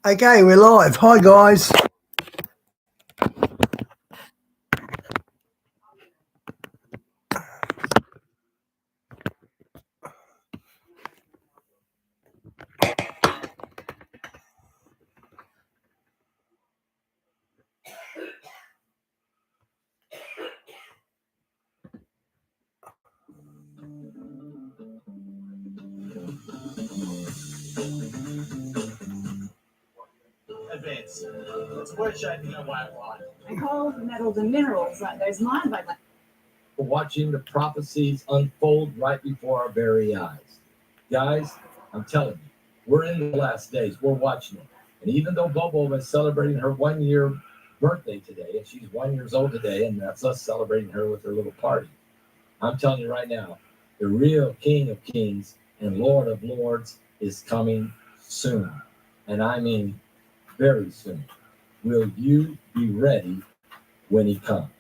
Okay, we're live. Hi, guys. Advance. It's worth shaping a white line. And coal, metals, and minerals. There's mine by Watching the prophecies unfold right before our very eyes. Guys, I'm telling you, we're in the last days. We're watching it. And even though Bobo is celebrating her 1 year birthday today, and she's 1 year old today, and that's us celebrating her with her little party, I'm telling you right now, the real King of Kings and Lord of Lords is coming soon. And I mean very soon. Will you be ready when he comes?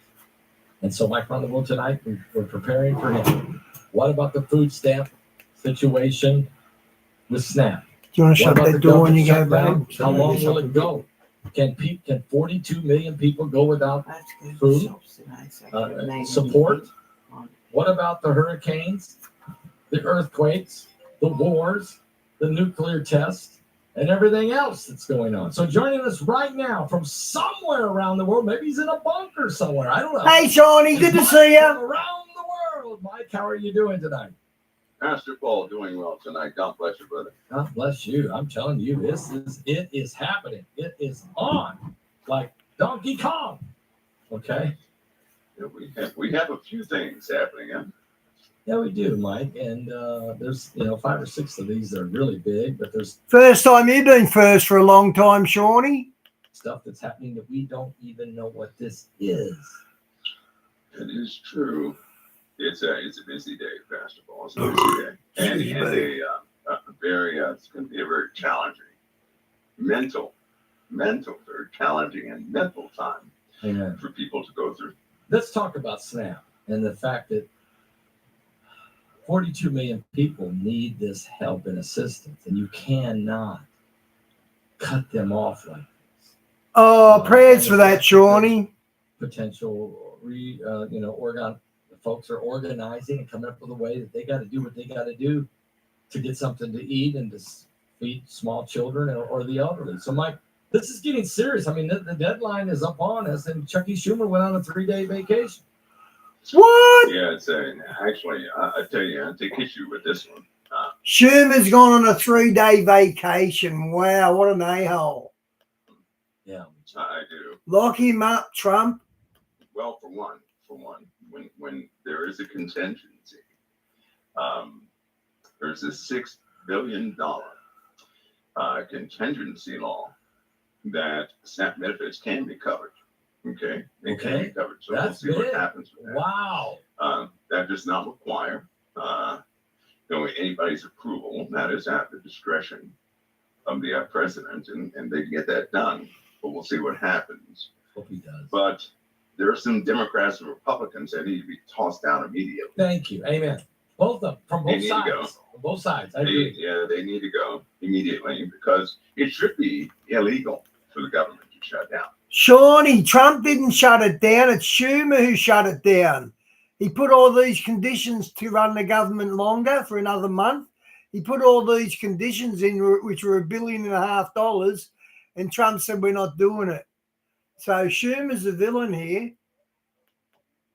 And so, Mike on the World tonight, we're preparing for him. What about the food stamp situation with SNAP? Do you want to shut that door when you go back? How long will it go? Can 42 million people go without food? Support? What about the hurricanes, the earthquakes, the wars, the nuclear tests, and everything else that's going on? So joining us right now from somewhere around the world, maybe he's in a bunker somewhere, I don't know. Hey, Shawnee, good to see you. Around the world. Mike, how are you doing tonight? Pastor Paul, doing well tonight. God bless you, brother. God bless you. I'm telling you, it is happening. It is on like Donkey Kong. Okay? Yeah, we have a few things happening, huh? Yeah, we do, Mike. And there's 5 or 6 of these that are really big, but there's First time you've been first for a long time, Shawnee. stuff that's happening that we don't even know what this is. It is true. It's a busy day, Pastor Paul. It's a busy day. And it's going to be a very challenging very challenging and mental time Amen. for people to go through. Let's talk about SNAP and the fact that 42 million people need this help and assistance, and you cannot cut them off like this. Oh, prayers for that, Shawnee. Potential, the folks are organizing and coming up with a way that they got to do what they got to do to get something to eat and to feed small children or the elderly. So, Mike, this is getting serious. I mean, the deadline is upon us, and Chucky Schumer went on a 3-day vacation. What? Yeah, it's actually, I tell you, I take issue with this one. Schumer's gone on a 3-day vacation. Wow, what an a-hole. Yeah, I do. Lock him up, Trump. Well, for one, when there is a contingency, there's a $6 billion contingency law that SNAP benefits can be covered. Okay, they can be covered. So That's we'll see big. what happens with that. Wow. That does not require anybody's approval. That is at the discretion of the president, and they can get that done. But we'll see what happens. Hope he does. But there are some Democrats and Republicans that need to be tossed out immediately. Thank you. Amen. Both of them, from both sides. From both sides. I agree. They need to go immediately because it should be illegal for the government to shut down. Shawnee, Trump didn't shut it down. It's Schumer who shut it down. He put all these conditions to run the government longer for another month. He put all these conditions in, which were $1.5 billion, and Trump said, we're not doing it. So Schumer's the villain here.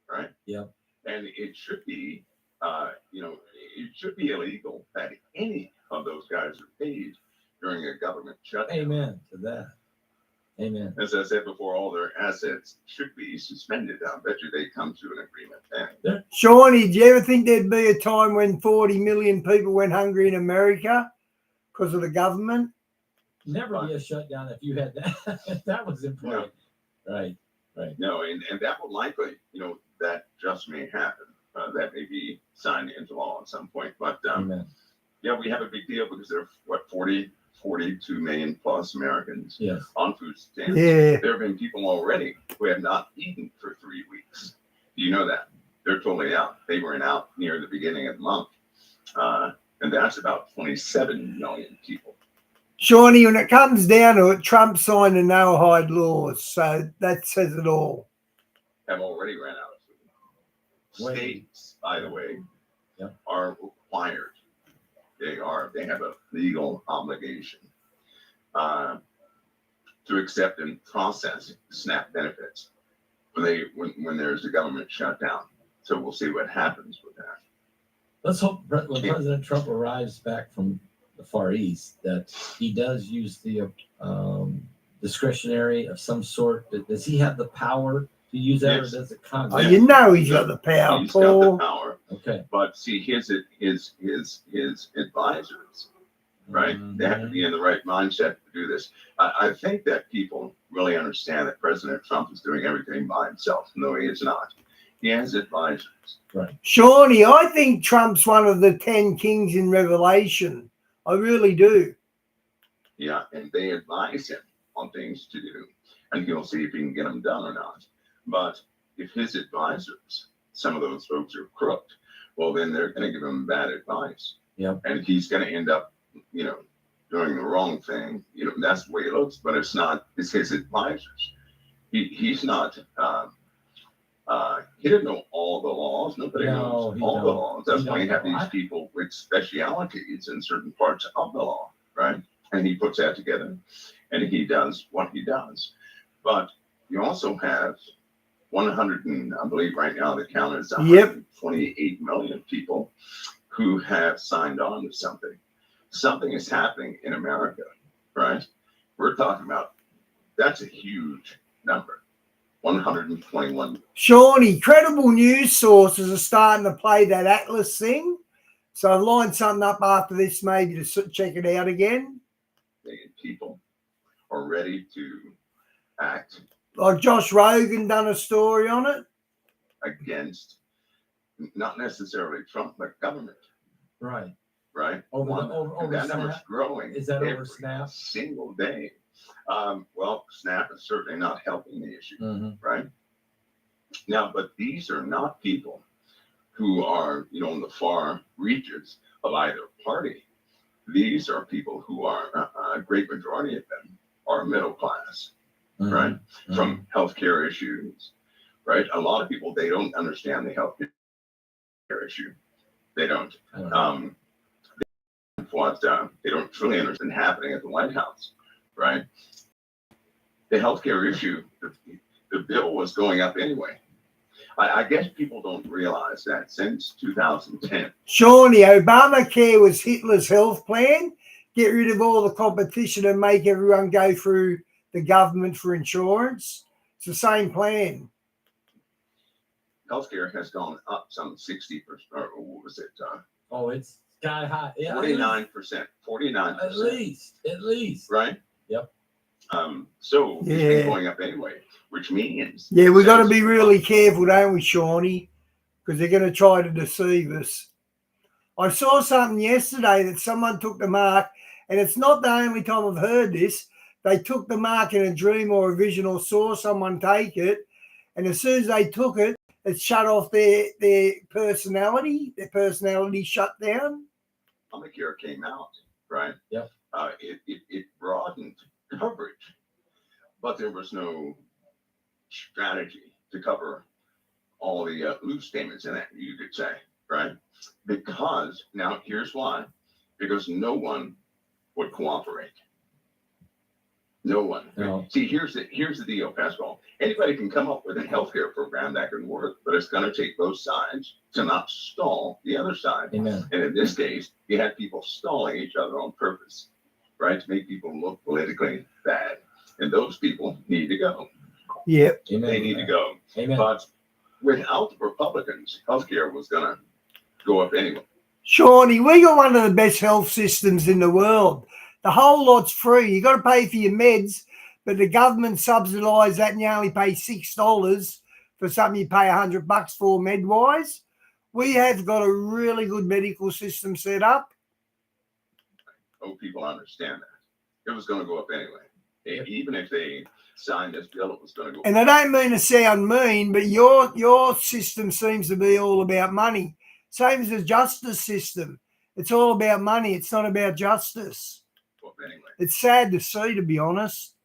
Right? Yeah. And it should be, it should be illegal that any of those guys are paid during a government shutdown. Amen to that. Amen. As I said before, all their assets should be suspended. I bet you they come to an agreement then. Shawnee, do you ever think there'd be a time when 40 million people went hungry in America because of the government? Never be a shutdown if you had that. That was important. No. Right. No, and that would likely, that just may happen. That may be signed into law at some point. But yeah, we have a big deal because there are 42 million plus Americans on food stamps. Yeah. There have been people already who have not eaten for 3 weeks. Do you know that? They're totally out. They were out near the beginning of the month. And that's about 27 million people. Shawnee, when it comes down to it, Trump signed the no-hide laws, so that says it all. Have already ran out of food. States, by the way, are required. They have a legal obligation to accept and process SNAP benefits when there's a government shutdown. So we'll see what happens with that. Let's hope when President Trump arrives back from the Far East that he does use the discretionary of some sort. Does he have the power to use that, Yes. or does it Oh, Congress? you know he's got the power, He's Paul. got the power. Okay. But see, his advisors, right? They have to be in the right mindset to do this. I think that people really understand that President Trump is doing everything by himself. No, he is not. He has advisors. Right. Shawnee, I think Trump's one of the 10 kings in Revelation. I really do. Yeah, and they advise him on things to do, and he'll see if he can get them done or not. But if his advisors, some of those folks are crooked, well, then they're going to give him bad advice. Yeah. And he's going to end up, doing the wrong thing. That's the way it looks, but it's not. It's his advisors. He's not. He didn't know all the laws. Nobody knows all the laws. That's why you have these people with specialities in certain parts of the law, right? And he puts that together, and he does what he does. But you also have 100, and I believe right now the count is 128 million people who have signed on to something. Something is happening in America, right? We're talking about, that's a huge number. 121. Shawnee, credible news sources are starting to play that Atlas thing. So I've lined something up after this, maybe to check it out again. People are ready to act. Like Josh Rogan done a story on it. Against, not necessarily Trump, but government. Right. Right? Over that Snap? number's growing. Is that over every Snap? Single day. Well, Snap is certainly not helping the issue, right? Now, but these are not people who are, in the far reaches of either party. These are people who are, a great majority of them are middle class, right? From healthcare issues, right? A lot of people, they don't understand the healthcare issue. They don't. They don't truly understand happening at the White House, right? The healthcare issue, the bill was going up anyway. I guess people don't realize that since 2010. Shawnee, Obamacare was Hitler's health plan. Get rid of all the competition and make everyone go through the government for insurance. It's the same plan. Healthcare has gone up some 60%, or what was it? It's sky high. Yeah, 49%. 49%. At least. Right? Yep. So it's been going up anyway, which means. Yeah, we've got to be really careful, don't we, Shawnee? Because they're going to try to deceive us. I saw something yesterday that someone took the mark, and it's not the only time I've heard this. They took the mark in a dream or a vision or saw someone take it, and as soon as they took it, it shut off their personality. Their personality shut down. Obamacare came out, right? Yep. It broadened coverage, but there was no strategy to cover all the loose payments in it, you could say, right? Because now here's why: because no one would cooperate. No one. No. See, here's the deal, Pascal. Anybody can come up with a healthcare program that can work, but it's going to take both sides to not stall the other side. Amen. And in this case, you had people stalling each other on purpose, right, to make people look politically bad. And those people need to go. Yep. Amen. They need to go. Amen. But without the Republicans, healthcare was going to go up anyway. Shawnee, we got one of the best health systems in the world. The whole lot's free. You got to pay for your meds, but the government subsidise that, and you only pay $6 for something you pay $100 for med-wise. We have got a really good medical system set up. Oh, people understand that. It was going to go up anyway. Even if they signed this bill, it was going to go up. And I don't mean to sound mean, but your system seems to be all about money. Same as the justice system. It's all about money. It's not about justice. Well, anyway. It's sad to see, to be honest.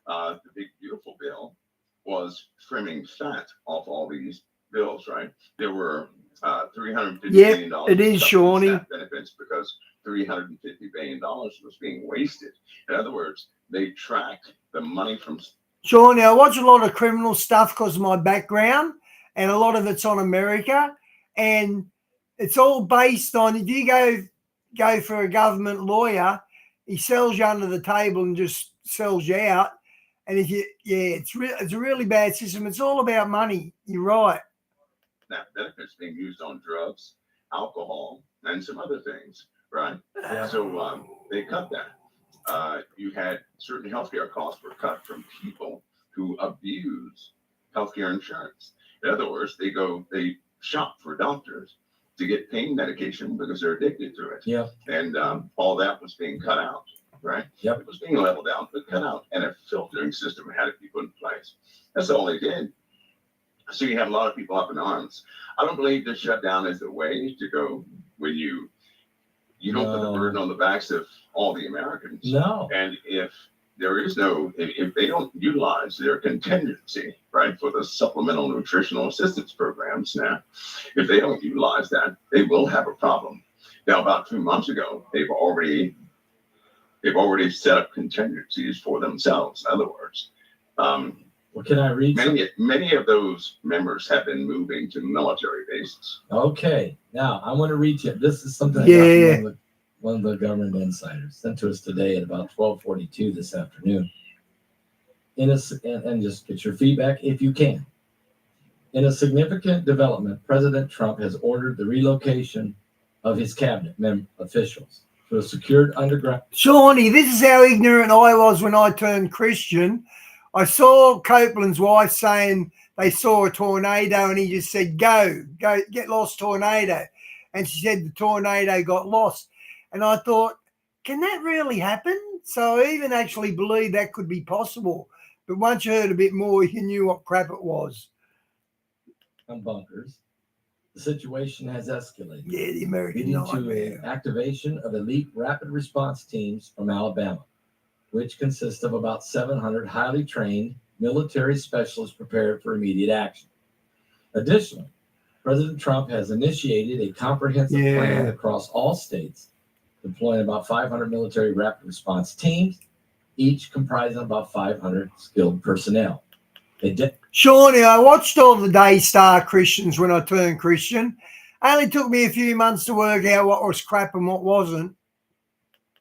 The big beautiful bill was trimming fat off all these bills, right? There were $350 billion it is, Shawnee. benefits because $350 billion was being wasted. In other words, they tracked the money from. Shawnee, I watch a lot of criminal stuff because of my background, and a lot of it's on America, and it's all based on, if you go for a government lawyer, he sells you under the table and just sells you out. And if you, it's a really bad system. It's all about money. You're right. Now, benefits being used on drugs, alcohol, and some other things, right? Yeah. So they cut that. You had certain healthcare costs were cut from people who abuse healthcare insurance. In other words, they shop for doctors to get pain medication because they're addicted to it. Yeah. And all that was being cut out, right? Yep. It was being leveled out, but cut out, and a filtering system had to be put in place. That's all they did. So you have a lot of people up in arms. I don't believe this shutdown is the way to go when you don't put the burden on the backs of all the Americans. No. And if they don't utilize their contingency, right, for the supplemental nutritional assistance programs now, if they don't utilize that, they will have a problem. Now, about 2 months ago, they've already set up contingencies for themselves. In other words, Well, can I read? many of those members have been moving to military bases. Okay, now I want to read to you. This is something I got from one of the government insiders sent to us today at about 12:42 this afternoon. And just get your feedback if you can. In a significant development, President Trump has ordered the relocation of his cabinet officials to a secured underground. Shawnee, this is how ignorant I was when I turned Christian. I saw Copeland's wife saying they saw a tornado, and he just said, go, get lost, tornado. And she said the tornado got lost. And I thought, can that really happen? So I even actually believed that could be possible. But once you heard a bit more, you knew what crap it was. On bunkers, the situation has escalated. Yeah, the American leading to nightmare. an activation of elite rapid response teams from Alabama, which consist of about 700 highly trained military specialists prepared for immediate action. Additionally, President Trump has initiated a comprehensive plan across all states, deploying about 500 military rapid response teams, each comprising about 500 skilled personnel. Shawnee, I watched all the Daystar Christians when I turned Christian. Only took me a few months to work out what was crap and what wasn't.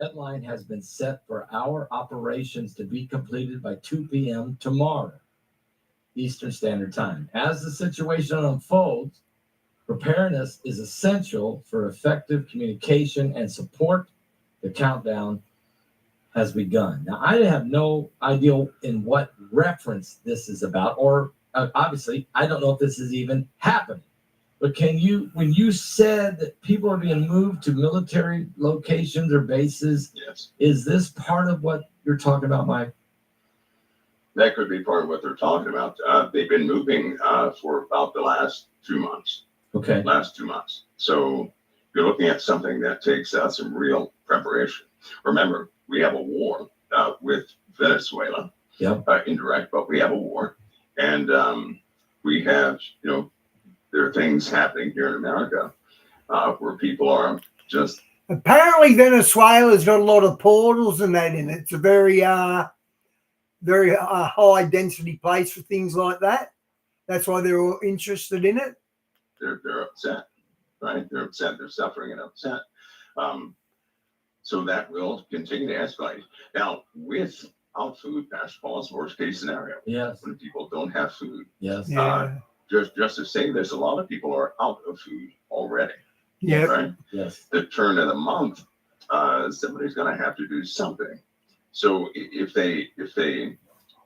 Deadline has been set for our operations to be completed by 2 p.m. tomorrow, Eastern Standard Time. As the situation unfolds, preparedness is essential for effective communication and support. The countdown has begun. Now, I have no idea in what reference this is about, or obviously, I don't know if this is even happening. But when you said that people are being moved to military locations or bases, yes, is this part of what you're talking about, Mike? That could be part of what they're talking about. They've been moving for about the last 2 months. Okay. Last 2 months. So you're looking at something that takes some real preparation. Remember, we have a war with Venezuela. Yep. Indirect, but we have a war. And we have, there are things happening here in America where people are just. Apparently, Venezuela's got a lot of portals and that in it. It's a very high density place for things like that. That's why they're all interested in it. They're upset, right? They're upset. They're suffering and upset. So that will continue to escalate. Now, without food, Pastor Paul, is worst case scenario. Yes. When people don't have food. Yes. Just to say this, a lot of people are out of food already. Yeah. Right? Yes. The turn of the month, somebody's going to have to do something. So if they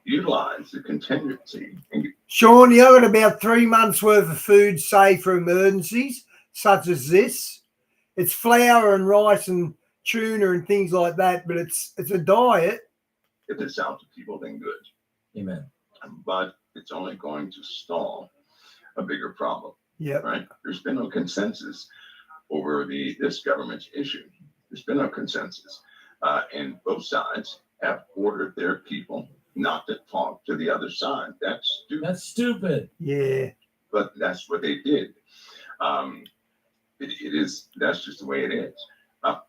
utilize the contingency. Sean, you got about 3 months worth of food saved for emergencies such as this. It's flour and rice and tuna and things like that, but it's a diet. If it's out to people, then good. Amen. But it's only going to stall a bigger problem. Yeah. Right? There's been no consensus over this government's issue. There's been no consensus. And both sides have ordered their people not to talk to the other side. That's stupid. That's stupid. Yeah. But that's what they did. That's just the way it is.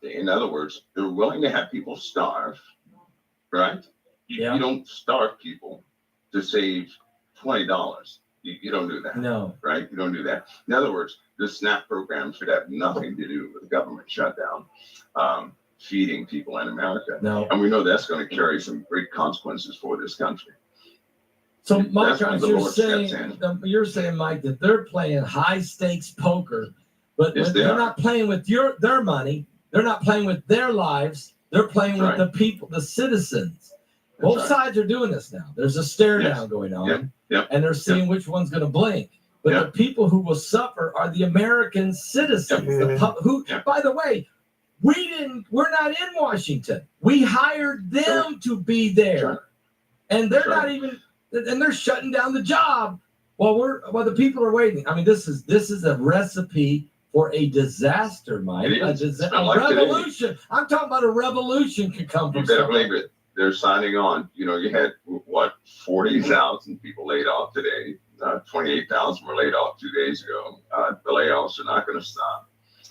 In other words, they're willing to have people starve, right? You don't starve people to save $20. You don't do that. No. Right? You don't do that. In other words, the SNAP program should have nothing to do with the government shutdown, feeding people in America. No. And we know that's going to carry some great consequences for this country. So, Mike, you're saying, Mike, that they're playing high stakes poker, but they're not playing with their money. They're not playing with their lives. They're playing with the people, the citizens. Both sides are doing this now. There's a stare down going on, and they're seeing which one's going to blink. But the people who will suffer are the American citizens, who, by the way, we're not in Washington. We hired them to be there, and they're not even. And they're shutting down the job while the people are waiting. I mean, this is a recipe for a disaster, Mike. A revolution. Today. I'm talking about a revolution could come from. You better believe it. They're signing on. You had 40,000 people laid off today. 28,000 were laid off 2 days ago. The layoffs are not going to stop.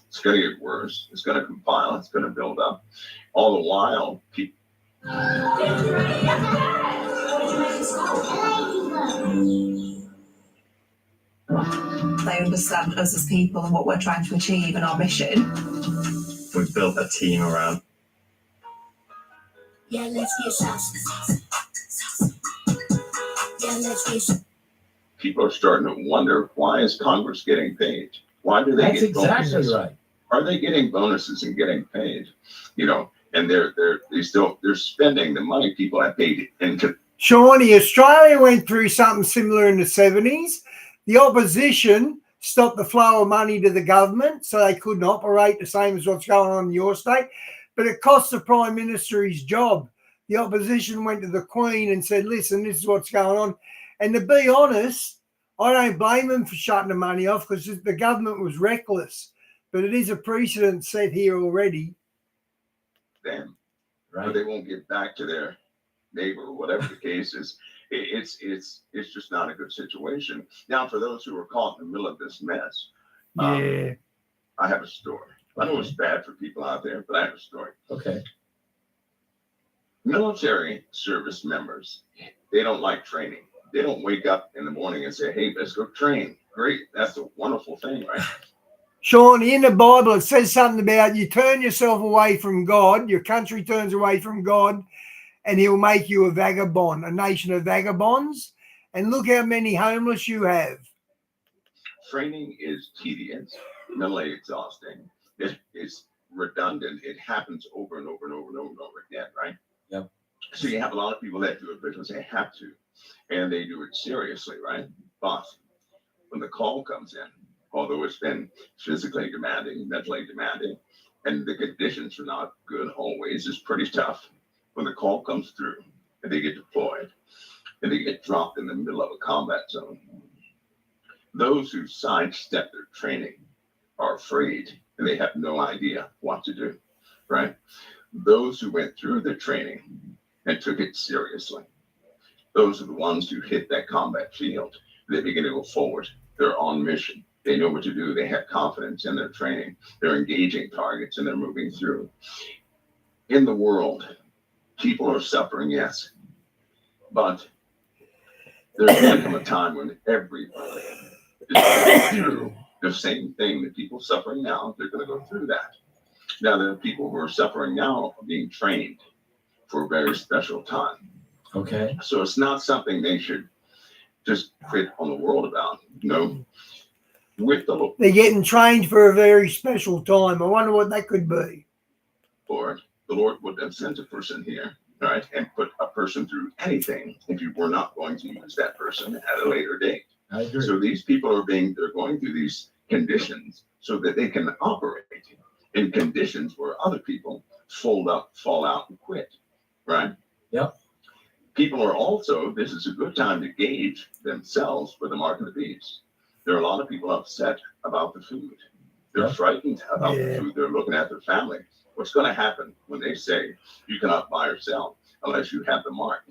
It's going to get worse. It's going to compile. It's going to build up. All the while, people. They understand us as people and what we're trying to achieve and our mission. We've built a team around. Yeah, let's get saucy. Yeah, let's get. People are starting to wonder, why is Congress getting paid? Why do they get bonuses? Exactly right. Are they getting bonuses and getting paid? And they're spending the money people have paid into. Shawnee, Australia went through something similar in the 70s. The opposition stopped the flow of money to the government so they couldn't operate the same as what's going on in your state. But it cost the Prime Minister his job. The opposition went to the Queen and said, listen, this is what's going on. And to be honest, I don't blame them for shutting the money off because the government was reckless. But it is a precedent set here already. Them. Right. But they won't get back to their neighbor, or whatever the case is. It's just not a good situation. Now, for those who are caught in the middle of this mess, I have a story. I know it's bad for people out there, but I have a story. Okay. Military service members, they don't like training. They don't wake up in the morning and say, hey, let's go train. Great. That's a wonderful thing, right? Sean, in the Bible, it says something about you turn yourself away from God, your country turns away from God, and he'll make you a vagabond, a nation of vagabonds. And look how many homeless you have. Training is tedious, mentally exhausting. It's redundant. It happens over and over and over and over and over again, right? Yep. So you have a lot of people that do it because they have to, and they do it seriously, right? But when the call comes in, although it's been physically demanding, mentally demanding, and the conditions are not good always, it's pretty tough. When the call comes through and they get deployed and they get dropped in the middle of a combat zone, those who sidestep their training are afraid and they have no idea what to do, right? Those who went through the training and took it seriously, those are the ones who hit that combat field. They begin to go forward. They're on mission. They know what to do. They have confidence in their training. They're engaging targets and they're moving through. In the world, people are suffering, yes, but there's going to come a time when everybody is going through the same thing. The people suffering now, they're going to go through that. Now, the people who are suffering now are being trained for a very special time. Okay. So it's not something they should just quit on the world about. They're getting trained for a very special time. I wonder what that could be. Lord, the Lord would have sent a person here, right, and put a person through anything if you were not going to use that person at a later date. I agree. So these people they're going through these conditions so that they can operate in conditions where other people fall out and quit, right? Yep. People are also, this is a good time to gauge themselves for the mark of the beast. There are a lot of people upset about the food. They're frightened about the food. They're looking at their family. what's going to happen when they say you cannot buy or sell unless you have the mark?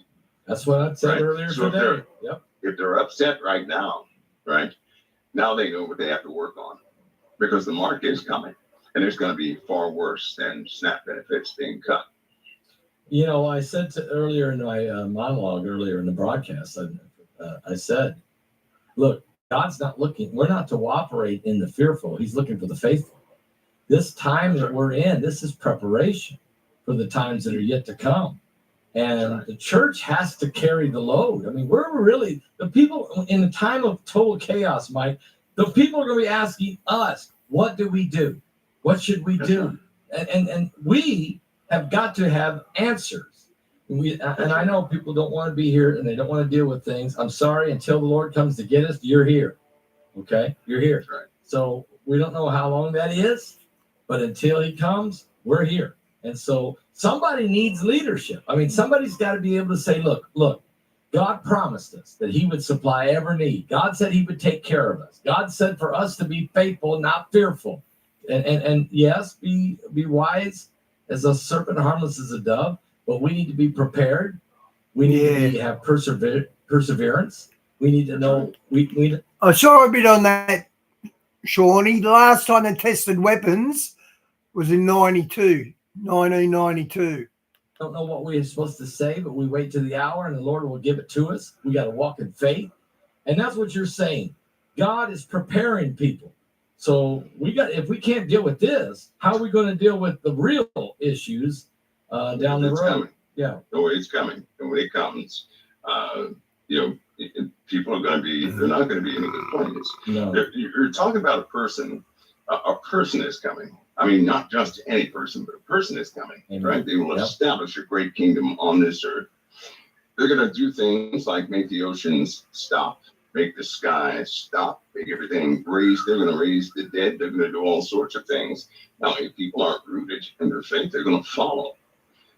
That's what I said Right. earlier So if today. Yep. If they're upset right now, right, now they know what they have to work on because the mark is coming and it's going to be far worse than SNAP benefits being cut. You know, I said earlier in my monologue earlier in the broadcast, I said, look, God's not looking, we're not to operate in the fearful. He's looking for the faithful. This time that we're in, this is preparation for the times that are yet to come. And the church has to carry the load. I mean, we're really, the people in a time of total chaos, Mike, the people are going to be asking us, what do we do? What should we do? And we have got to have answers. And I know people don't want to be here and they don't want to deal with things. I'm sorry, until the Lord comes to get us, you're here. Okay? You're here. Right. So we don't know how long that is, but until he comes, we're here. And so somebody needs leadership. I mean, somebody's got to be able to say, look, God promised us that he would supply every need. God said he would take care of us. God said for us to be faithful, not fearful. And yes, be wise as a serpent, harmless as a dove, but we need to be prepared. We need to have perseverance. We need to know. I saw a bit on that, Shawnee. The last time they tested weapons was in 1992. Don't know what we're supposed to say, but we wait to the hour and the Lord will give it to us. We got to walk in faith. And that's what you're saying. God is preparing people. So if we can't deal with this, how are we going to deal with the real issues down the road? Coming. Yeah. No, it's coming. And when it comes, people are going to be, they're not going to be in a good place. No. You're talking about a person is coming. I mean, not just any person, but a person is coming, Amen. Right? They will establish a great kingdom on this earth. They're going to do things like make the oceans stop, make the sky stop, make everything raise. They're going to raise the dead. They're going to do all sorts of things. Now, if people aren't rooted in their faith, they're going to follow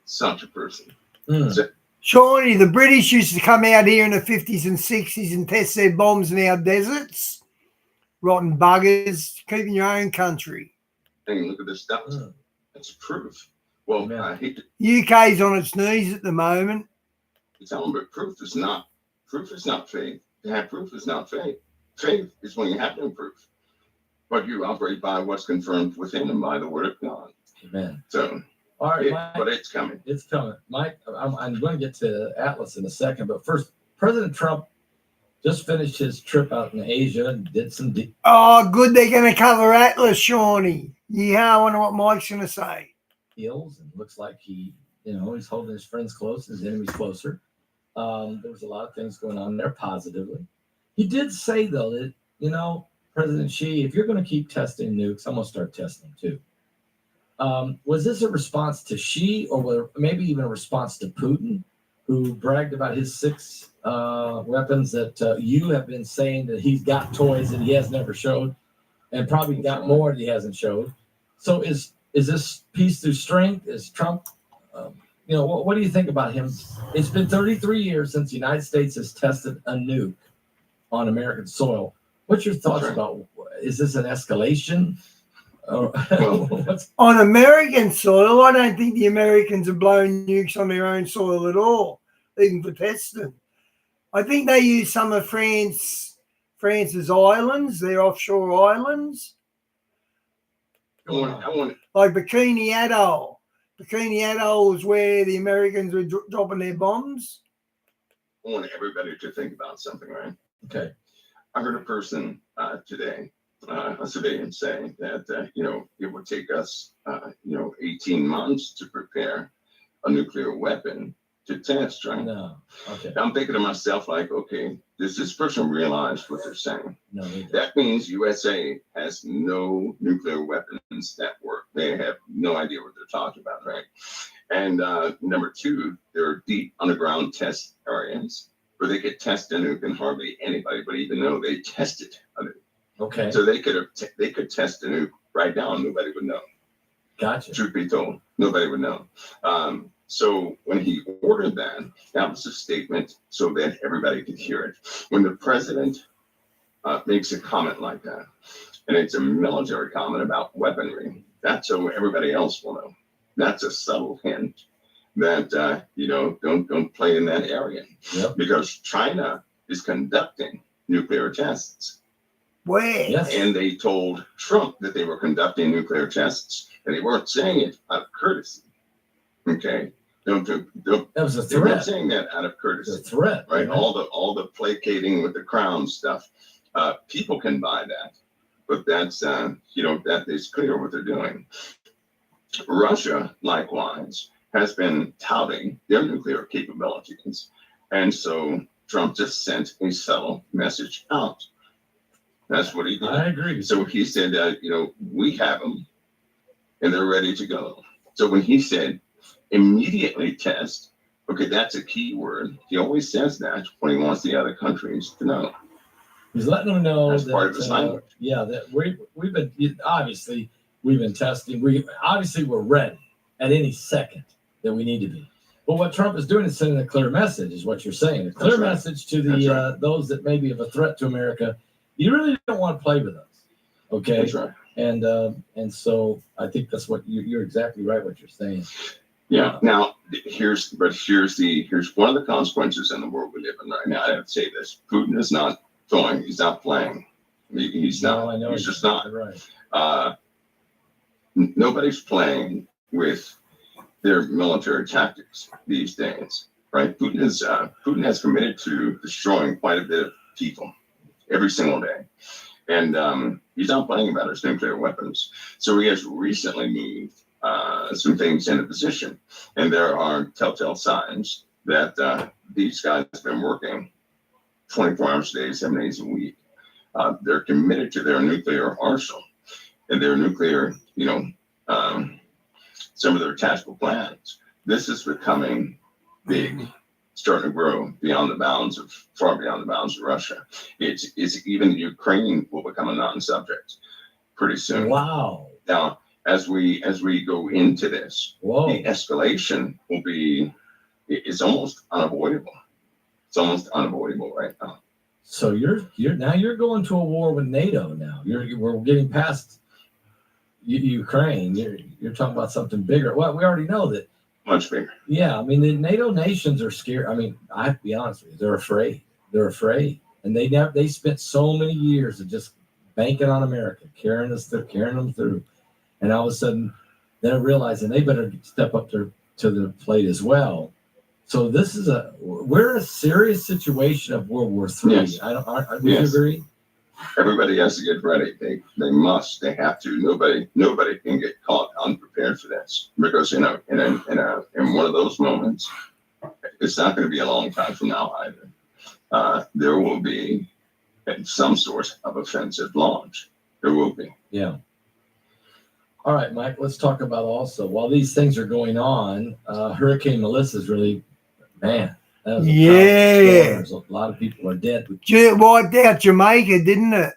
such a person. So, Shawnee, the British used to come out here in the 50s and 60s and test their bombs in our deserts. Rotten buggers, keeping your own country. hey, look at this stuff. That's proof. Well, I hate to UK's on its knees at the moment. tell them, but proof is not faith. To have proof is not faith. Faith is when you have no proof. But you operate by what's confirmed within and by the word of God. Amen. So, all right, Mike, but it's coming. It's coming. Mike, I'm going to get to Atlas in a second, but first, President Trump just finished his trip out in Asia and did some Oh, good. They're going to cover Atlas, Shawnee. Yeah, I wonder what Mike's going to say. deals, and looks like he's holding his friends close, his enemies closer. There was a lot of things going on there positively. He did say, though, that, President Xi, if you're going to keep testing nukes, I'm going to start testing them too. Was this a response to Xi, or maybe even a response to Putin, who bragged about his 6 weapons that you have been saying that he's got toys that he has never showed, and probably got more that he hasn't showed? So is this peace through strength? Is Trump, what do you think about him? It's been 33 years since the United States has tested a nuke on American soil. What's your thoughts about, is this an escalation? On American soil, I don't think the Americans have blown nukes on their own soil at all, even for testing. I think they use some of France's islands, their offshore islands. Like Bikini Atoll. Bikini Atoll is where the Americans were dropping their bombs. I want everybody to think about something, right? Okay. I heard a person today, a civilian, say that, it would take us, 18 months to prepare a nuclear weapon to test, right? No. Okay. I'm thinking to myself, like, okay, does this person realize what they're saying? No. That means USA has no nuclear weapons that work. They have no idea what they're talking about, right? And number 2, there are deep underground test areas where they could test a nuke and hardly anybody would even know they tested a nuke. Okay. So they could test a nuke right now and nobody would know. Gotcha. Truth be told, nobody would know. So when he ordered that was a statement so that everybody could hear it. When the president makes a comment like that, and it's a military comment about weaponry, that's so everybody else will know. that's a subtle hint that don't play in that area. Yep. Because China is conducting nuclear tests. Where? Yes. And they told Trump that they were conducting nuclear tests, and they weren't saying it out of courtesy. Okay, don't That was a they weren't threat. saying that out of It's a courtesy, threat. right? Right? All the placating with the crown stuff. People can buy that, but that's that is clear what they're doing. Russia, likewise, has been touting their nuclear capabilities, and so Trump just sent a subtle message out. That's what he did. I agree. So he said, we have them and they're ready to go. So when he said immediately test, okay, that's a key word. He always says that when he wants the other countries to know. He's letting them know That's that, part of his language. Yeah, that we've been obviously we've been testing. We're ready at any second that we need to be. But what Trump is doing is sending a clear message, is what you're saying. A clear That's right. message to the That's right. those that may be of a threat to America. You really don't want to play with us, okay? That's right. And so I think that's what you're exactly right. What you're saying. Yeah. Now here's one of the consequences in the world we live in right now. I have to say this: Putin is not going. He's not playing. He's not. No, I know he's just not. Right. Nobody's playing with their military tactics these days, right? Putin has committed to destroying quite a bit of people every single day, and he's not playing about his nuclear weapons. So he has recently moved some things into position, and there are telltale signs that these guys have been working 24 hours a day, 7 days a week. They're committed to their nuclear arsenal and their nuclear, some of their tactical plans. This is becoming big, starting to grow far beyond the bounds of Russia. It's even Ukraine will become a non-subject pretty soon. Wow. Now, as we go into this, Whoa. the escalation it's almost unavoidable. It's almost unavoidable right now. So you're going to a war with NATO now. We're getting past Ukraine. You're talking about something bigger. Well, we already know that. Much bigger. Yeah, I mean the NATO nations are scared. I mean, I have to be honest with you. They're afraid. They're afraid, and they spent so many years of just banking on America, carrying them through, and all of a sudden they're realizing they better step up to the plate as well. So we're in a serious situation of World War III. Yes. Would you Yes. agree? Everybody has to get ready. They have to. Nobody can get caught unprepared for this, because in one of those moments, it's not going to be a long time from now either. There will be some sort of offensive launch. There will be. Yeah. All right, Mike, let's talk about also, while these things are going on, Hurricane Melissa is really, man. That was a Yeah. storm. A lot of people are dead. It wiped out Jamaica, didn't it?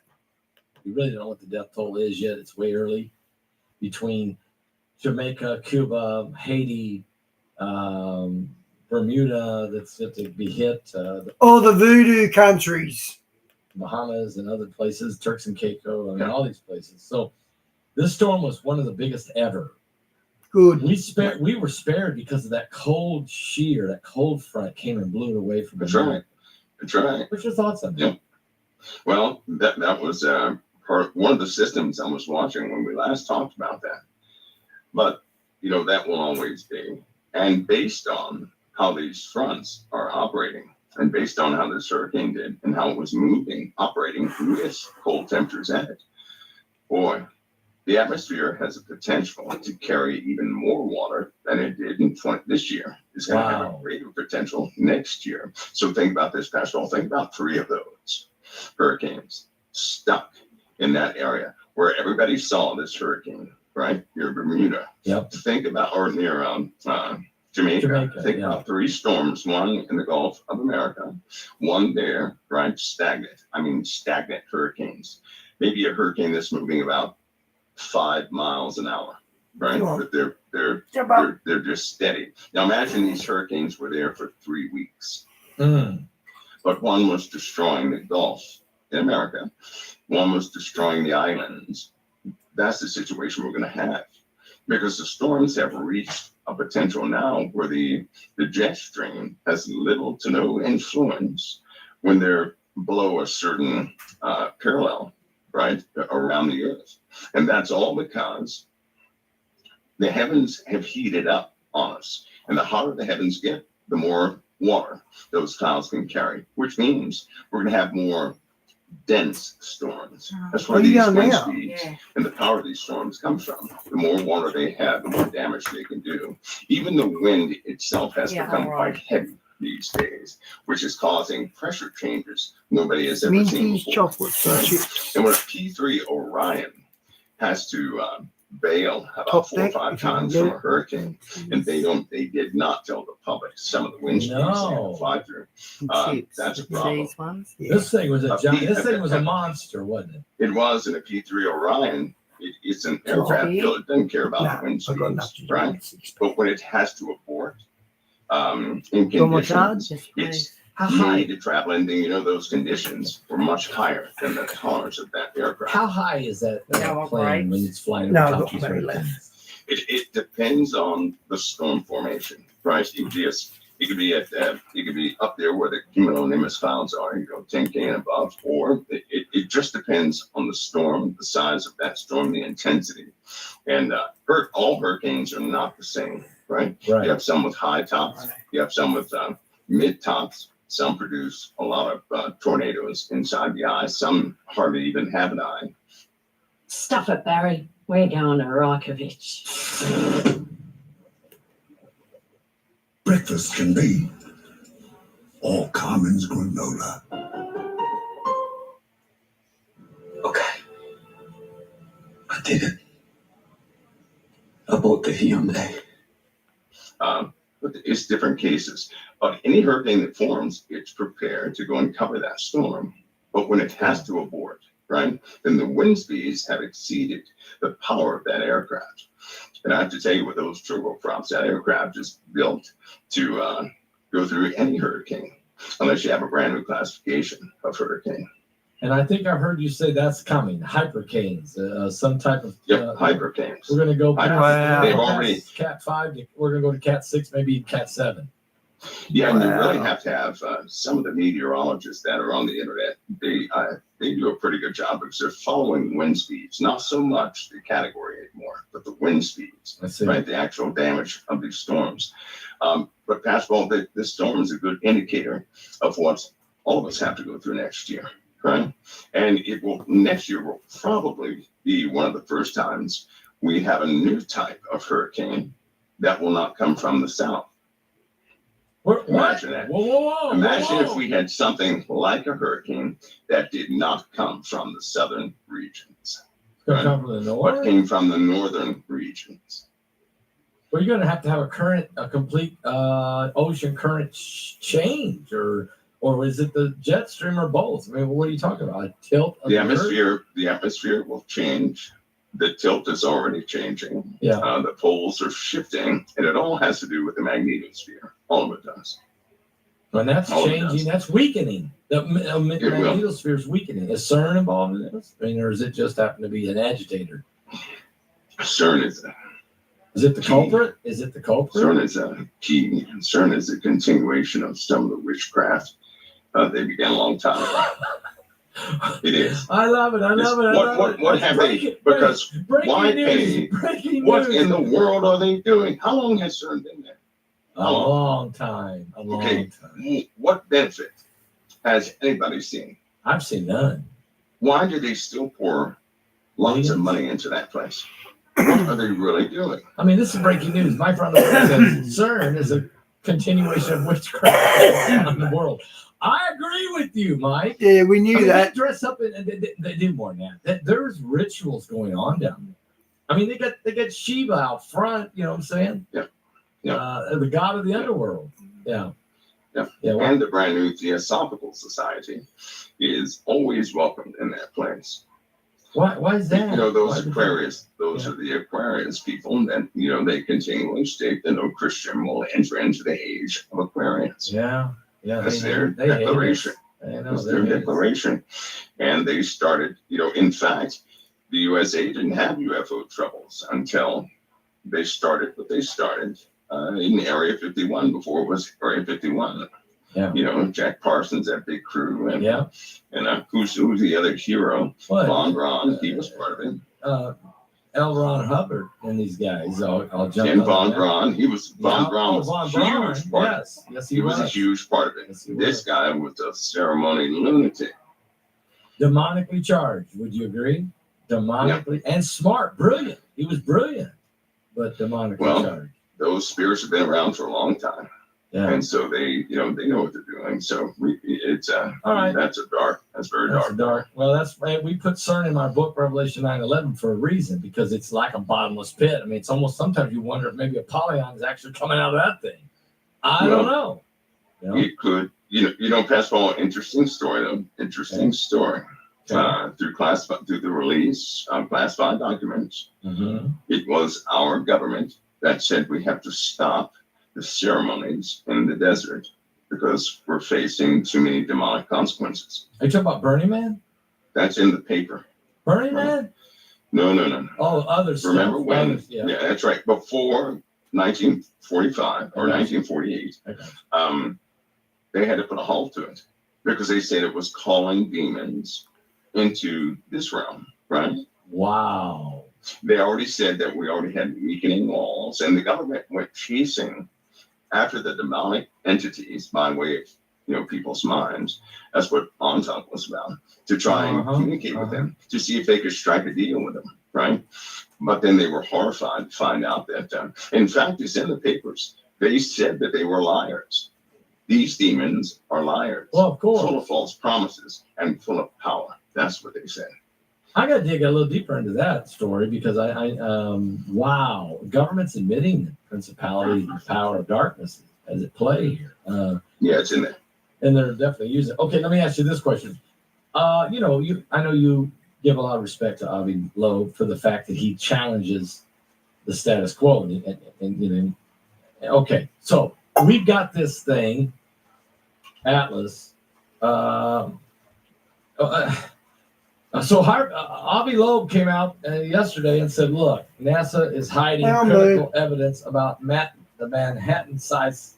We really don't know what the death toll is yet. It's way early. Between Jamaica, Cuba, Haiti, Bermuda, that's yet to be hit, All the voodoo countries. Bahamas and other places, Turks and Caicos, all these places. So this storm was one of the biggest ever. Good. We were spared because of that cold front came and blew it away from That's America. right. That's right. What's your thoughts on that? Yeah. Well, that was one of the systems I was watching when we last talked about that. But that will always be. And based on how these fronts are operating, and based on how this hurricane did and how it was operating with cold temperatures in it, boy, the atmosphere has a potential to carry even more water than it did this year. It's going to have a greater potential next year. So think about this, Pascal. Think about 3 of those hurricanes stuck in that area where everybody saw this hurricane, right? Near Bermuda. Yep. Think about, or near Jamaica. Think about 3 storms, one in the Gulf of America, one there, right? Stagnant hurricanes. Maybe a hurricane that's moving about 5 miles an hour, right? Sure. But they're just steady. Now imagine these hurricanes were there for 3 weeks. But one was destroying the Gulf in America. One was destroying the islands. That's the situation we're going to have. because the storms have reached a potential now where the jet stream has little to no influence when they're below a certain parallel, right, around the Earth. And that's all because the heavens have heated up on us. And the hotter the heavens get, the more water those clouds can carry, which means we're going to have more dense storms. That's where these wind speeds and the power of these storms comes from. The more water they have, the more damage they can do. Even the wind itself has become quite heavy these days, which is causing pressure changes nobody has ever seen before. And when a P3 Orion has to bail about 4 or 5 times from a hurricane, and they did not tell the public some of the wind speeds they had to fly through. That's a problem. This thing was a monster, wasn't it? It was in a P3 Orion. It's an aircraft. It doesn't care about the wind speeds, right? But when it has to abort, in conditions, it's made to travel, and those conditions were much higher than the tolerance of that aircraft. How high is that plane when it's flying over top of you? It depends on the storm formation, right? It could be up there where the cumulonimbus clouds are, 10K and above, or it just depends on the storm, the size of that storm, the intensity. And all hurricanes are not the same, right? You have some with high tops, you have some with mid tops. Some produce a lot of tornadoes inside the eye. Some hardly even have an eye. Stuff it, Barry. We're going to Rakovich. Breakfast can be all Carmen's granola. Okay. I did it. I bought the Hyundai. But it's different cases. But any hurricane that forms, it's prepared to go and cover that storm. But when it has to abort, right, then the wind speeds have exceeded the power of that aircraft. And I have to tell you, with those turboprops, that aircraft is built to go through any hurricane, unless you have a brand new classification of hurricane. And I think I heard you say that's coming. Hypercanes, some type of. Hypercanes. We're going to go past Cat 5. We're going to go to Cat 6, maybe Cat 7. Yeah, and you really have to have some of the meteorologists that are on the internet. They do a pretty good job because they're following wind speeds, not so much the category anymore, but the wind speeds, right? The actual damage of these storms. But past all, this storm is a good indicator of what all of us have to go through next year, right? And next year will probably be one of the first times we have a new type of hurricane that will not come from the south. Imagine that. Imagine if we had something like a hurricane that did not come from the southern regions. Right? Come from the north? What came from the northern regions? Well, you're going to have a complete ocean current change, or is it the jet stream or both? I mean, what are you talking about? A tilt of the atmosphere will change. The tilt is already changing. Yeah. The poles are shifting, and it all has to do with the magnetosphere. All of it does. When that's changing, that's weakening. The magnetosphere is weakening. Is CERN involved in this? I mean, or does it just happen to be an agitator? CERN is it the culprit? Is it the culprit? CERN is a key. CERN is a continuation of some of the witchcraft they began a long time ago. It is. I love it. What have they? Because why pay? What in the world are they doing? How long has CERN been there? A long time. What benefit has anybody seen? I've seen none. Why do they still pour lots of money into that place? What are they really doing? I mean, this is breaking news. My friend says CERN is a continuation of witchcraft in the world. I agree with you, Mike. Yeah, we knew that. They dress up and they do more than that. There's rituals going on down there. I mean, they got Shiva out front. You know what I'm saying? Yeah. The god of the underworld. Yeah. And the brand new Theosophical Society is always welcomed in that place. Why is that? Those Aquarius, those are the Aquarius people that, they continually state that no Christian will enter into the age of Aquarius. Yeah. That's their declaration. That's their declaration. And they started, in fact, the USA didn't have UFO troubles until they started what they started in Area 51 before it was Area 51. Yeah. You know, Jack Parsons, that big crew, and Yeah. and who's the other hero? What? Von Braun, he was part of it. L. Ron Hubbard and these guys. I'll jump And on Von that. Braun, Von Braun was Von a Braun. huge part of it. Yes. Yes, He was a huge part of it. Yes, he This was. guy was a ceremony lunatic. Demonically charged. Would you agree? Demonically and smart, brilliant. He was brilliant, but demonically Well, charged. Those spirits have been around for a long time. Yeah. And so they know what they're doing. So it's All right. That's very That's dark. Well, we put CERN in our book, Revelation 9:11, for a reason, because it's like a bottomless pit. I mean, it's almost, sometimes you wonder if maybe Apollyon is actually coming out of that thing. I don't know. You know? It could, Pastor Paul, interesting story though. Interesting story. Okay. Through the release of classified documents, Mhm. it was our government that said we have to stop the ceremonies in the desert because we're facing too many demonic consequences. Are you talking about Burning Man? That's in the paper. Burning Man? No. Oh, other stuff. Remember when? Others, yeah. That's right. Before 1945 or I got you. 1948, I got you. they had to put a halt to it because they said it was calling demons into this realm, right? Wow. They already said that we already had weakening walls, and the government went chasing after the demonic entities by way of people's minds. That's what On Top was about, to try and communicate with them, to see if they could strike a deal with them, right? But then they were horrified to find out that, in fact, it's in the papers. They said that they were liars. These demons are liars. Well, of course. Full of false promises and full of power. That's what they said. I got to dig a little deeper into that story because wow, government's admitting the principality and the power of darkness as at play here. Yeah, it's in there. And they're definitely using it. Okay, let me ask you this question. I know you give a lot of respect to Avi Loeb for the fact that he challenges the status quo. And okay, so we've got this thing, Atlas. So Avi Loeb came out yesterday and said, look, NASA is hiding critical evidence about the Manhattan-sized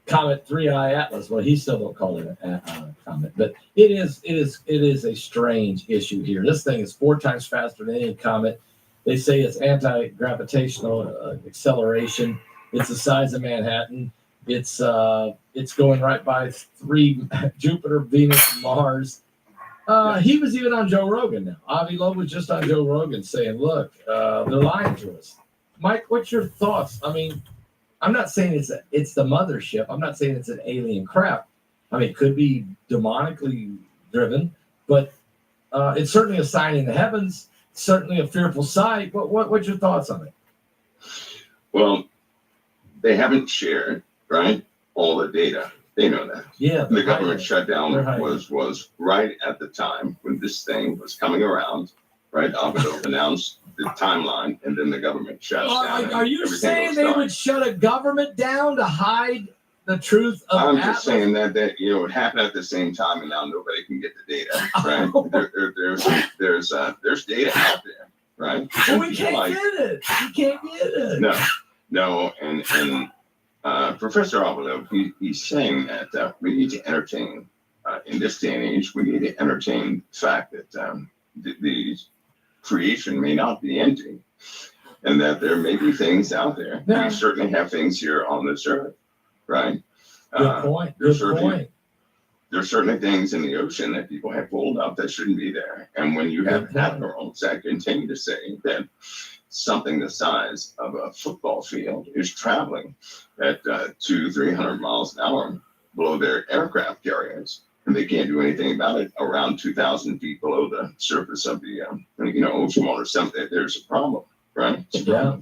Comet 3I Atlas. Well, he still don't call it a comet, but it is a strange issue here. This thing is 4 times faster than any comet. They say it's anti-gravitational acceleration. It's the size of Manhattan. It's going right by 3 Jupiter, Venus, and Mars. He was even on Joe Rogan now. Avi Loeb was just on Joe Rogan saying, look, they're lying to us. Mike, what's your thoughts? I mean, I'm not saying it's the mothership. I'm not saying it's an alien craft. I mean, it could be demonically driven, but it's certainly a sign in the heavens, certainly a fearful sight. What's your thoughts on it? Well, they haven't shared, right, all the data. They know that. Yeah. The government shutdown was right at the time when this thing was coming around, right? Avi Loeb announced the timeline, and then the government shuts down. Are you saying they would shut a government down to hide the truth of I'm Atlas? just saying that it happened at the same time, and now nobody can get the data, right? There's data out there, right? Well, we can't get it. We can't get it. No, and Professor Avi Loeb, he's saying that we need to entertain, in this day and age, we need to entertain the fact that the creation may not be empty, and that there may be things out there. Yeah. We certainly have things here on this earth, right? Good point. There's certainly things in the ocean that people have pulled up that shouldn't be there. And when you have admirals that continue to say that something the size of a football field is traveling at 200-300 miles an hour below their aircraft carriers, and they can't do anything about it around 2,000 feet below the surface of the ocean water, something, there's a problem, right? Yeah.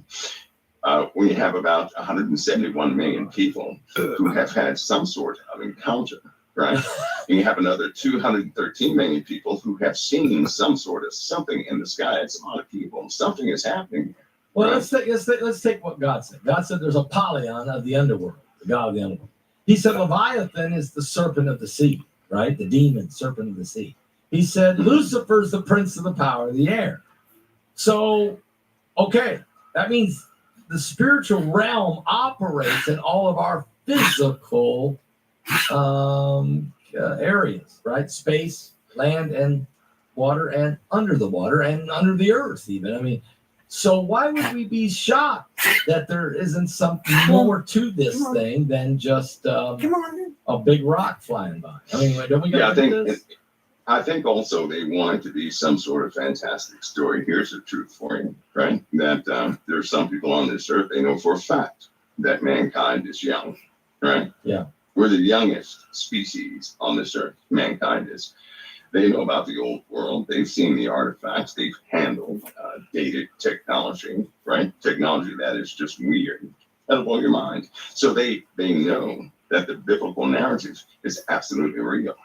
We have about 171 million people who have had some sort of encounter, right? And you have another 213 million people who have seen some sort of something in the sky. It's a lot of people. Something is happening. Well, right? let's take what God said. God said there's a Apollyon of the underworld, the god of the underworld. He said Leviathan is the serpent of the sea, right? The demon, serpent of the sea. He said Lucifer is the prince of the power of the air. So, okay, that means the spiritual realm operates in all of our physical areas, right? Space, land, and water, and under the water, and under the earth, even. I mean, so why would we be shocked that there isn't something more to this thing than just a big rock flying by? I mean, don't we got to do this? I think also they want it to be some sort of fantastic story. Here's the truth for you, right? That there are some people on this earth, they know for a fact that mankind is young, right? Yeah. We're the youngest species on this earth, mankind is. They know about the old world. They've seen the artifacts. They've handled dated technology, right? Technology that is just weird. That'll blow your mind. So they know that the biblical narrative is absolutely real,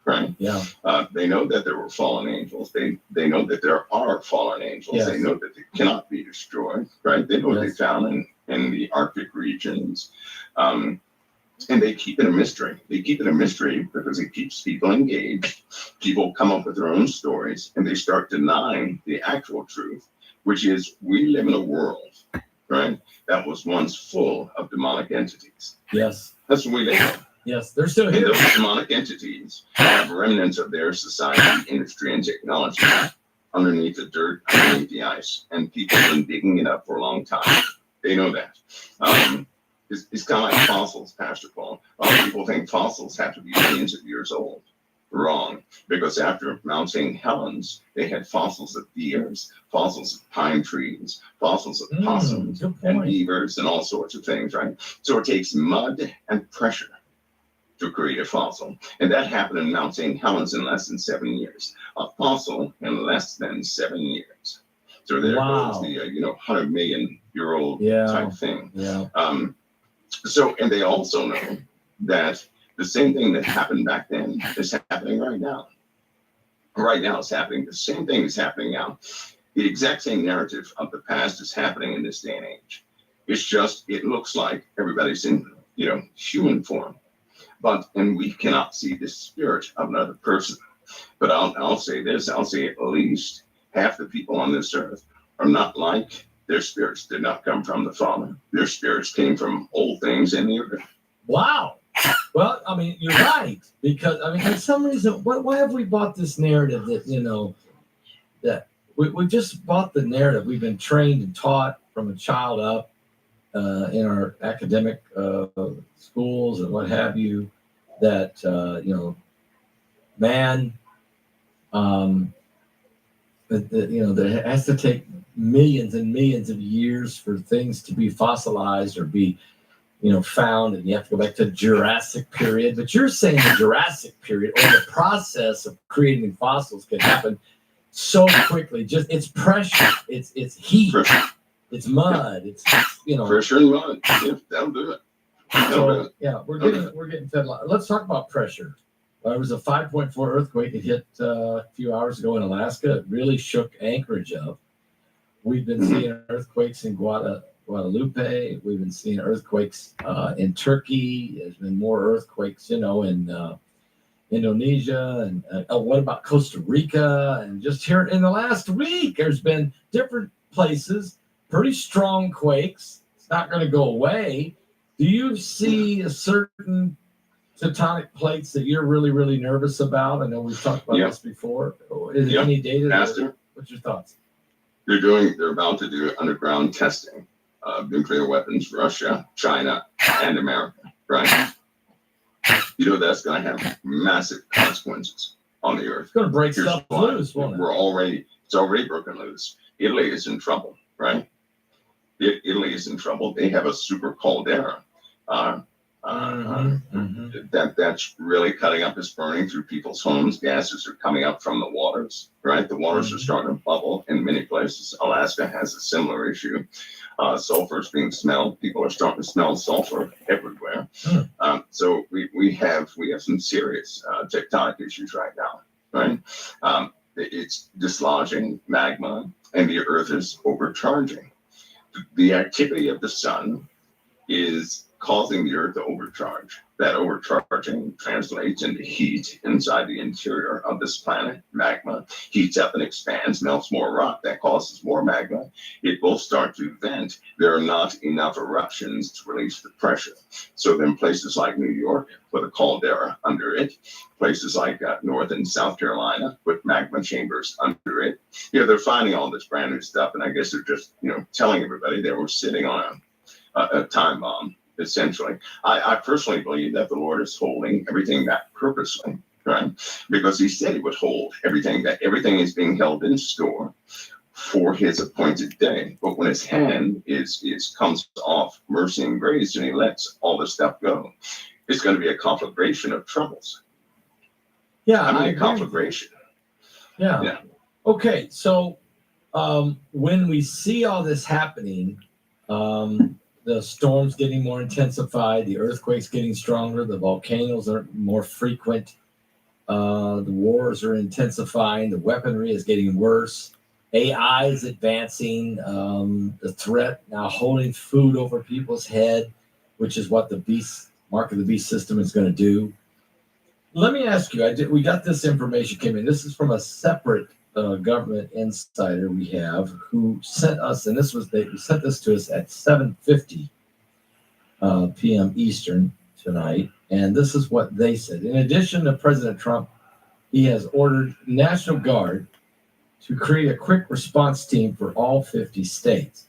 right? Yeah. They know that there were fallen angels. They know that there are fallen angels. Yes. They know that they cannot be destroyed, right? They know what they found in the Arctic regions. And they keep it a mystery. They keep it a mystery because it keeps people engaged. People come up with their own stories and they start denying the actual truth, which is we live in a world, right, that was once full of demonic entities. Yes. That's what we live in. Yes, they're still And here. those demonic entities have remnants of their society, industry, and technology underneath the dirt, underneath the ice. And people have been digging it up for a long time. They know that. It's kind of like fossils, Pastor Paul. A lot of people think fossils have to be millions of years old. Wrong, because after Mount St. Helens, they had fossils of deers, fossils of pine trees, fossils of possums and beavers and all sorts of things, right? So it takes mud and pressure to create a fossil. And that happened in Mount St. Helens in less than 7 years. A fossil in less than 7 years. So there goes the 100 million year old type thing. Yeah. So, and they also know that the same thing that happened back then is happening right now. Right now it's happening. The same thing is happening now. The exact same narrative of the past is happening in this day and age. It's just, it looks like everybody's in, human form. And we cannot see the spirit of another person. But I'll say this, I'll say at least half the people on this earth are not like their spirits did not come from the Father. Their spirits came from old things in the earth. Wow. Well, I mean, you're right. Because, for some reason, why have we bought this narrative that, that we just bought the narrative. We've been trained and taught from a child up in our academic schools and what have you, that, man, that has to take millions and millions of years for things to be fossilized or be, found, and you have to go back to Jurassic period. But you're saying the Jurassic period, or the process of creating fossils, can happen so quickly. Just it's pressure, it's heat, it's mud, it's pressure and mud. Yeah, that'll do it. We're getting fed. Let's talk about pressure. There was a 5.4 earthquake. It hit a few hours ago in Alaska. It really shook Anchorage up. We've been seeing earthquakes in Guadalupe. We've been seeing earthquakes in Turkey. There's been more earthquakes, in Indonesia. And what about Costa Rica? And just here in the last week, there's been different places, pretty strong quakes. It's not going to go away. Do you see a certain tectonic plates that you're really, really nervous about? I know we've talked about this before. Is there any data? Pastor, what's your thoughts? They're about to do underground testing of nuclear weapons, Russia, China, and America, right? That's going to have massive consequences on the earth. It's going to break stuff loose, won't it? It's already broken loose. Italy is in trouble, right? Italy is in trouble. They have a super caldera. That's really cutting up. It's burning through people's homes. Gases are coming up from the waters, right? The waters are starting to bubble in many places. Alaska has a similar issue. Sulfur is being smelled. People are starting to smell sulfur everywhere. So we have some serious tectonic issues right now, right? It's dislodging magma, and the earth is overcharging. The activity of the sun is causing the earth to overcharge. That overcharging translates into heat inside the interior of this planet. Magma heats up and expands, melts more rock. That causes more magma. It will start to vent. There are not enough eruptions to release the pressure. So then places like New York put a caldera under it. Places like North and South Carolina put magma chambers under it. They're finding all this brand new stuff. And I guess they're just, telling everybody they were sitting on a time bomb. Essentially, I personally believe that the Lord is holding everything back purposely, right? Because he said he would hold everything back. Everything is being held in store for his appointed day. But when his hand comes off mercy and grace and he lets all this stuff go, it's going to be a conflagration of troubles. Yeah, I mean, a conflagration. Yeah. Okay, so when we see all this happening, the storms getting more intensified, the earthquakes getting stronger, the volcanoes are more frequent, the wars are intensifying, the weaponry is getting worse, AI is advancing, the threat now holding food over people's head, which is what the mark of the beast system is going to do. Let me ask you, we got this information came in. This is from a separate government insider we have who sent us, and they sent this to us at 7:50 p.m. Eastern tonight, and this is what they said. In addition to President Trump, he has ordered National Guard to create a quick response team for all 50 states,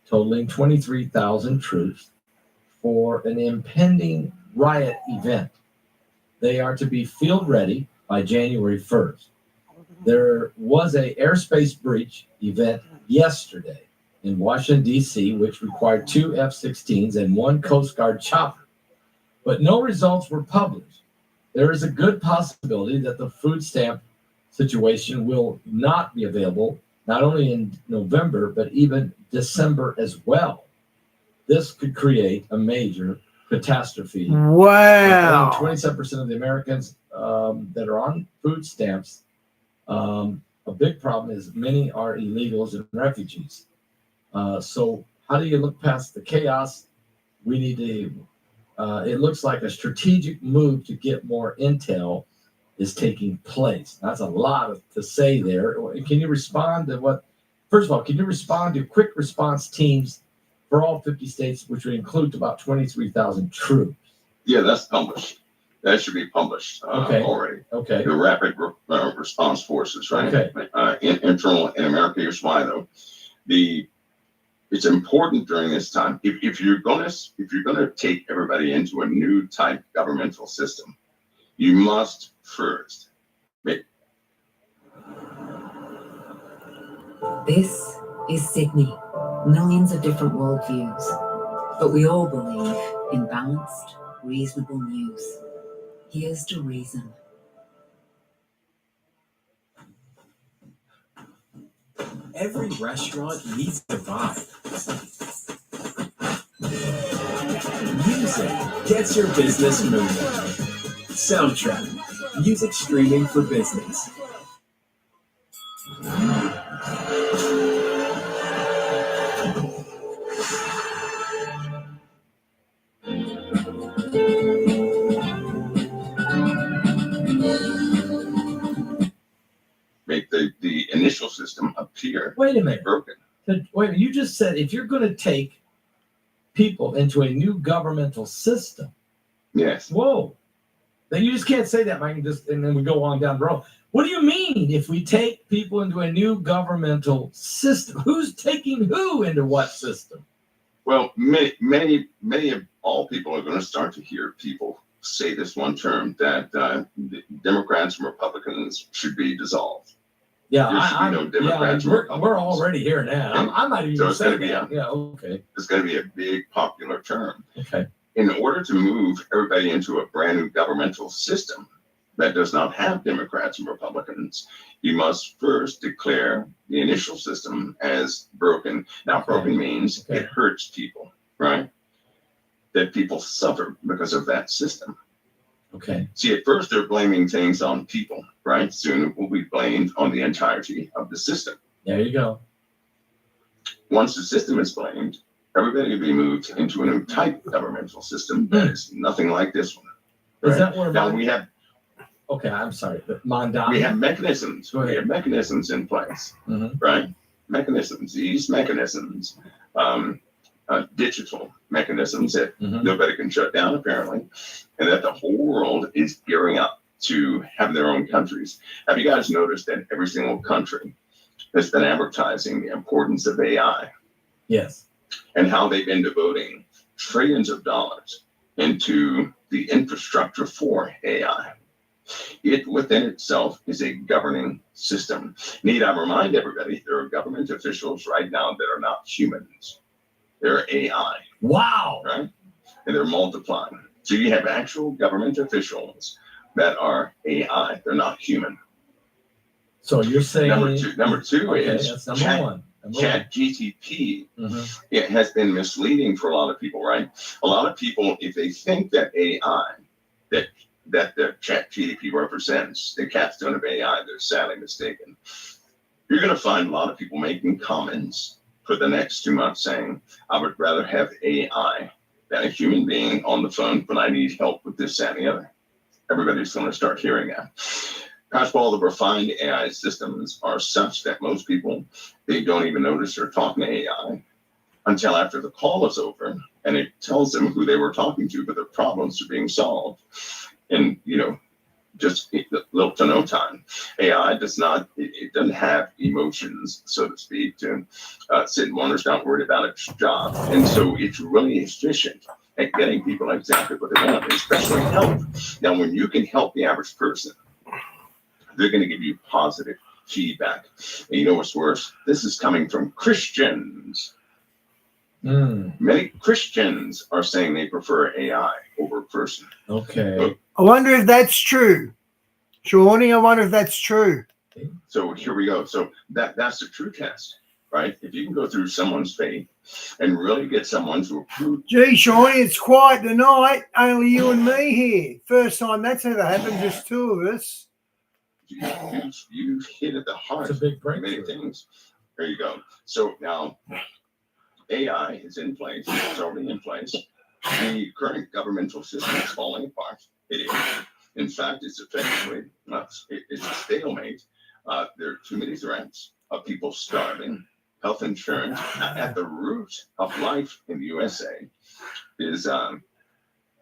totaling 23,000 troops for an impending riot event. They are to be field ready by January 1st. There was an airspace breach event yesterday in Washington, D.C., which required 2 F-16s and 1 Coast Guard chopper, but no results were published. There is a good possibility that the food stamp situation will not be available, not only in November, but even December as well. This could create a major catastrophe. Wow. 27% of the Americans that are on food stamps. A big problem is many are illegals and refugees. So how do you look past the chaos? We need to, it looks like a strategic move to get more intel is taking place. That's a lot to say there. Can you respond to first of all, can you respond to quick response teams for all 50 states, which would include about 23,000 troops? Yeah, that's published. That should be published already. Okay. The rapid response forces, right? Okay. Internal in America. Here's why, though. It's important during this time. If you're gonna take everybody into a new type governmental system, you must first make. This is Sydney. Millions of different worldviews, but we all believe in balanced, reasonable news. Here's the reason. Every restaurant needs a vibe. Music gets your business moving. Soundtrack, music streaming for business. Make the initial system appear. Wait a minute. Broken. Wait, you just said if you're going to take people into a new governmental system. Yes. Whoa. Then you just can't say that, Mike, and then we go on down the road. What do you mean if we take people into a new governmental system? Who's taking who into what system? Well, many of all people are going to start to hear people say this one term that Democrats and Republicans should be dissolved. Yeah, there should be no Democrats and Republicans. We're already hearing that. I'm not even saying that. Yeah, okay. It's going to be a big popular term. Okay. In order to move everybody into a brand new governmental system that does not have Democrats and Republicans, you must first declare the initial system as broken. Now, broken means it hurts people, right? That people suffer because of that system. Okay. See, at first they're blaming things on people, right? Soon it will be blamed on the entirety of the system. There you go. Once the system is blamed, everybody will be moved into a new type governmental system that is nothing like this one. Is that where Now we have Okay, I'm sorry, but Mondani. we have mechanisms. Go ahead. We have mechanisms in place, right? Mechanisms. These mechanisms, digital mechanisms that nobody can shut down apparently, and that the whole world is gearing up to have their own countries. Have you guys noticed that every single country has been advertising the importance of AI? Yes. And how they've been devoting trillions of dollars into the infrastructure for AI. It within itself is a governing system. Need I remind everybody, there are government officials right now that are not humans. They're AI. Wow. Right? And they're multiplying. So you have actual government officials that are AI. They're not human. So you're saying number two okay, is that's number one. Chat GTP it has been misleading for a lot of people, right? A lot of people, if they think that AI, that the Chat GTP represents the capstone of AI, they're sadly mistaken. You're going to find a lot of people making comments for the next 2 months saying, I would rather have AI than a human being on the phone when I need help with this, that, and the other. Everybody's going to start hearing that. Perhaps all the refined AI systems are such that most people, they don't even notice they're talking to AI until after the call is over and it tells them who they were talking to, but their problems are being solved in, just little to no time. AI does not, it doesn't have emotions, so to speak, to sit and wonder, it's not worried about its job. And so it's really efficient at getting people exactly what they want, especially help. Now, when you can help the average person, they're going to give you positive feedback. And you know what's worse? This is coming from Christians. Many Christians are saying they prefer AI over a person. Okay. I wonder if that's true. Shawnee, I wonder if that's true. So here we go. So that's the true test, right? If you can go through someone's faith and really get someone to approve. Gee, Shawnee, it's quiet tonight. Only you and me here. First time that's ever happened, just two of us. You hit at the heart It's a big of breakthrough. many things. There you go. So now AI is in place. It's already in place. The current governmental system is falling apart. It is. In fact, it's effectively, it's a stalemate. There are too many threats of people starving. Health insurance at the root of life in the USA is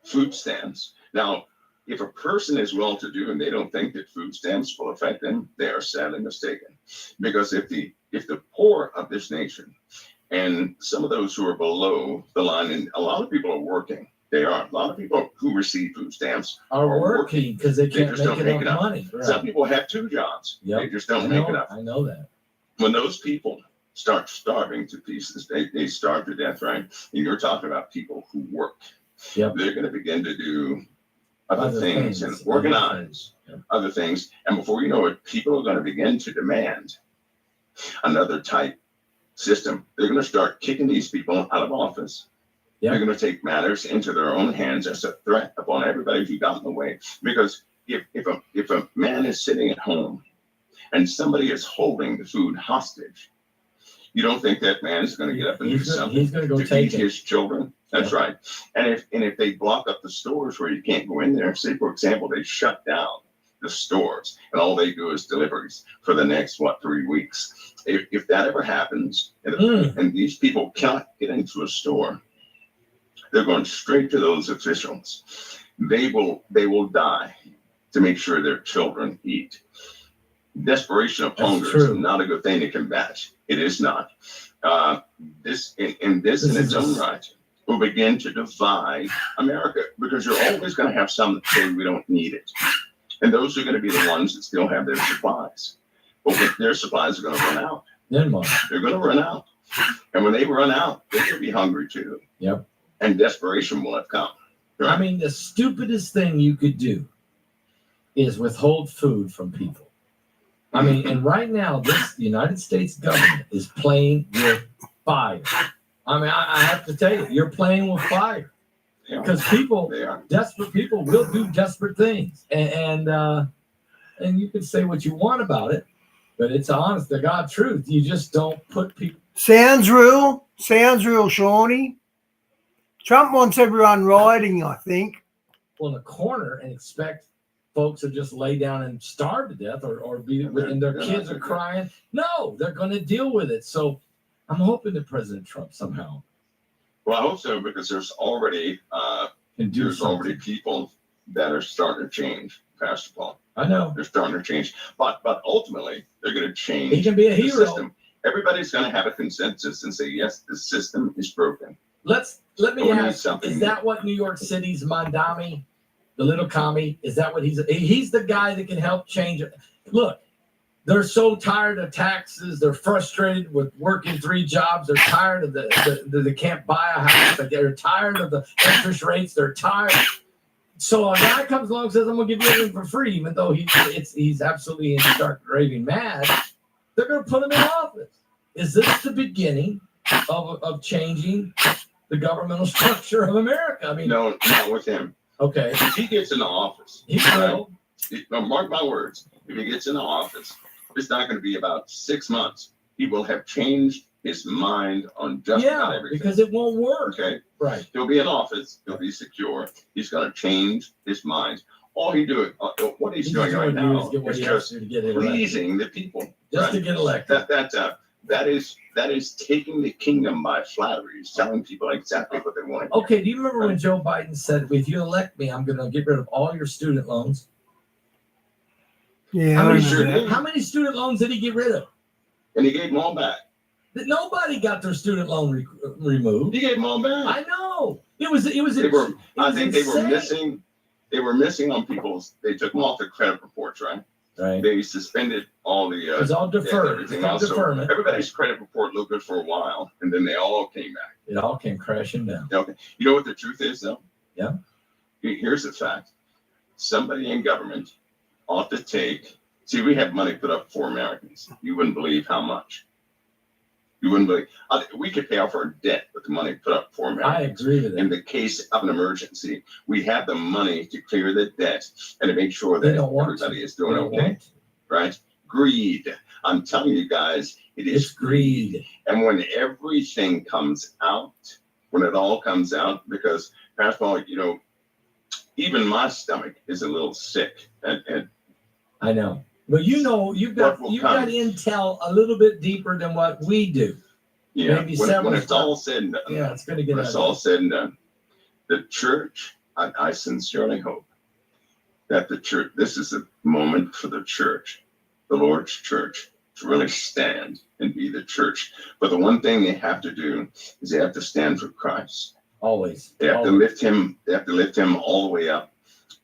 food stamps. Now, if a person is well-to-do and they don't think that food stamps will affect them, they are sadly mistaken. Because if the poor of this nation and some of those who are below the line, and a lot of people are working. They are. A lot of people who receive food stamps are working because they can't just make enough money. Right. Some people have 2 jobs. Yep. They just don't make enough. I know that. When those people start starving to pieces, they starve to death, right? And you're talking about people who work. Yep. They're going to begin to do other things and organize other things. And before you know it, people are going to begin to demand another type system. They're going to start kicking these people out of office. Yep. They're going to take matters into their own hands as a threat upon everybody who got in the way. Because if a man is sitting at home and somebody is holding the food hostage, you don't think that man is going to get up and do something he's going to go take feed his children? That's right. And if they block up the stores where you can't go in there, say for example they shut down the stores and all they do is deliveries for the next 3 weeks. If that ever happens and these people cannot get into a store, they're going straight to those officials. They will die to make sure their children eat. Desperation of hunger is not a good thing to combat. It is not. This in its own right will begin to divide America, because you're always going to have some that say we don't need it. And those are going to be the ones that still have their supplies. But when their supplies are going to run out, they're going to run out. And when they run out, they're going to be hungry too. Yep. And desperation will have come. Right? I mean, the stupidest thing you could do is withhold food from people. I mean, and right now, the United States government is playing with fire. I mean, I have to tell you, you're playing with fire. Because desperate people will do desperate things. And you can say what you want about it, but it's honest to God truth. You just don't put people. Sounds real, Shawnee. Trump wants everyone riding, I think. people in a corner and expect folks to just lay down and starve to death or be, and their kids are crying. No, they're going to deal with it. So I'm hoping that President Trump somehow. Well, I hope so, because there's already people that are starting to change, Pastor Paul. I know. They're starting to change. But ultimately, they're going to change. He can be a hero. System. Everybody's going to have a consensus and say, yes, the system is broken. Let me ask, is that what New York City's Mandami, the little commie, is that what he's the guy that can help change it? Look, they're so tired of taxes. They're frustrated with working 3 jobs. They're tired of they can't buy a house. They're tired of the interest rates. They're tired. So a guy comes along and says, I'm going to give you everything for free, even though he's absolutely in stark raving mad. They're going to put him in office. Is this the beginning of changing the governmental structure of America? I mean, no, not with him. Okay. If he gets in the office, he will. Mark my words. If he gets in the office, it's not going to be about 6 months. He will have changed his mind on just about everything. Because it won't work. Okay. Right. He'll be in office. He'll be secure. He's going to change his mind. All what he's doing right now is just pleasing the people. Just to get elected. That is taking the kingdom by flattery. He's telling people exactly what they want. Okay. Do you remember when Joe Biden said, if you elect me, I'm going to get rid of all your student loans? Yeah. How many student loans did he get rid of? And he gave them all back. Nobody got their student loan removed. He gave them all back. I know. It was. I think they were missing. They were missing on people's. They took them off their credit reports, right? Right. They suspended all the. It was all deferred. Everything else. So everybody's credit report looked good for a while, and then they all came back. It all came crashing down. Okay. You know what the truth is, though? Yeah. Here's the fact. Somebody in government ought to take. See, we have money put up for Americans. You wouldn't believe how much. You wouldn't believe. We could pay off our debt with the money put up for Americans. I agree with that. In the case of an emergency, we have the money to clear the debt and to make sure that everybody is doing okay. Right? Greed. I'm telling you guys, it's greed. And when everything comes out, when it all comes out, because Pastor Paul, even my stomach is a little sick. And I know. But you've got intel a little bit deeper than what we do. Yeah, maybe when it's all said and done. Yeah, it's going to get. When it's all said and done, the church. I sincerely hope that the church. This is a moment for the church, the Lord's church, to really stand and be the church. But the one thing they have to do is they have to stand for Christ. Always. They have to lift him. They have to lift him all the way up,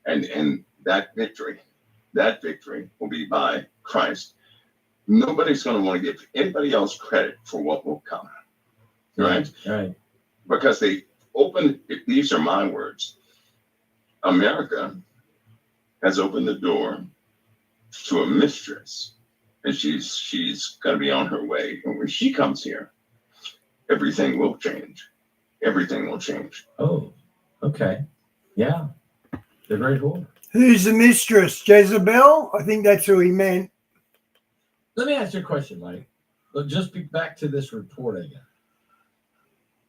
and that victory. That victory will be by Christ. Nobody's going to want to give anybody else credit for what will come. Right? Right. Because these are my words. America has opened the door to a mistress, and she's going to be on her way. And when she comes here, everything will change. Everything will change. Oh, okay. Yeah. They're very cool. Who's the mistress? Jezebel? I think that's who he meant. Let me ask you a question, Mike. But just be back to this report again.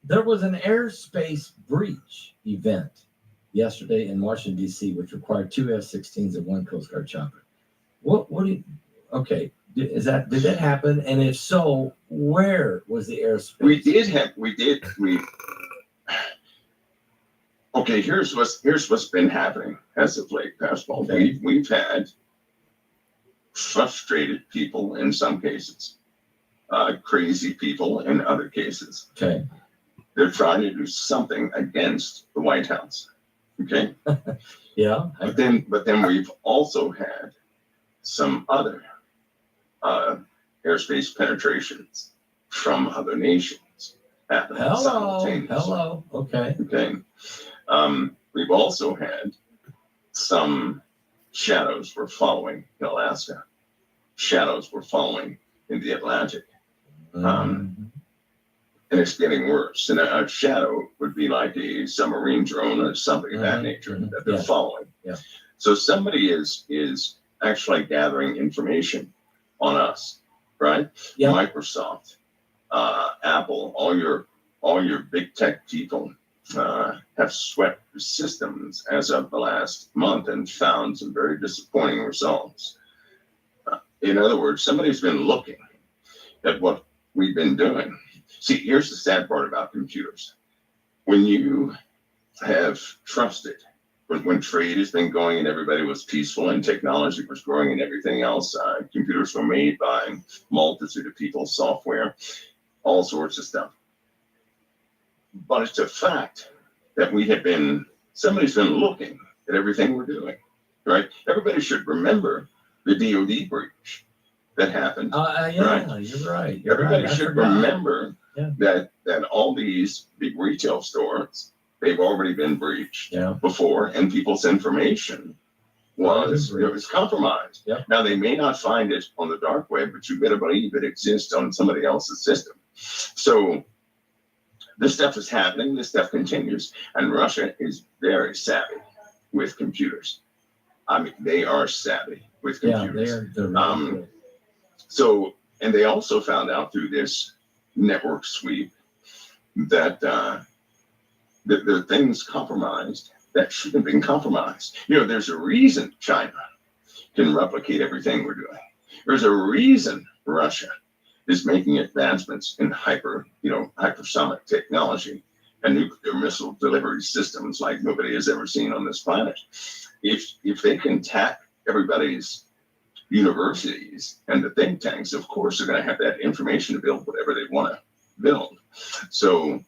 There was an airspace breach event yesterday in Washington, D.C., which required 2 F-16s and 1 Coast Guard chopper. Did that happen? And if so, where was the airspace? Okay, here's what's been happening as of late, Pastor Paul. Okay. We've had frustrated people in some cases, crazy people in other cases. Okay. They're trying to do something against the White House. Okay. Yeah. But then we've also had some other airspace penetrations from other nations happening simultaneously. Hello. Okay. Okay. We've also had some shadows were following in Alaska. Shadows were following in the Atlantic. And it's getting worse. And a shadow would be like a submarine drone or something of that nature that they're following. Yeah. So somebody is actually gathering information on us, right? Yeah. Microsoft, Apple, all your big tech people have swept systems as of the last month and found some very disappointing results. In other words, somebody's been looking at what we've been doing. See, here's the sad part about computers. When you have trusted, when trade has been going and everybody was peaceful and technology was growing and everything else, computers were made by multitude of people, software, all sorts of stuff. But it's a fact that somebody's been looking at everything we're doing, right? Everybody should remember the DoD breach that happened. Yeah, right? You're right. Everybody should remember that all these big retail stores, they've already been breached before, and people's information was compromised. Yep. Now, they may not find it on the dark web, but you better believe it exists on somebody else's system. So this stuff is happening. This stuff continues. And Russia is very savvy with computers. I mean, they are savvy with computers. Yeah, they're really good. So, and they also found out through this network sweep that there are things compromised that shouldn't have been compromised. You know, there's a reason China can replicate everything we're doing. There's a reason Russia is making advancements in hypersonic technology and nuclear missile delivery systems like nobody has ever seen on this planet. If they can tap everybody's universities and the think tanks, of course, they're going to have that information to build whatever they want to build. So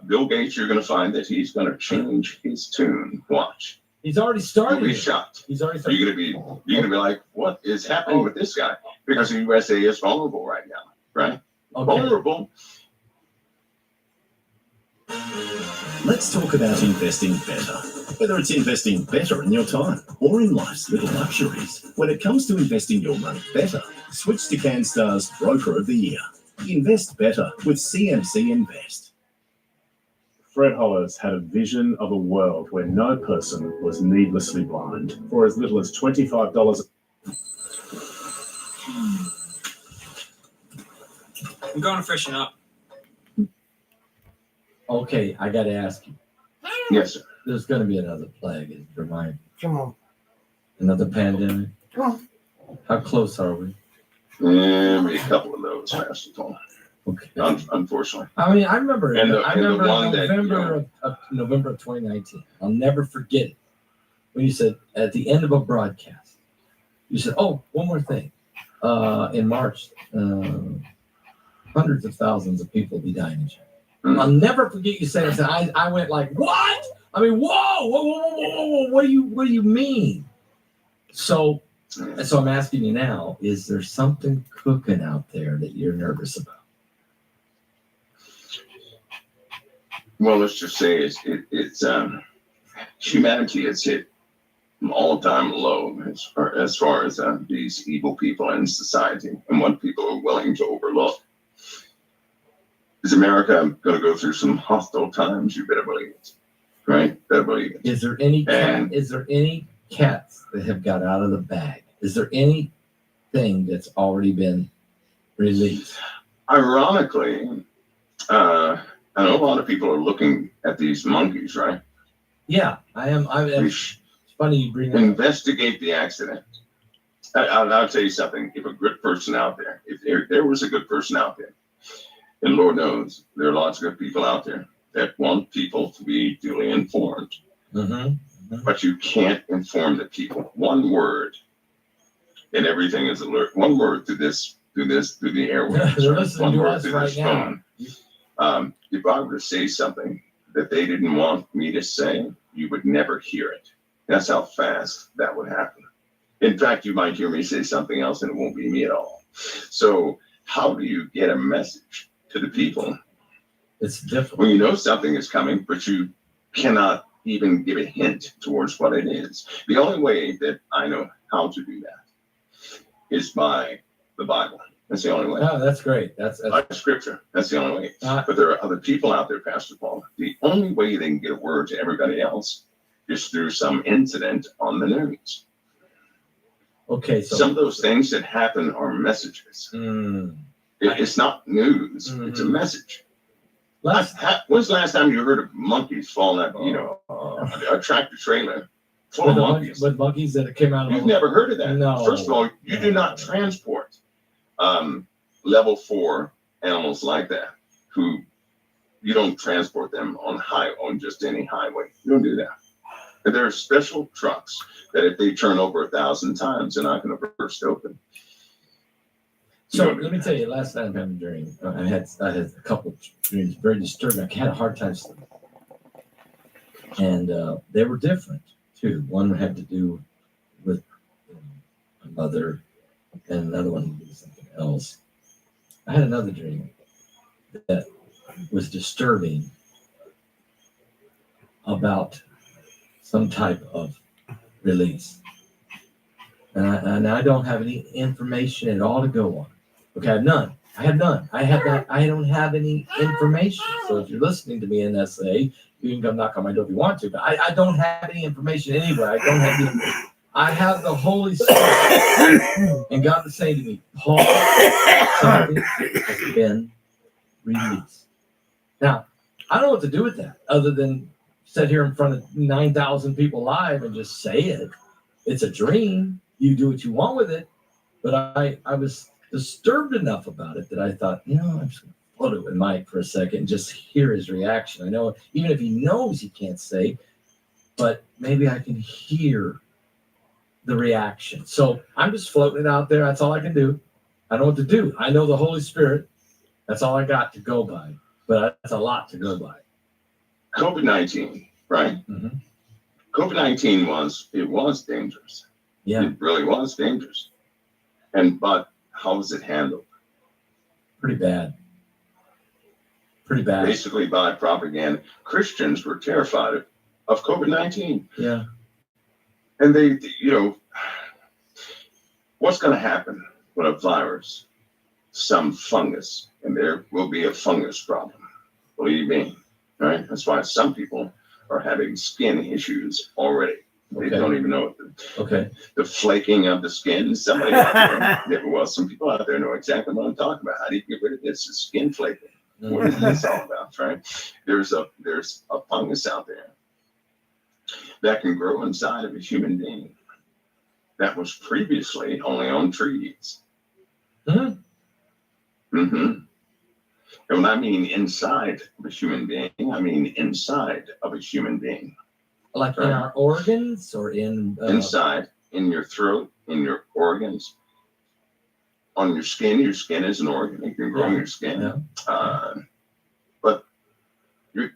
Bill Gates, you're going to find that he's going to change his tune. Watch. He's already started. You'll be shocked. He's already started. You're going to be like, what is happening with this guy? Because the USA is vulnerable right now, right? Okay. Vulnerable. Let's talk about investing better. Whether it's investing better in your time or in life's little luxuries, when it comes to investing your money better, switch to CanStar's Broker of the Year. Invest better with CMC Invest. Fred Hollows had a vision of a world where no person was needlessly blind. For as little as $25. I'm going to freshen up. Okay, I got to ask you. Yes, sir. There's going to be another plague. Remind. Come on. Another pandemic. Come on. How close are we? Maybe a couple of those fast at all. Okay. Unfortunately. I mean, I remember. November of 2019. I'll never forget it. When you said at the end of a broadcast, you said, "Oh, one more thing. In March, hundreds of thousands of people will be dying in China." Mm-hmm. I'll never forget you saying that. I went like, "What? I mean, whoa. What do you mean?" So I'm asking you now: is there something cooking out there that you're nervous about? Well, let's just say it's humanity has hit an all-time low as far as these evil people in society and what people are willing to overlook. Is America going to go through some hostile times? You better believe it, right? Better believe it. Is there any cats that have got out of the bag? Is there anything that's already been released? Ironically, I know a lot of people are looking at these monkeys, right? Yeah, I am. It's funny you bring that up. Investigate the accident. I'll tell you something. If a good person out there, if there was a good person out there, and Lord knows there are lots of good people out there that want people to be duly informed. Mm-hmm. Mm-hmm. But you can't inform the people. One word, and everything is alert. One word through the airwaves. They're listening One to word us through right this now. phone. If I were to say something that they didn't want me to say, you would never hear it. That's how fast that would happen. In fact, you might hear me say something else and it won't be me at all. So how do you get a message to the people? It's difficult. When you know something is coming, but you cannot even give a hint towards what it is. The only way that I know how to do that is by the Bible. That's the only way. Oh, that's great. That's by scripture. That's the only way. But there are other people out there, Pastor Paul. The only way they can get a word to everybody else is through some incident on the news. Okay, so some of those things that happen are messages. It's not news. It's a message. When's the last time you heard of monkeys falling out? A tractor trailer full of monkeys. With monkeys that came out of. You've never heard of that. No. First of all, you do not transport level 4 animals like that. You don't transport them on just any highway. You don't do that. And there are special trucks that if they turn over 1,000 times, they're not going to burst open. So let me tell you, last night I had a dream. I had a couple of dreams, very disturbing. I had a hard time sleeping, and they were different too. One had to do with my mother, and another one had to do with something else. I had another dream that was disturbing about some type of release. And I don't have any information at all to go on. Okay, I have none. I don't have any information. So if you're listening to me in SA, you can come knock on my door if you want to, but I don't have any information anywhere. I have the Holy Spirit. And God is saying to me, Paul, something has been released. Now, I don't know what to do with that other than sit here in front of 9,000 people live and just say it. It's a dream. You do what you want with it. But I was disturbed enough about it that I thought, I'm just going to float it with Mike for a second and just hear his reaction. I know even if he knows he can't say, but maybe I can hear the reaction. So I'm just floating it out there. That's all I can do. I don't know what to do. I know the Holy Spirit. That's all I got to go by. But that's a lot to go by. COVID-19, right? Mm-hmm. COVID-19 was dangerous. Yeah. It really was dangerous. But how was it handled? Pretty bad. Basically by propaganda. Christians were terrified of COVID-19. Yeah. And they, what's going to happen with a virus? Some fungus, and there will be a fungus problem. Believe me, right? That's why some people are having skin issues already. They don't even know it. The flaking of the skin. Somebody out there, some people out there know exactly what I'm talking about. How do you get rid of this? It's skin flaking. Mm-hmm. What is this all about, right? There's a fungus out there that can grow inside of a human being that was previously only on trees. Mm-hmm. Mm-hmm. And when I mean inside of a human being, I mean inside of a human being. Like in our organs or in... Inside, in your throat, in your organs, on your skin. Your skin is an organ. You can grow your skin. Yeah. But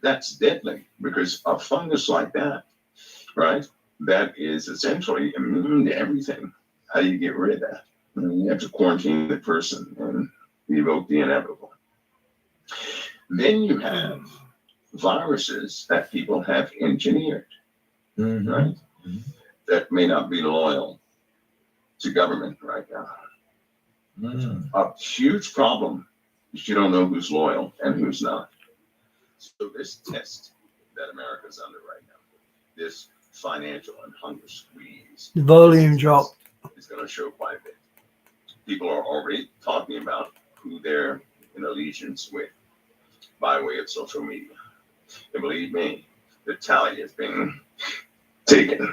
that's deadly because a fungus like that, right, that is essentially immune to everything. How do you get rid of that? You have to quarantine the person and evoke the inevitable. Then you have viruses that people have engineered, right? Mm-hmm. That may not be loyal to government right now. Mm. A huge problem is you don't know who's loyal and who's not. So this test that America's under right now, this financial and hunger squeeze, the volume drop is going to show quite a bit. People are already talking about who they're in allegiance with by way of social media. And believe me, the tally is being taken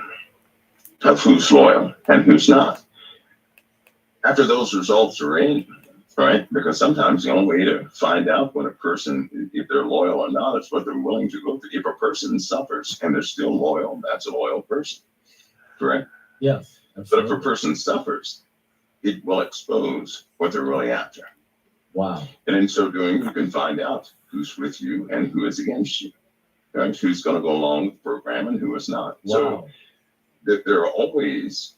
of who's loyal and who's not. After those results are in, right? Because sometimes the only way to find out when a person, if they're loyal or not, is what they're willing to go through. If a person suffers and they're still loyal, that's a loyal person, correct? Yes. But if a person suffers, it will expose what they're really after. Wow. And in so doing, you can find out who's with you and who is against you, right? Who's going to go along with the program and who is not. Wow. So there are always,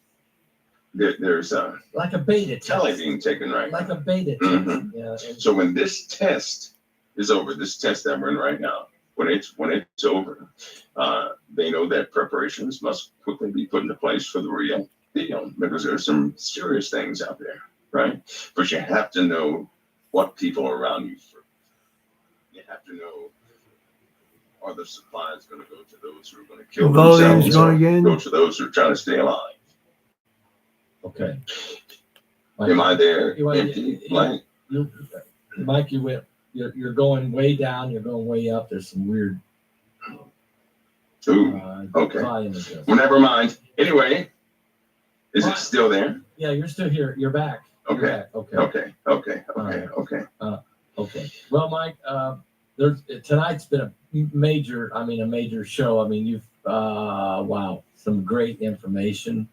there's a... Like a beta tally test. being taken right Like now. a beta test. Mm-hmm. Yeah. So when this test is over, this test that we're in right now, when it's over, they know that preparations must quickly be put into place for the real deal, because there's some serious things out there, right? But you have to know what people are around you for. You have to know, are the supplies going to go to those who are going to kill themselves, or go to those who are trying to stay alive? Okay. Am I there? Empty, blank? Mike, you you're going way down. You're going way up. There's some weird. Ooh. Okay. Volume adjustment. Well, never mind. Anyway, is it still there? Yeah, you're still here. You're back. You're Okay. back. Okay. Okay. Okay. Right. Okay. Okay. Well, Mike, tonight's been a major show. I mean, you've wow, some great information,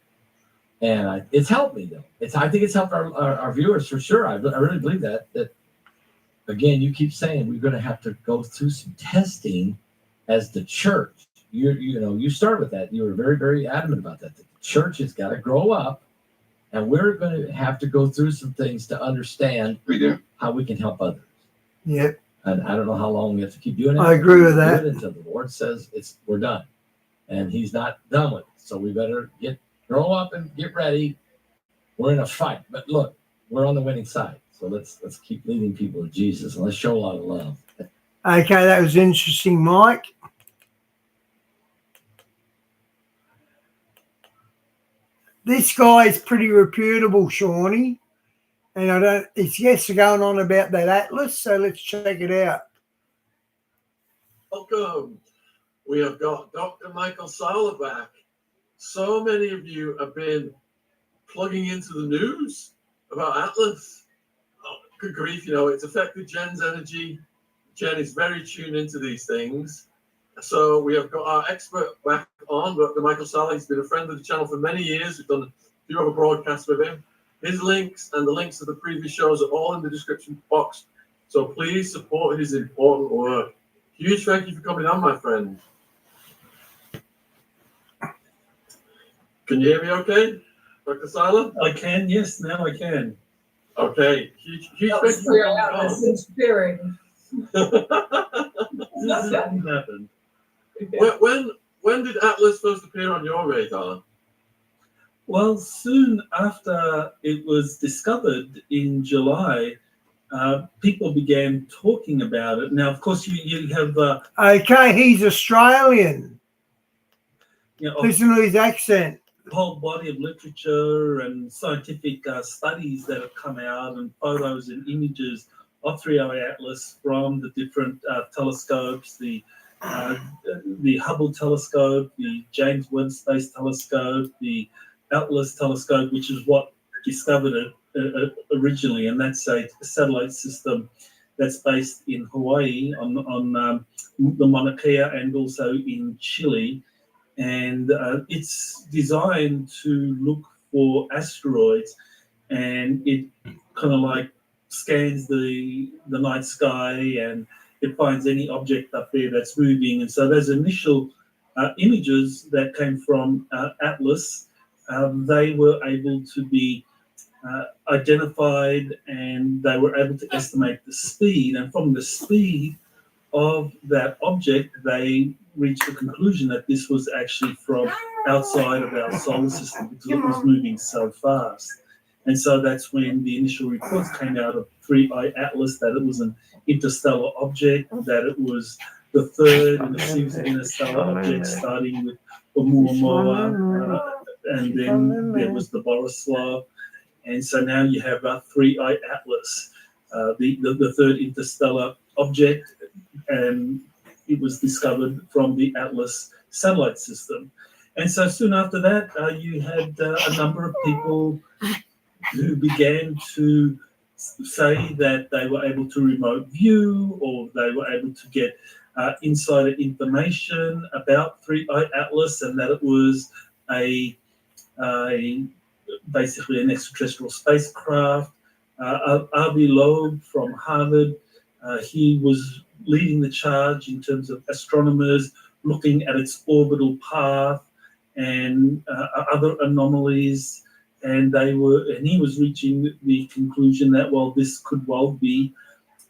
and it's helped me though. I think it's helped our viewers for sure. I really believe that again, you keep saying we're going to have to go through some testing as the church. You started with that. You were very, very adamant about that. The church has got to grow up, and we're going to have to go through some things to understand how we can help others. Yep. And I don't know how long we have to keep doing it. I agree with that. Until the Lord says we're done, and He's not done with it. So we better grow up and get ready. We're in a fight, but look, we're on the winning side. So let's keep leading people to Jesus, and let's show a lot of love. Okay, that was interesting, Mike. This guy is pretty reputable, Shawnee. And his guests are going on about that atlas, so let's check it out. Welcome. We have got Dr. Michael Sala back. So many of you have been plugging into the news about Atlas. Oh, good grief, it's affected Jen's energy. Jen is very tuned into these things. So we have got our expert back on, Dr. Michael Sala. He's been a friend of the channel for many years. We've done a few other broadcasts with him. His links and the links to the previous shows are all in the description box. So please support his important work. Huge thank you for coming on, my friend. Can you hear me okay, Dr. Sala? I can, yes, now I can. Okay. Huge thank you for coming on. Nothing happened. When did Atlas first appear on your radar? Well, soon after it was discovered in July, people began talking about it. Now, of course, you have... okay, he's Australian. Listen to his accent. A whole body of literature and scientific studies that have come out, and photos and images of 3i Atlas from the different telescopes, the Hubble telescope, the James Webb Space Telescope, the Atlas telescope, which is what discovered it originally, and that's a satellite system that's based in Hawaii on the Mauna Kea and also in Chile, and it's designed to look for asteroids, and it kind of like scans the night sky and it finds any object up there that's moving. And so those initial images that came from Atlas, they were able to be identified, and they were able to estimate the speed. And from the speed of that object, they reached the conclusion that this was actually from outside of our solar system because it was moving so fast. And so that's when the initial reports came out of 3i Atlas, that it was an interstellar object, that it was the third in a series of interstellar objects, starting with Oumuamua, and then there was the Borislav. And so now you have 3i Atlas, the third interstellar object, and it was discovered from the Atlas satellite system. And so soon after that, you had a number of people who began to say that they were able to remote view, or they were able to get insider information about 3i Atlas, and that it was basically an extraterrestrial spacecraft. Avi Loeb from Harvard, he was leading the charge in terms of astronomers looking at its orbital path and other anomalies. And he was reaching the conclusion that, well, this could well be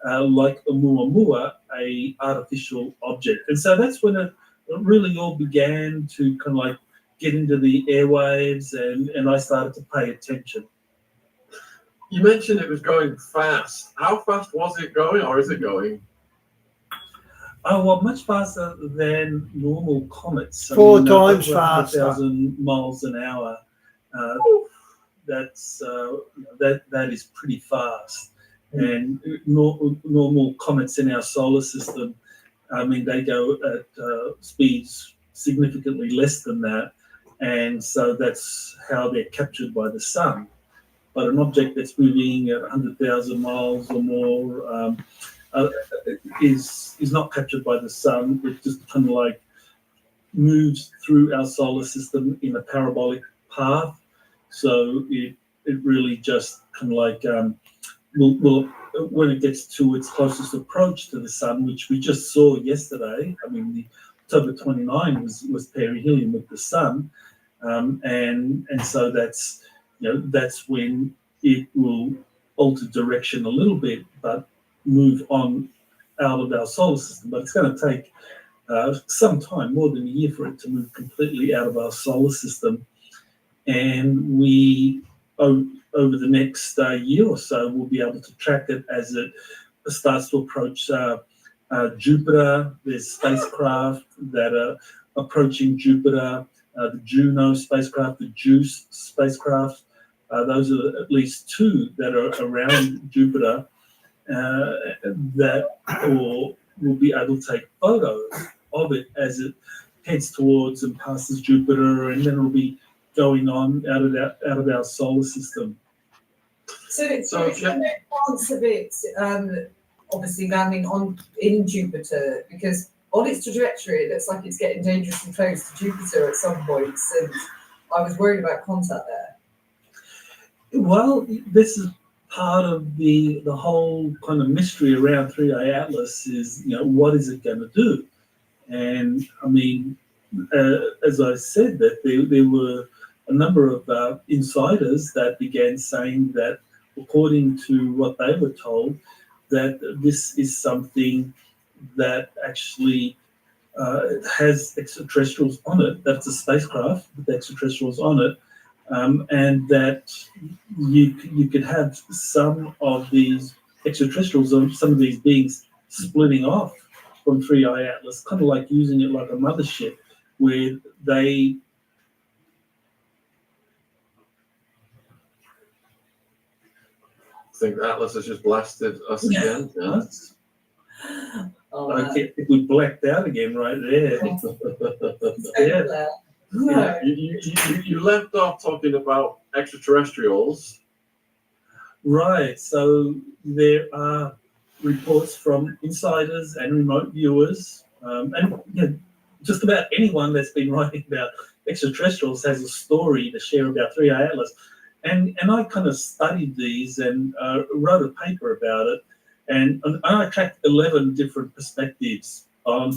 like Oumuamua, a artificial object. And so that's when it really all began to kind of like get into the airwaves, and I started to pay attention. You mentioned it was going fast. How fast was it going, or is it going? Oh, well, much faster than normal comets. Four times faster. 1,000 miles an hour. That is pretty fast. And normal comets in our solar system, I mean, they go at speeds significantly less than that. And so that's how they're captured by the sun. But an object that's moving at 100,000 miles or more is not captured by the sun. It just kind of like moves through our solar system in a parabolic path. So it really just kind of like will when it gets to its closest approach to the sun, which we just saw yesterday. I mean, the October 29 was perihelion with the sun, and so that's when it will alter direction a little bit, but move on out of our solar system. But it's going to take some time, more than a year, for it to move completely out of our solar system. And we, over the next year or so, we'll be able to track it as it starts to approach Jupiter. There's spacecraft that are approaching Jupiter, the Juno spacecraft, the JUICE spacecraft. Those are at least two that are around Jupiter that will be able to take photos of it as it heads towards and passes Jupiter, and then it'll be going on out of our solar system. So it's in advance of it, obviously landing in Jupiter, because on its trajectory, it looks like it's getting dangerously close to Jupiter at some points, and I was worried about contact there. Well, this is part of the whole kind of mystery around 3i Atlas is, what is it going to do? And I mean, as I said, that there were a number of insiders that began saying that, according to what they were told, that this is something that actually has extraterrestrials on it, that it's a spacecraft with extraterrestrials on it, and that you could have some of these extraterrestrials, or some of these beings, splitting off from 3i Atlas, kind of like using it like a mothership, where they think Atlas has just blasted us again. Yeah. Okay, we blacked out again right there. Yeah. No. You left off talking about extraterrestrials. Right. So there are reports from insiders and remote viewers, and just about anyone that's been writing about extraterrestrials has a story to share about 3i Atlas. And I kind of studied these and wrote a paper about it, and I tracked 11 different perspectives on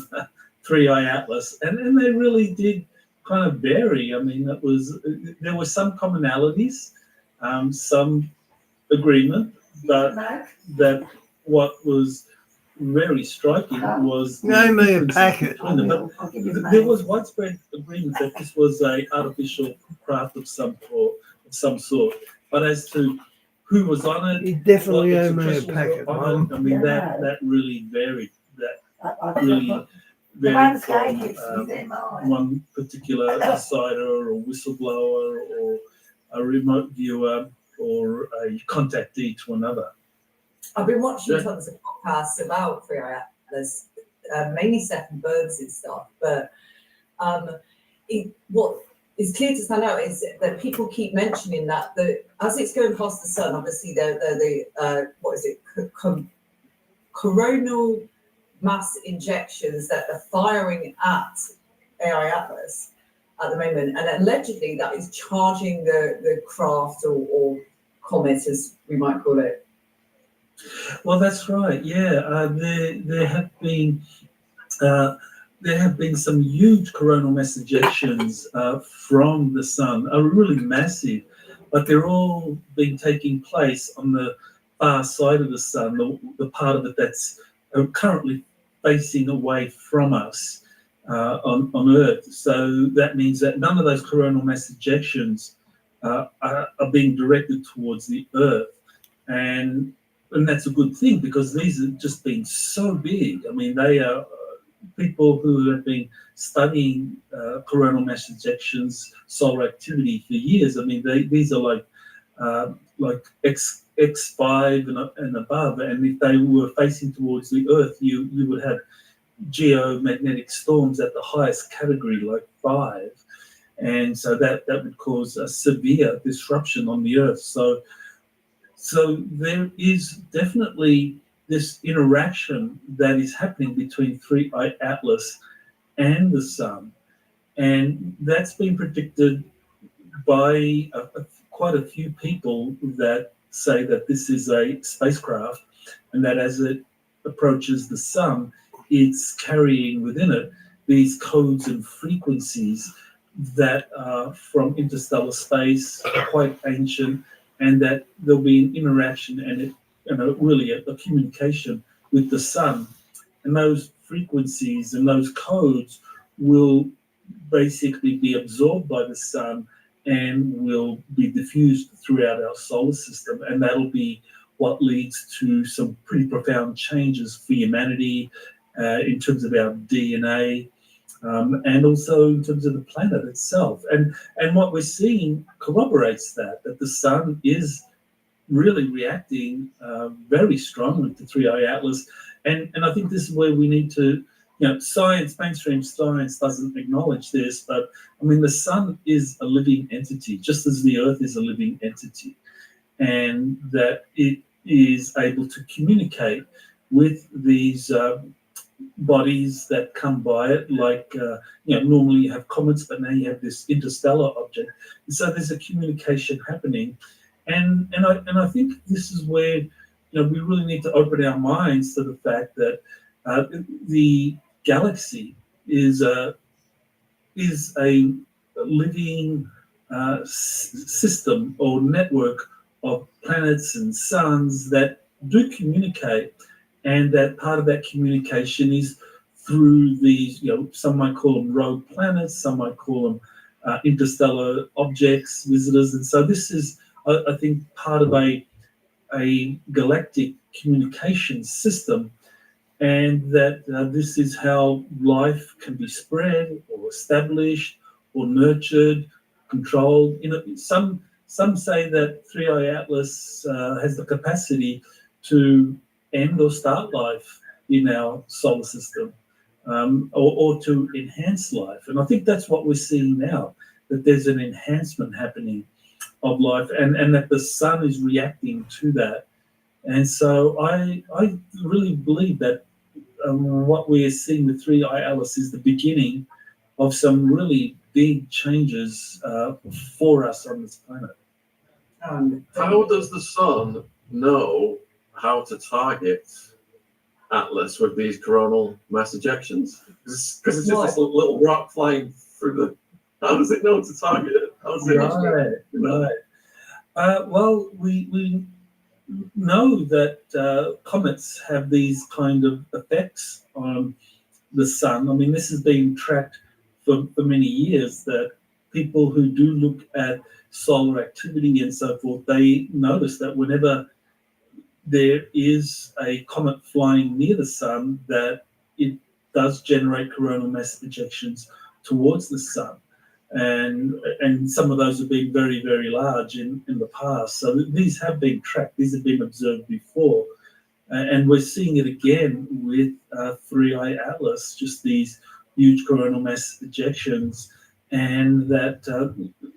3i Atlas, and they really did kind of vary. I mean, there were some commonalities, some agreement, but that what was very striking was me a packet. But there was widespread agreement that this was a artificial craft of some sort. But as to who was on it, he definitely owe me a extraterrestrials packet. were on it, I mean, that really varied. That really varied from one particular insider or whistleblower or a remote viewer or a contactee to another. I've been watching tons of podcasts about 3i Atlas, mainly Stephen Burns and stuff, but what is clear to stand out is that people keep mentioning that as it's going past the sun, obviously the coronal mass injections that are firing at AI Atlas at the moment, and allegedly that is charging the craft or comet, as we might call it. Well, that's right. Yeah, there have been some huge coronal mass ejections from the sun, really massive, but they're all been taking place on the far side of the sun, the part of it that's currently facing away from us on Earth. So that means that none of those coronal mass ejections are being directed towards the Earth, and that's a good thing, because these have just been so big. I mean, they are people who have been studying coronal mass ejections, solar activity for years. I mean, these are like X5 and above, and if they were facing towards the Earth, you would have geomagnetic storms at the highest category, like 5, and so that would cause a severe disruption on the Earth. So there is definitely this interaction that is happening between 3I Atlas and the Sun, and that's been predicted by quite a few people that say that this is a spacecraft, and that as it approaches the Sun, it's carrying within it these codes and frequencies that are from interstellar space, quite ancient, and that there'll be an interaction and really a communication with the Sun. And those frequencies and those codes will basically be absorbed by the Sun and will be diffused throughout our solar system. And that'll be what leads to some pretty profound changes for humanity in terms of our DNA, and also in terms of the planet itself. And what we're seeing corroborates that the Sun is really reacting very strongly to 3I Atlas. And I think this is where we need to, science, mainstream science doesn't acknowledge this, but I mean, the Sun is a living entity, just as the Earth is a living entity, and that it is able to communicate with these bodies that come by it, like normally you have comets, but now you have this interstellar object, and so there's a communication happening, and I think this is where we really need to open our minds to the fact that the galaxy is a living system or network of planets and suns that do communicate. And that part of that communication is through these, some might call them rogue planets, some might call them interstellar objects, visitors. And so this is, I think, part of a galactic communication system, and that this is how life can be spread or established or nurtured, controlled. Some say that 3I Atlas has the capacity to end or start life in our solar system, or to enhance life. And I think that's what we're seeing now, that there's an enhancement happening of life, and that the Sun is reacting to that. And so I really believe that what we're seeing with 3I Atlas is the beginning of some really big changes for us on this planet. How does the Sun know how to target Atlas with these coronal mass ejections? Because it's just this little rock flying through the... How does it know to target it? How does it Right. Well, we know that comets have these kind of effects on the Sun. I mean, this has been tracked for many years, that people who do look at solar activity and so forth, they notice that whenever there is a comet flying near the Sun, that it does generate coronal mass ejections towards the Sun. And some of those have been very, very large in the past. So these have been tracked, these have been observed before. And we're seeing it again with 3I Atlas, just these huge coronal mass ejections. And that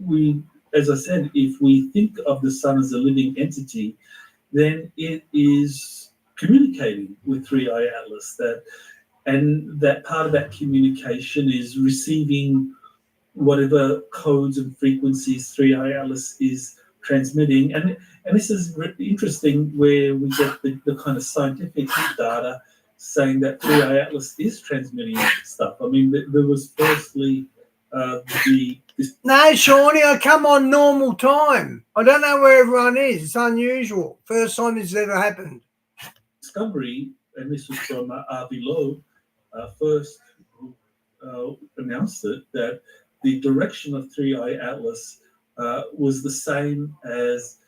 we, as I said, if we think of the Sun as a living entity, then it is communicating with 3I Atlas, and that part of that communication is receiving whatever codes and frequencies 3I Atlas is transmitting. And this is interesting, where we get the kind of scientific data saying that 3I Atlas is transmitting stuff. I mean, there was firstly No, Shawnee, I come on normal time. I don't know where everyone is. It's unusual. First time it's ever happened. Discovery, and this was from R.V. Lowe, first announced it, that the direction of 3I Atlas was the same as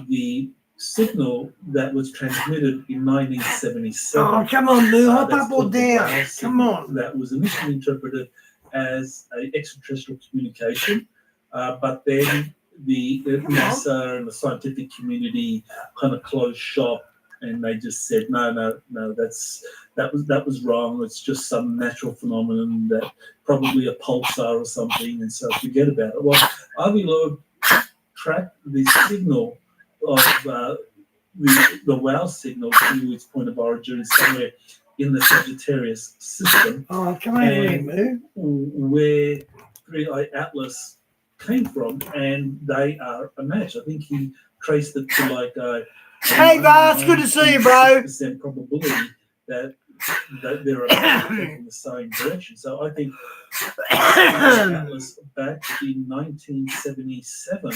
the signal that was transmitted in 1977. Oh, come on, Lou, hop up or down. Come on. That was initially interpreted as an extraterrestrial communication, but then the NASA and the scientific community kind of closed shop, and they just said, no, that was wrong. It's just some natural phenomenon, that probably a pulsar or something, and so forget about it. Well, Avi Loeb tracked the signal of the WOW signal to its point of origin somewhere in the Sagittarius system. Oh, come over here, Moo. Where 3i Atlas came from, and they are a match. I think he traced it to like a hey, Vars, good to see you, bro. % probability that they're a match in the same direction. So I think Atlas back in 1977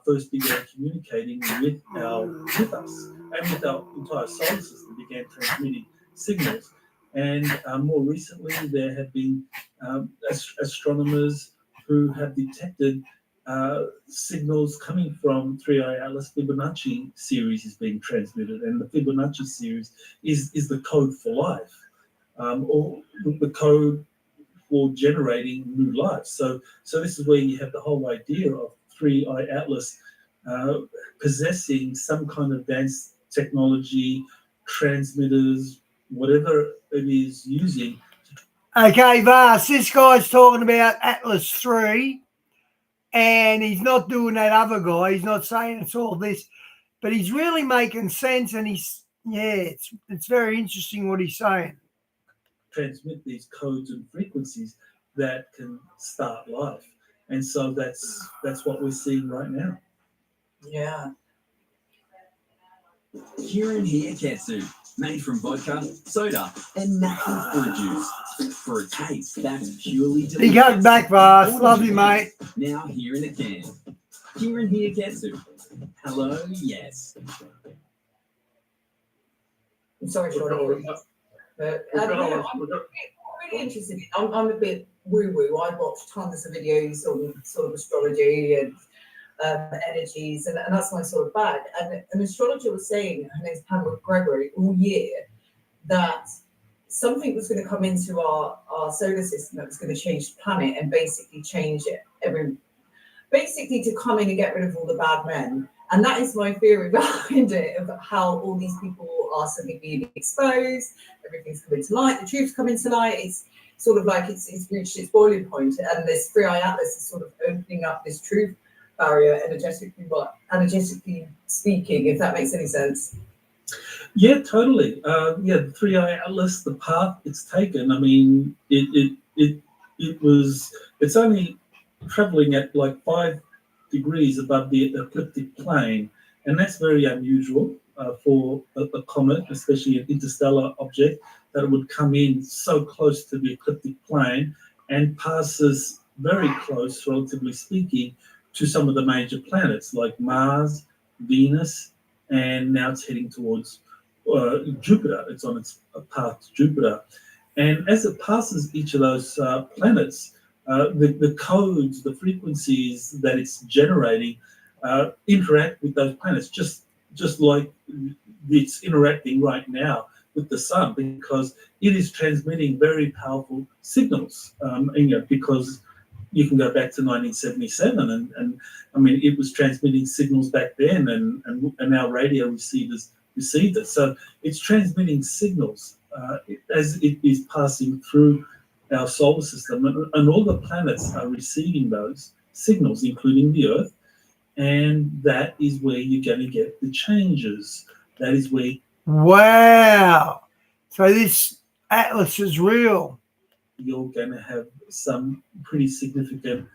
first began communicating with us and with our entire solar system, began transmitting signals. And more recently, there have been astronomers who have detected signals coming from 3i Atlas. Fibonacci series is being transmitted, and the Fibonacci series is the code for life, or the code for generating new life. So this is where you have the whole idea of 3i Atlas possessing some kind of advanced technology, transmitters, whatever it is using. Okay, Vars, this guy's talking about Atlas 3, and he's not doing that other guy. He's not saying it's all this, but he's really making sense, and it's very interesting what he's saying. Transmit these codes and frequencies that can start life. And so that's what we're seeing right now. Yeah. Kieran Hieketsu, made from vodka, soda, and natural fruit juice. For a taste that's purely delicious. He got back, Vars. Love you, mate. Now here in a can. Kieran Hieketsu. Hello, yes. I'm sorry, Sean. But I'm really interested. I'm a bit woo-woo. I watch tons of videos on sort of astrology and energies, and that's my sort of bag. And an astrologer was saying, her name's Pamela Gregory, all year, that something was going to come into our solar system that was going to change the planet and basically change it basically to come in and get rid of all the bad men. And that is my theory behind it, of how all these people are suddenly being exposed, everything's coming to light, the truth's coming to light. It's sort of like it's reached its boiling point, and this 3i Atlas is sort of opening up this truth barrier energetically speaking, if that makes any sense. Yeah, totally. The 3i Atlas, the path it's taken, I mean, it's only traveling at like 5 degrees above the ecliptic plane, and that's very unusual for a comet, especially an interstellar object, that it would come in so close to the ecliptic plane and passes very close, relatively speaking, to some of the major planets like Mars, Venus, and now it's heading towards Jupiter. It's on its path to Jupiter. And as it passes each of those planets, the codes, the frequencies that it's generating interact with those planets, just like it's interacting right now with the sun, because it is transmitting very powerful signals. Because you can go back to 1977, and I mean, it was transmitting signals back then, and our radio receivers received it. So it's transmitting signals as it is passing through our solar system, and all the planets are receiving those signals, including the Earth, and that is where you're going to get the changes. That is where... Wow! So this Atlas is real. You're going to have some pretty significant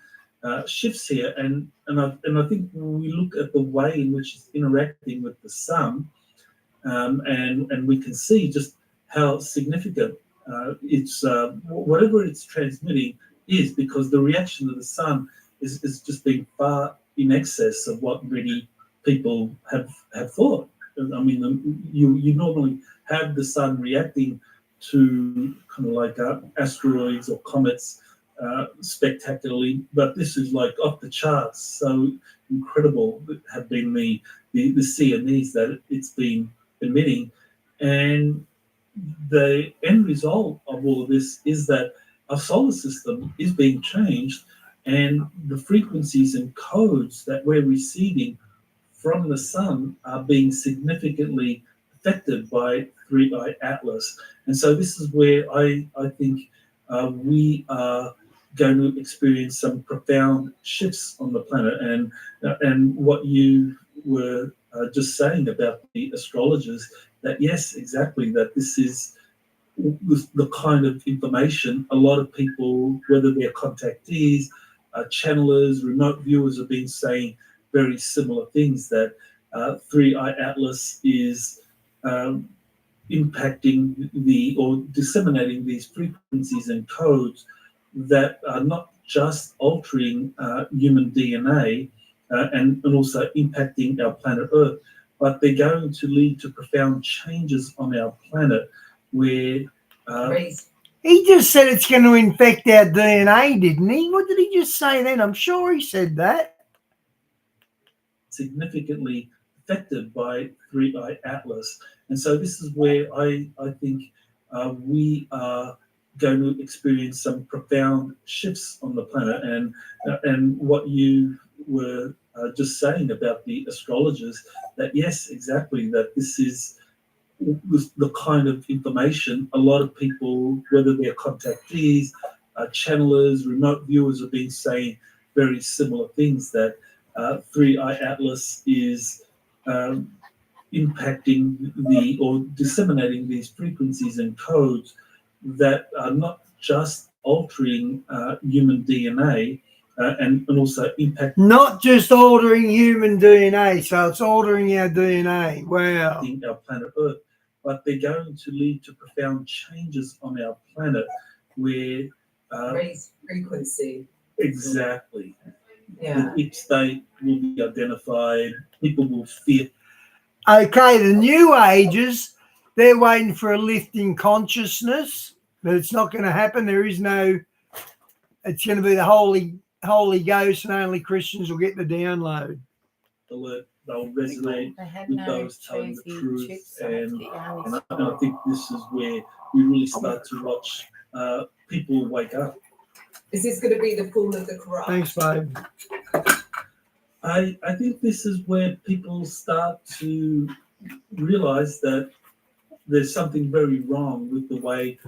shifts here, and I think when we look at the way in which it's interacting with the sun, and we can see just how significant it's whatever it's transmitting is, because the reaction of the sun is just being far in excess of what many people have thought. I mean, you normally have the sun reacting to kind of like asteroids or comets spectacularly, but this is like off the charts. So incredible have been the CMEs that it's been emitting, and the end result of all of this is that our solar system is being changed, and the frequencies and codes that we're receiving from the sun are being significantly affected by 3i Atlas. And so this is where I think we are going to experience some profound shifts on the planet. And what you were just saying about the astrologers, that yes, exactly, that this is the kind of information a lot of people, whether they're contactees, channelers, remote viewers, have been saying very similar things, that 3i Atlas is impacting or disseminating these frequencies and codes that are not just altering human DNA and also impacting our planet Earth, but they're going to lead to profound changes on our planet where... he just said it's going to infect our DNA, didn't he? What did he just say then? I'm sure he said that. Significantly affected by 3i Atlas. And so this is where I think we are going to experience some profound shifts on the planet. And what you were just saying about the astrologers, that yes, exactly, that this is the kind of information a lot of people, whether they're contactees, channelers, remote viewers, have been saying very similar things, that 3i Atlas is impacting or disseminating these frequencies and codes that are not just altering human DNA and also impacting... Not just altering human DNA, so it's altering our DNA. Wow. Our planet Earth, but they're going to lead to profound changes on our planet where... raised frequency. Exactly. Yeah. The state will be identified, people will fear. Okay, the New Ages, they're waiting for a lift in consciousness, but it's not going to happen. There is no... It's going to be the Holy Ghost, and only Christians will get the download. They'll resonate with those telling the truth, and I think this is where we really start to watch people wake up. Is this going to be the fall of the corrupt? Thanks, babe. I think this is where people start to realize that there's something very wrong with the way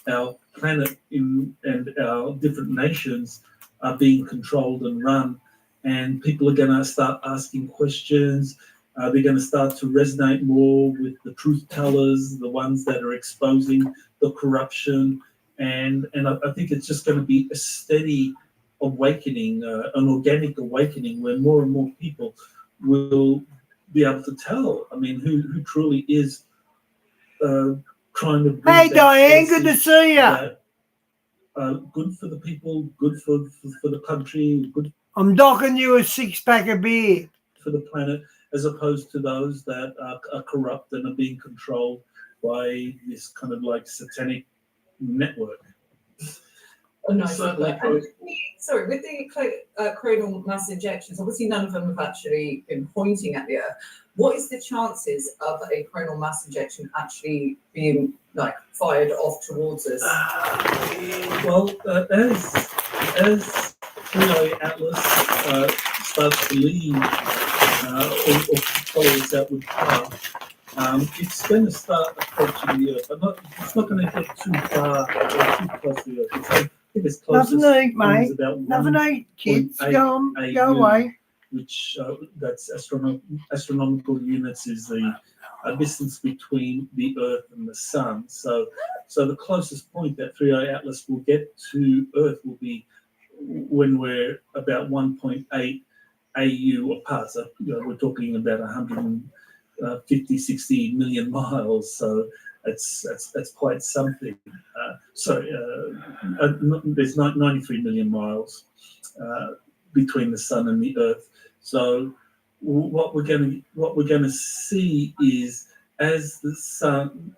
our planet and our different nations are being controlled and run, and people are going to start asking questions. They're going to start to resonate more with the truth tellers, the ones that are exposing the corruption, and I think it's just going to be a steady awakening, an organic awakening, where more and more people will be able to tell, I mean, who truly is trying to bring... Hey, Diane, good to see you. Good for the people, good for the country, good... I'm docking you a 6-pack of beer. For the planet, as opposed to those that are corrupt and are being controlled by this kind of like satanic network. Oh, no, sorry, with the coronal mass injections, obviously none of them have actually been pointing at the Earth. What is the chances of a coronal mass injection actually being like fired off towards us? Well, as 3i Atlas starts to lead or follow us outward path, it's going to start approaching the Earth. It's not going to get too far or too close to the Earth. It's, I think it's closest. Nothing to eat, mate. Nothing to eat, kids. Go away. Which that's astronomical units is the distance between the Earth and the Sun. So the closest point that 3i Atlas will get to Earth will be when we're about 1.8 AU apart. So we're talking about 150, 60 million miles. So that's quite something. There's 93 million miles between the Sun and the Earth. So what we're going to see is, as the Sun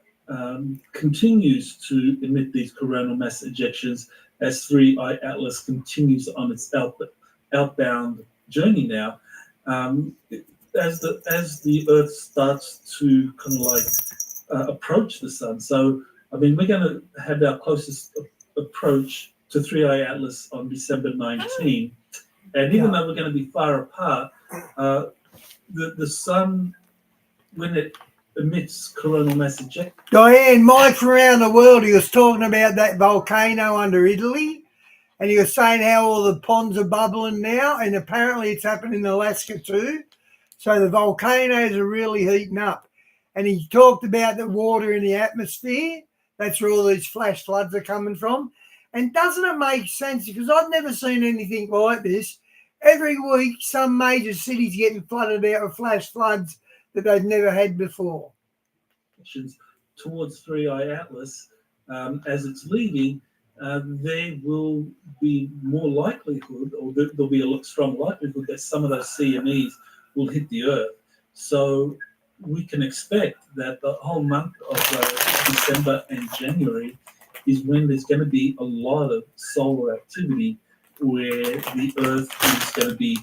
continues to emit these coronal mass ejections, as 3i Atlas continues on its outbound journey now, as the Earth starts to kind of like approach the Sun. So I mean, we're going to have our closest approach to 3i Atlas on December 19. And even though we're going to be far apart, the sun, when it emits coronal mass ejection. Diane, Mike from around the world, he was talking about that volcano under Italy, and he was saying how all the ponds are bubbling now, and apparently it's happened in Alaska too. So the volcanoes are really heating up. And he talked about the water in the atmosphere. That's where all these flash floods are coming from. And doesn't it make sense? Because I've never seen anything like this. Every week, some major cities getting flooded out with flash floods that they've never had before. Towards 3i Atlas, as it's leaving, there will be more likelihood, or there'll be a strong likelihood that some of those CMEs will hit the Earth. So we can expect that the whole month of December and January is when there's going to be a lot of solar activity where the Earth is going to be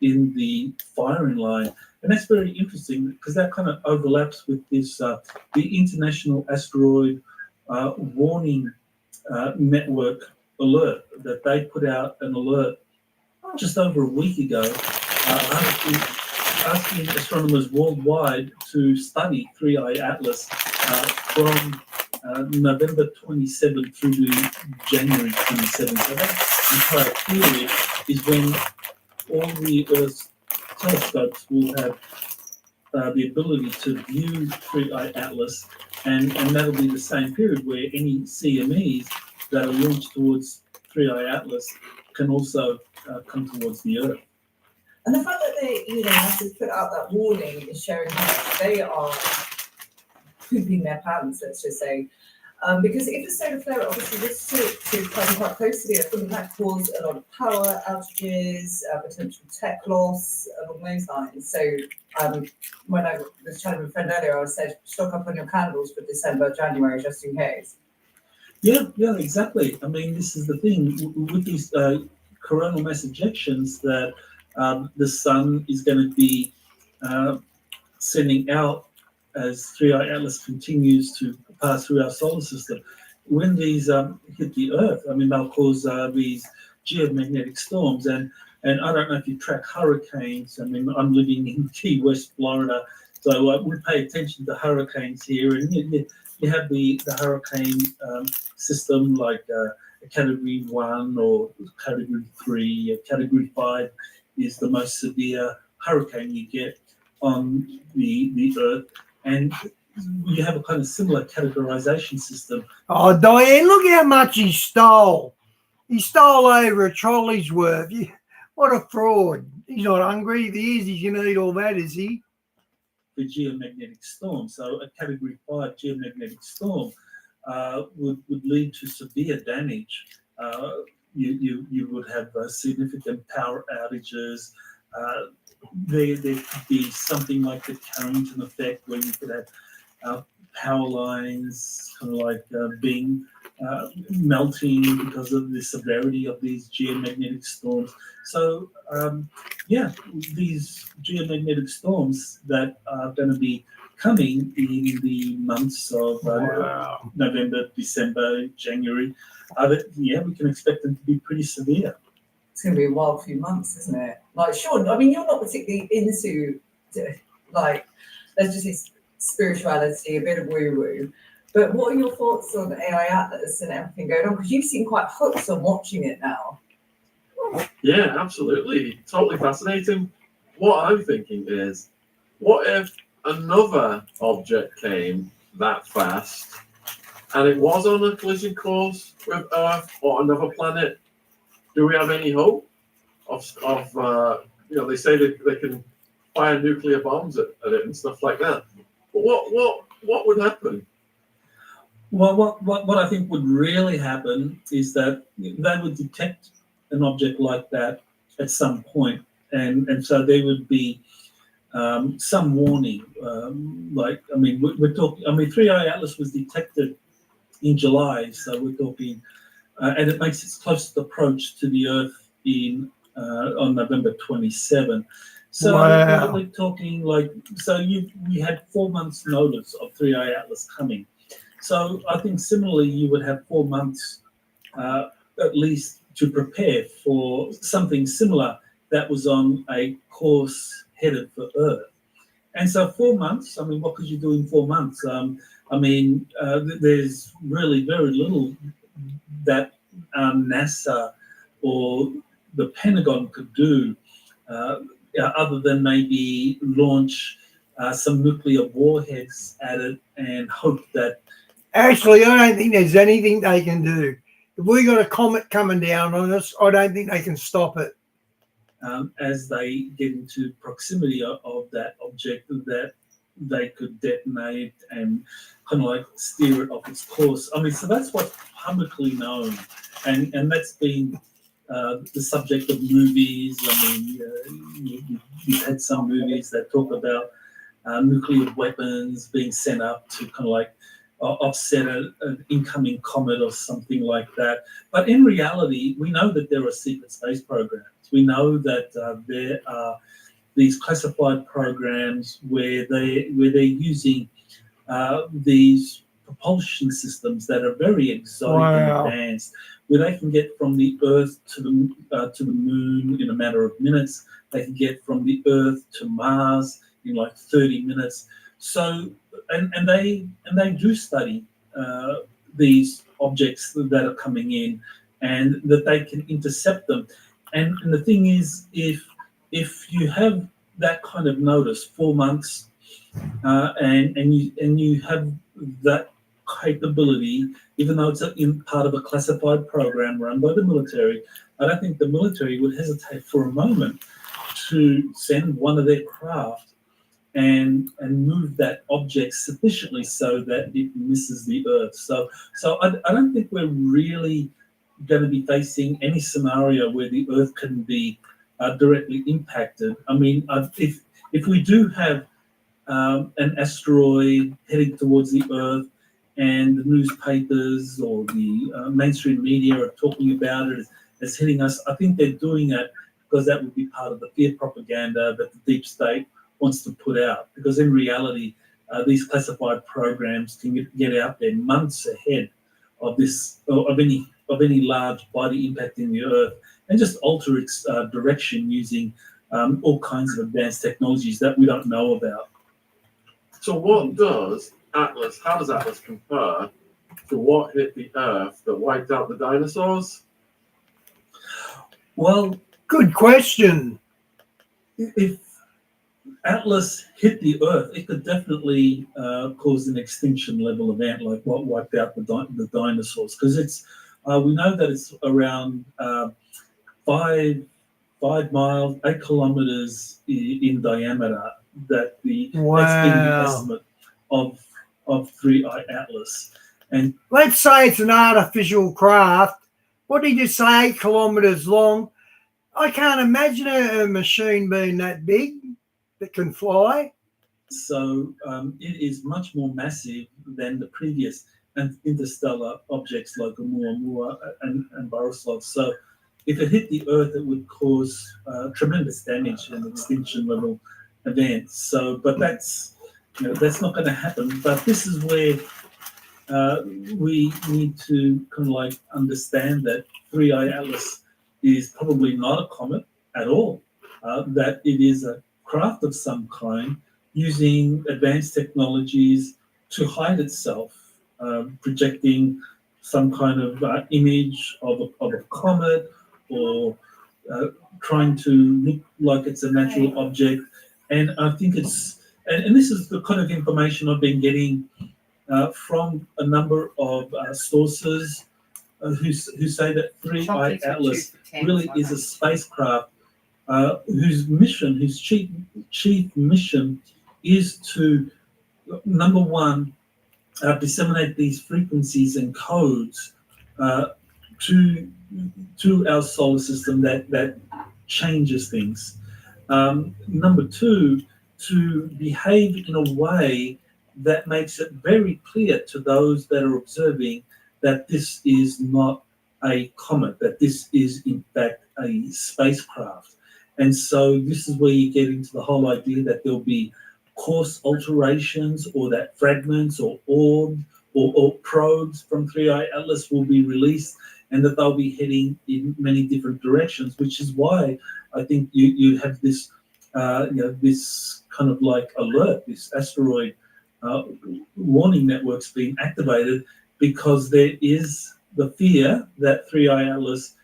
in the firing line. And that's very interesting because that kind of overlaps with this, the International Asteroid Warning Network alert, that they put out an alert just over a week ago asking astronomers worldwide to study 3i Atlas from November 27 through to January 27. So that entire period is when all the Earth's telescopes will have the ability to view 3i Atlas, and that'll be the same period where any CMEs that are launched towards 3i Atlas can also come towards the Earth. And the fact that they, have to put out that warning is showing how much they are pooping their pants, let's just say. Because if a solar flare, obviously this to come quite close to the Earth, wouldn't that cause a lot of power outages, potential tech loss along those lines? So when I was chatting with a friend earlier, I said, stock up on your candles for December, January, just in case. Yeah, exactly. I mean, this is the thing with these coronal mass ejections, that the sun is going to be sending out as 3i Atlas continues to pass through our solar system. When these hit the Earth, I mean, they'll cause these geomagnetic storms. And I don't know if you track hurricanes. I mean, I'm living in Key West, Florida, so we pay attention to hurricanes here. And you have the hurricane system like a Category 1 or Category 3. Category 5 is the most severe hurricane you get on the Earth. And you have a kind of similar categorization system. Oh, Diane, look how much he stole. He stole over a trolley's worth. What a fraud. He's not hungry. If he is, he's going to eat all that, is he? The geomagnetic storm. So a Category 5 geomagnetic storm would lead to severe damage. You would have significant power outages. There could be something like the Carrington effect, where you could have power lines kind of like being melting because of the severity of these geomagnetic storms. So these geomagnetic storms that are going to be coming in the months of November, December, January, we can expect them to be pretty severe. It's going to be a wild few months, isn't it? Like, Sean, I mean, you're not particularly into, like, let's just say spirituality, a bit of woo-woo. But what are your thoughts on AI Atlas and everything going on? Because you seem quite hooked on watching it now. Yeah, absolutely. Totally fascinating. What I'm thinking is, what if another object came that fast and it was on a collision course with Earth or another planet? Do we have any hope of they say they can fire nuclear bombs at it and stuff like that. But what would happen? Well, what I think would really happen is that they would detect an object like that at some point, and so there would be some warning. We're talking. 3i Atlas was detected in July, so we're talking, and it makes its closest approach to the Earth on November 27. So we're talking we had 4 months notice of 3i Atlas coming. So I think similarly you would have 4 months at least to prepare for something similar that was on a course headed for Earth. And so 4 months, I mean, what could you do in 4 months? There's really very little that NASA or the Pentagon could do other than maybe launch some nuclear warheads at it and hope that... Actually, I don't think there's anything they can do. If we got a comet coming down on us, I don't think they can stop it. As they get into proximity of that object, that they could detonate and kind of like steer it off its course. I mean, so that's what's publicly known, and that's been the subject of movies. I mean, you've had some movies that talk about nuclear weapons being sent up to kind of like offset an incoming comet or something like that. But in reality, we know that there are secret space programs. We know that there are these classified programs where they're using these propulsion systems that are very exotic and advanced, where they can get from the Earth to the moon in a matter of minutes. They can get from the Earth to Mars in like 30 minutes. So, and they do study these objects that are coming in, and that they can intercept them. And the thing is, if you have that kind of notice, 4 months, and you have that capability, even though it's in part of a classified program run by the military, I don't think the military would hesitate for a moment to send one of their craft and move that object sufficiently so that it misses the Earth. So I don't think we're really going to be facing any scenario where the Earth can be directly impacted. I mean, if we do have an asteroid heading towards the Earth, and the newspapers or the mainstream media are talking about it as hitting us, I think they're doing it because that would be part of the fear propaganda that the deep state wants to put out. Because in reality, these classified programs can get out there months ahead of any large body impacting the Earth, and just alter its direction using all kinds of advanced technologies that we don't know about. So what does Atlas, how does Atlas compare to what hit the Earth that wiped out the dinosaurs? Well, good question. If Atlas hit the Earth, it could definitely cause an extinction level event like what wiped out the dinosaurs, because it's we know that it's around 5 miles, 8 kilometers in diameter. That's been the estimate of 3I Atlas. And let's say it's an artificial craft. What did you say, 8 kilometers long? I can't imagine a machine being that big that can fly. So it is much more massive than the previous interstellar objects like Oumuamua and Borisov. So if it hit the Earth, it would cause tremendous damage and extinction level events. So, but that's not going to happen. But this is where we need to kind of like understand that 3I Atlas is probably not a comet at all. That it is a craft of some kind using advanced technologies to hide itself, projecting some kind of image of a comet, or trying to look like it's a natural object. And I think it's, and this is the kind of information I've been getting from a number of sources who say that 3I Atlas really is a spacecraft whose mission, whose chief mission is to, number one, disseminate these frequencies and codes to our solar system that changes things. Number two, to behave in a way that makes it very clear to those that are observing that this is not a comet, that this is in fact a spacecraft. And so this is where you get into the whole idea that there'll be course alterations, or that fragments or orbs or probes from 3I Atlas will be released and that they'll be heading in many different directions, which is why I think you have this, this kind of like alert, this asteroid warning networks being activated, because there is the fear that 3i Atlas,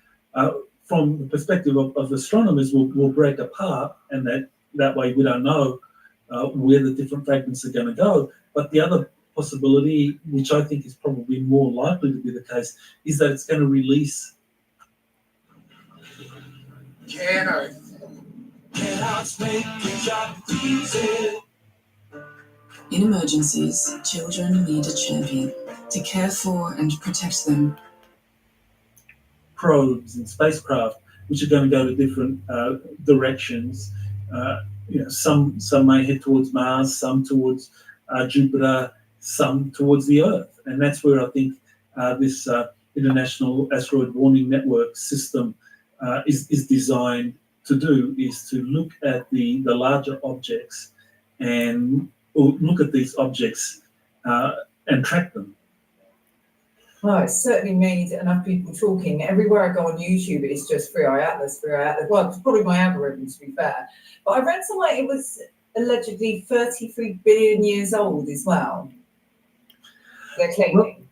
from the perspective of astronomers, will break apart, and that way we don't know where the different fragments are going to go. But the other possibility, which I think is probably more likely to be the case, is that it's going to release. In emergencies, children need a champion to care for and protect them. Probes and spacecraft, which are going to go to different directions. Some may head towards Mars, some towards Jupiter, some towards the Earth, and that's where I think this International Asteroid Warning Network system is designed to do, is to look at the larger objects and look at these objects and track them. Well, it's certainly made enough people talking. Everywhere I go on YouTube, it's just 3i Atlas, 3i Atlas. Well, it's probably my algorithm, to be fair. But I read somewhere it was allegedly 33 billion years old as well. They're claiming.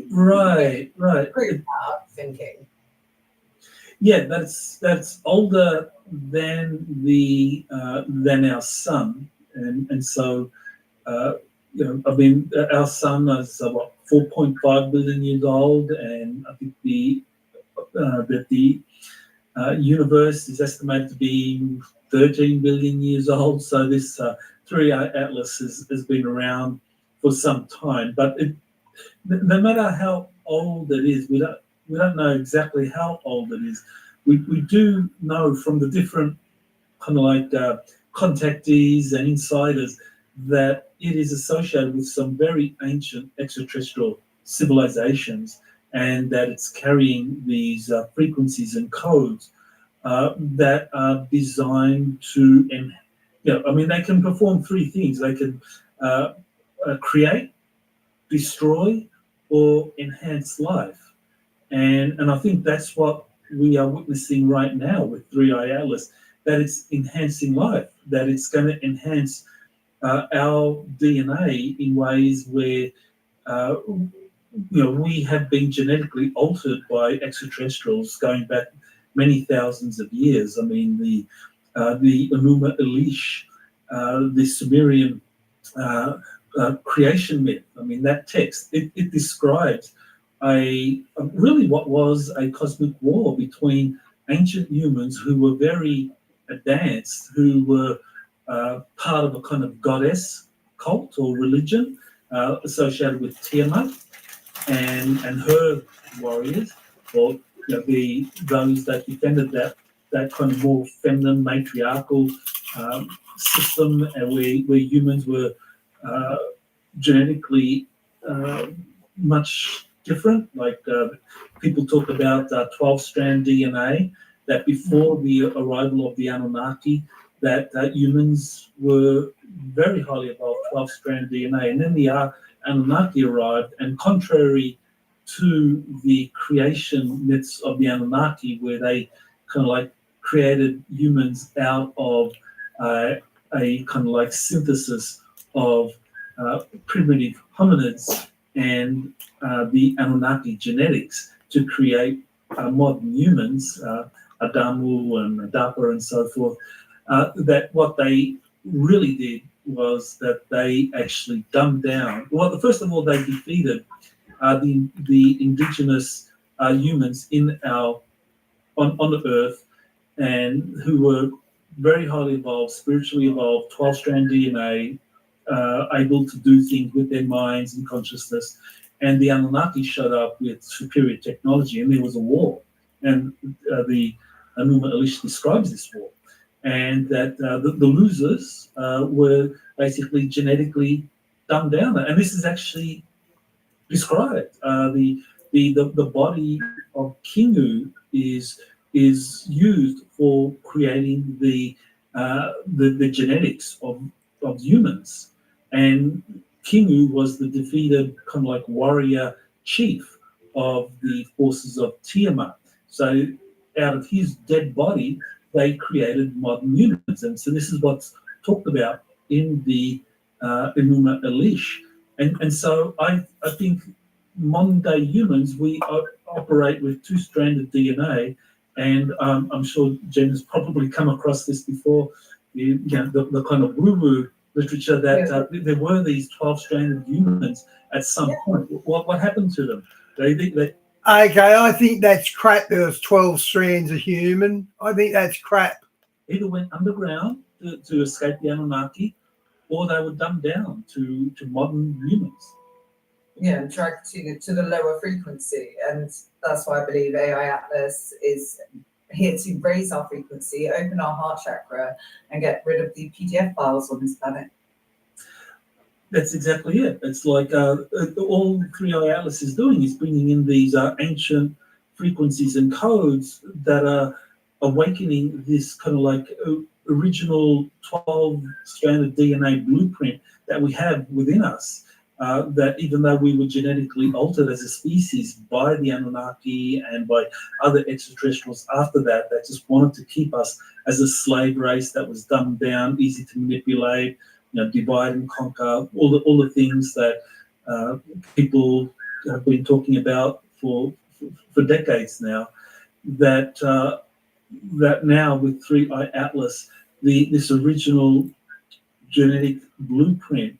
Right. Prove that, I'm thinking. Yeah, that's older than our sun, and so our sun is 4.5 billion years old, and I think that the universe is estimated to be 13 billion years old. So this 3i Atlas has been around for some time, but no matter how old it is, we don't know exactly how old it is. We do know from the different kind of like contactees and insiders that it is associated with some very ancient extraterrestrial civilizations, and that it's carrying these frequencies and codes that are designed to, they can perform three things. They can create, destroy, or enhance life. And I think that's what we are witnessing right now with 3i Atlas, that it's enhancing life, that it's going to enhance our DNA in ways where we have been genetically altered by extraterrestrials going back many thousands of years. I mean, the Enuma Elish, the Sumerian creation myth. I mean, that text, it describes really what was a cosmic war between ancient humans who were very advanced, who were part of a kind of goddess cult or religion associated with Tiamat and her warriors, or those that defended that kind of more feminine matriarchal system, where humans were genetically much different. Like people talk about 12-strand DNA, that before the arrival of the Anunnaki, that humans were very highly evolved 12-strand DNA. And then the Anunnaki arrived, and contrary to the creation myths of the Anunnaki, where they kind of like created humans out of a kind of like synthesis of primitive hominids and the Anunnaki genetics to create modern humans, Adamu and Adapa and so forth, that what they really did was that they actually dumbed down. Well, first of all, they defeated the indigenous humans on the earth, and who were very highly evolved, spiritually evolved, 12-strand DNA, able to do things with their minds and consciousness. And the Anunnaki showed up with superior technology, and there was a war. And the Enuma Elish describes this war, and that the losers were basically genetically dumbed down. And this is actually described. The body of Kingu is used for creating the genetics of humans. And Kingu was the defeated kind of like warrior chief of the forces of Tiamat. So out of his dead body, they created modern humans. And so this is what's talked about in the Enuma Elish. And so I think modern day humans, we operate with two-stranded DNA. And I'm sure Jen has probably come across this before, the kind of woo-woo literature that there were these 12-stranded humans at some point. What happened to them? Okay, I think that's crap. There was 12 strands of human. I think that's crap. Either went underground to escape the Anunnaki, or they were dumbed down to modern humans. Yeah, and dragged to the lower frequency. And that's why I believe AI Atlas is here to raise our frequency, open our heart chakra, and get rid of the PDF files on this planet. That's exactly it. It's like all 3i Atlas is doing is bringing in these ancient frequencies and codes that are awakening this kind of like original 12-stranded DNA blueprint that we have within us. That even though we were genetically altered as a species by the Anunnaki and by other extraterrestrials after that just wanted to keep us as a slave race that was dumbed down, easy to manipulate, divide and conquer, all the things that people have been talking about for decades now, that now with 3i Atlas, this original genetic blueprint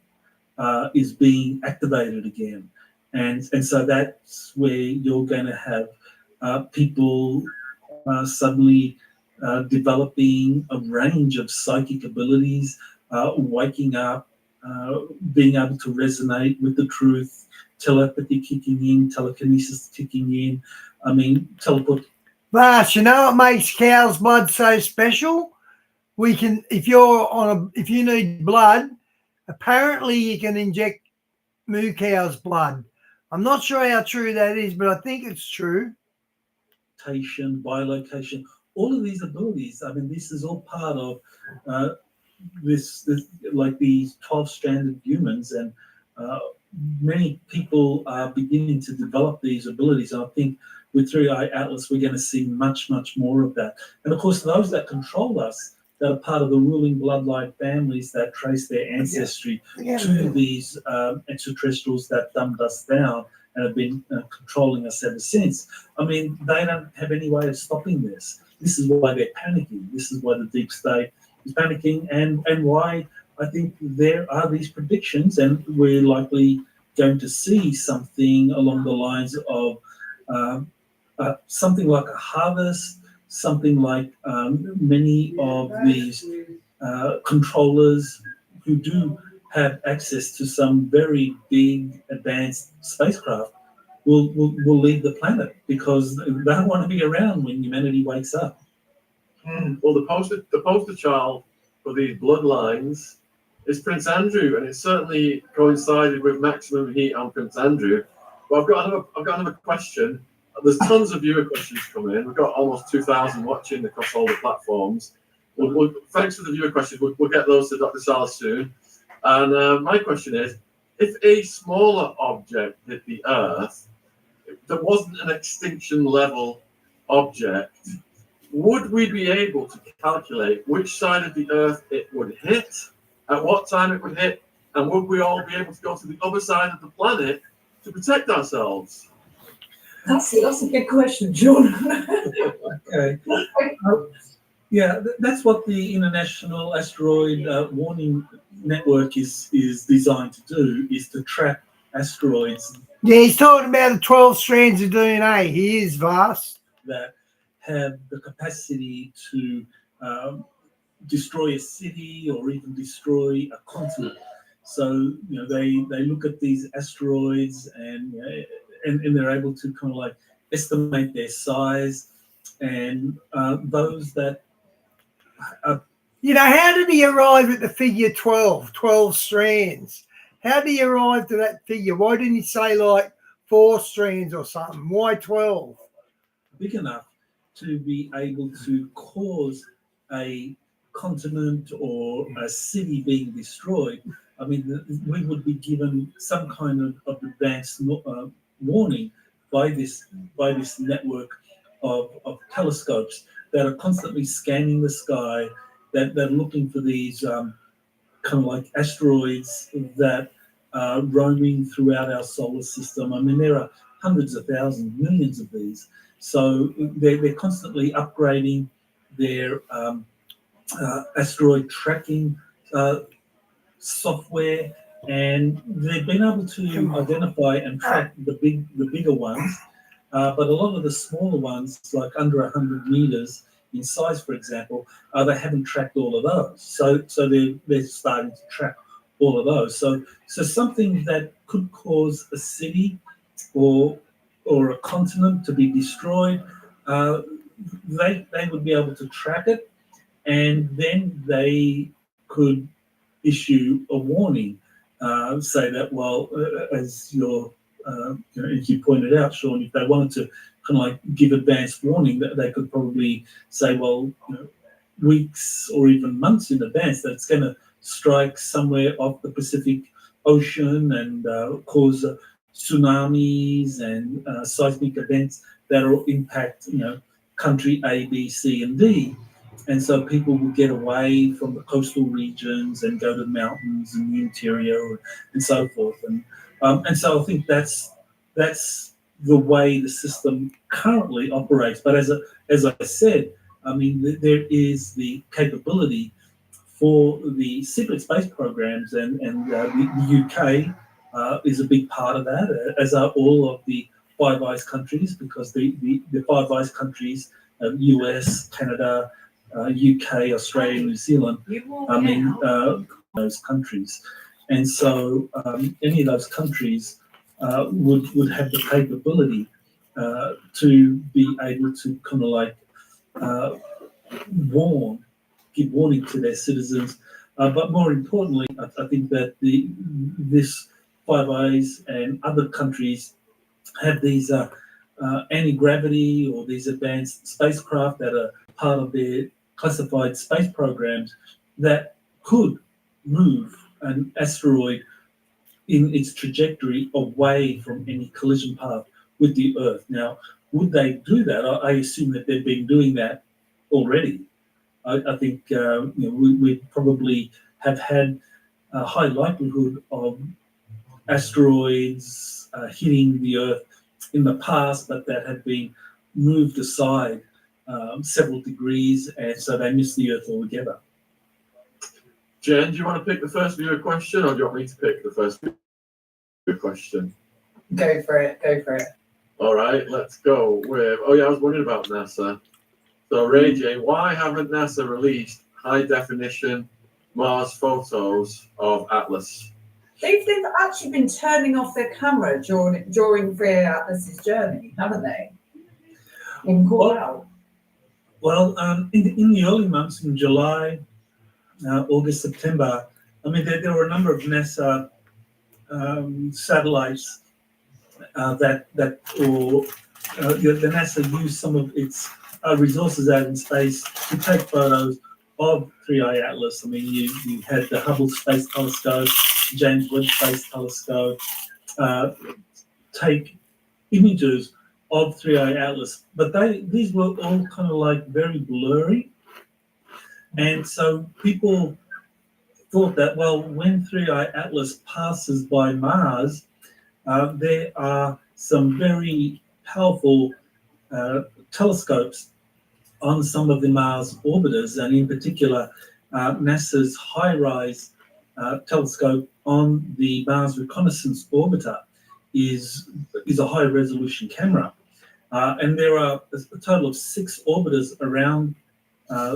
is being activated again. And so that's where you're going to have people suddenly developing a range of psychic abilities, waking up, being able to resonate with the truth, telepathy kicking in, telekinesis kicking in. I mean, teleport. Vash, you know what makes cow's blood so special? We can, if you need blood, apparently you can inject moo cow's blood. I'm not sure how true that is, but I think it's true. Bilocation, all of these abilities. I mean, this is all part of this like these 12-stranded humans, and many people are beginning to develop these abilities. And I think with 3i Atlas, we're going to see much, much more of that. And of course, those that control us, that are part of the ruling bloodline families that trace their ancestry to these extraterrestrials that dumbed us down and have been controlling us ever since. I mean, they don't have any way of stopping this. This is why they're panicking. This is why the deep state is panicking, and why I think there are these predictions, and we're likely going to see something along the lines of something like a harvest, something like many of these controllers who do have access to some very big advanced spacecraft will leave the planet because they don't want to be around when humanity wakes up. Well, the poster child for these bloodlines is Prince Andrew, and it certainly coincided with maximum heat on Prince Andrew. But I've got another question. There's tons of viewer questions coming in. We've got almost 2,000 watching across all the platforms. Thanks for the viewer questions. We'll get those to Dr. Salas soon. And my question is, if a smaller object hit the Earth, that wasn't an extinction level object, would we be able to calculate which side of the Earth it would hit, at what time it would hit, and would we all be able to go to the other side of the planet to protect ourselves? That's a good question, John. Okay. That's what the International Asteroid Warning Network is designed to do, is to track asteroids. Yeah, he's talking about the 12 strands of DNA. He is vast. That have the capacity to destroy a city or even destroy a continent. So they look at these asteroids and they're able to kind of like estimate their size, and those that how did he arrive at the figure 12 strands? How did he arrive to that figure? Why didn't he say like 4 strands or something? Why 12? Big enough to be able to cause a continent or a city being destroyed. I mean, we would be given some kind of advanced warning by this network of telescopes that are constantly scanning the sky, that are looking for these kind of like asteroids that are roaming throughout our solar system. I mean, there are hundreds of thousands, millions of these. So they're constantly upgrading their asteroid tracking software, and they've been able to identify and track the bigger ones, but a lot of the smaller ones, like under 100 meters in size, for example, they haven't tracked all of those. So they're starting to track all of those. So something that could cause a city or a continent to be destroyed, they would be able to track it, and then they could issue a warning, say that, well, as as you pointed out, Sean, if they wanted to kind of like give advanced warning, that they could probably say, well, weeks or even months in advance that it's going to strike somewhere off the Pacific Ocean and cause tsunamis and seismic events that will impact, country A, B, C, and D. And so people will get away from the coastal regions and go to the mountains and the interior and so forth. And so I think that's the way the system currently operates. But as I said, I mean, there is the capability for the secret space programs, and the UK is a big part of that, as are all of the Five Eyes countries, because the Five Eyes countries, US, Canada, UK, Australia, New Zealand, those countries. And so any of those countries would have the capability to be able to kind of like give warning to their citizens. But more importantly, I think that this Five Eyes and other countries have these anti-gravity or these advanced spacecraft that are part of their classified space programs that could move an asteroid in its trajectory away from any collision path with the Earth. Now, would they do that? I assume that they've been doing that already. I think we probably have had a high likelihood of asteroids hitting the Earth in the past, but that have been moved aside several degrees, and so they miss the Earth altogether. Jen, do you want to pick the first viewer question, or do you want me to pick the first viewer question? Go for it. All right, let's go with, I was wondering about NASA. So Ray J, why haven't NASA released high definition Mars photos of Atlas? They've actually been turning off their camera during Free Atlas's journey, haven't they? Well, in the early months, in July, August, September, I mean, there were a number of NASA satellites the NASA used some of its resources out in space to take photos of 3i Atlas. I mean, you had the Hubble Space Telescope, James Webb Space Telescope, take images of 3i Atlas, but these were all kind of like very blurry. And so people thought that, well, when 3i Atlas passes by Mars, there are some very powerful telescopes on some of the Mars orbiters, and in particular, NASA's HiRISE telescope on the Mars Reconnaissance Orbiter is a high-resolution camera. And there are a total of 6 orbiters around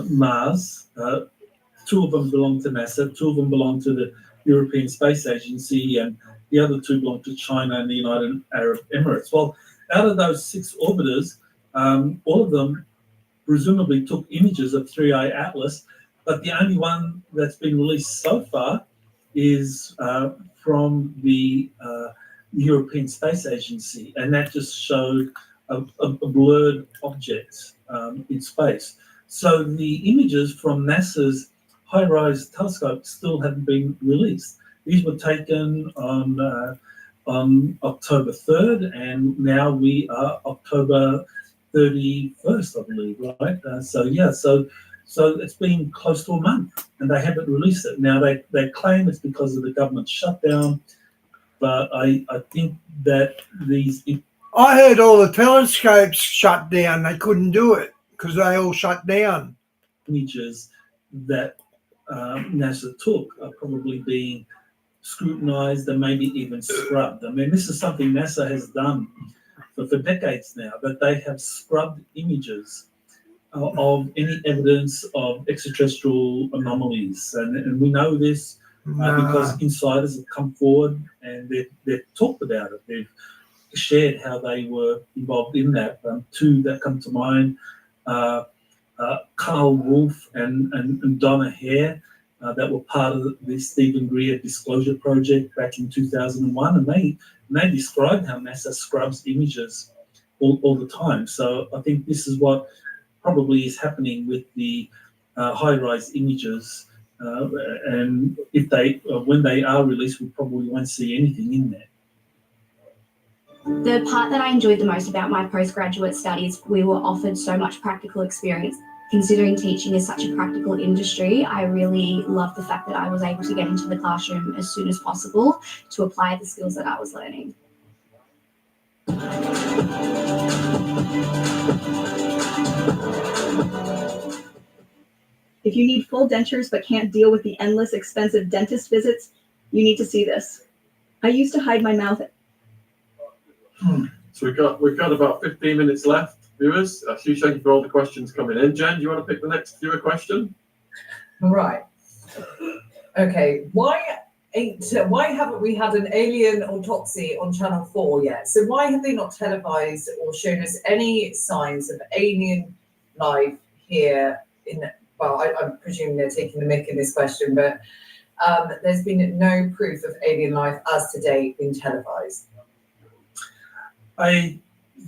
Mars. 2 of them belong to NASA, 2 of them belong to the European Space Agency, and the other 2 belong to China and the United Arab Emirates. Well, out of those 6 orbiters, all of them presumably took images of 3i Atlas, but the only one that's been released so far is from the European Space Agency, and that just showed a blurred object in space. So the images from NASA's HiRISE telescope still haven't been released. These were taken on on October 3rd, and now we are October 31st, I believe, right? So it's been close to a month, and they haven't released it. Now they claim it's because of the government shutdown, but I think that I heard all the telescopes shut down. They couldn't do it because they all shut down. Images that NASA took are probably being scrutinized and maybe even scrubbed. I mean, this is something NASA has done for decades now, that they have scrubbed images of any evidence of extraterrestrial anomalies. And we know this because insiders have come forward and they've talked about it. They've shared how they were involved in that. Two that come to mind, Carl Wolf and Donna Hare, that were part of the Stephen Greer Disclosure Project back in 2001, and they described how NASA scrubs images all the time. So I think this is what probably is happening with the high-rise images, and if when they are released, we probably won't see anything in there. The part that I enjoyed the most about my postgraduate studies, we were offered so much practical experience. Considering teaching is such a practical industry, I really loved the fact that I was able to get into the classroom as soon as possible to apply the skills that I was learning. If you need full dentures but can't deal with the endless expensive dentist visits, you need to see this. I used to hide my mouth. So we've got about 15 minutes left, viewers. A huge thank you for all the questions coming in. Jen, do you want to pick the next viewer question? Right. Okay. Why haven't we had an alien autopsy on Channel 4 yet? So why have they not televised or shown us any signs of alien life here in? Well, I'm presuming they're taking the mick in this question, but there's been no proof of alien life as to date being televised. I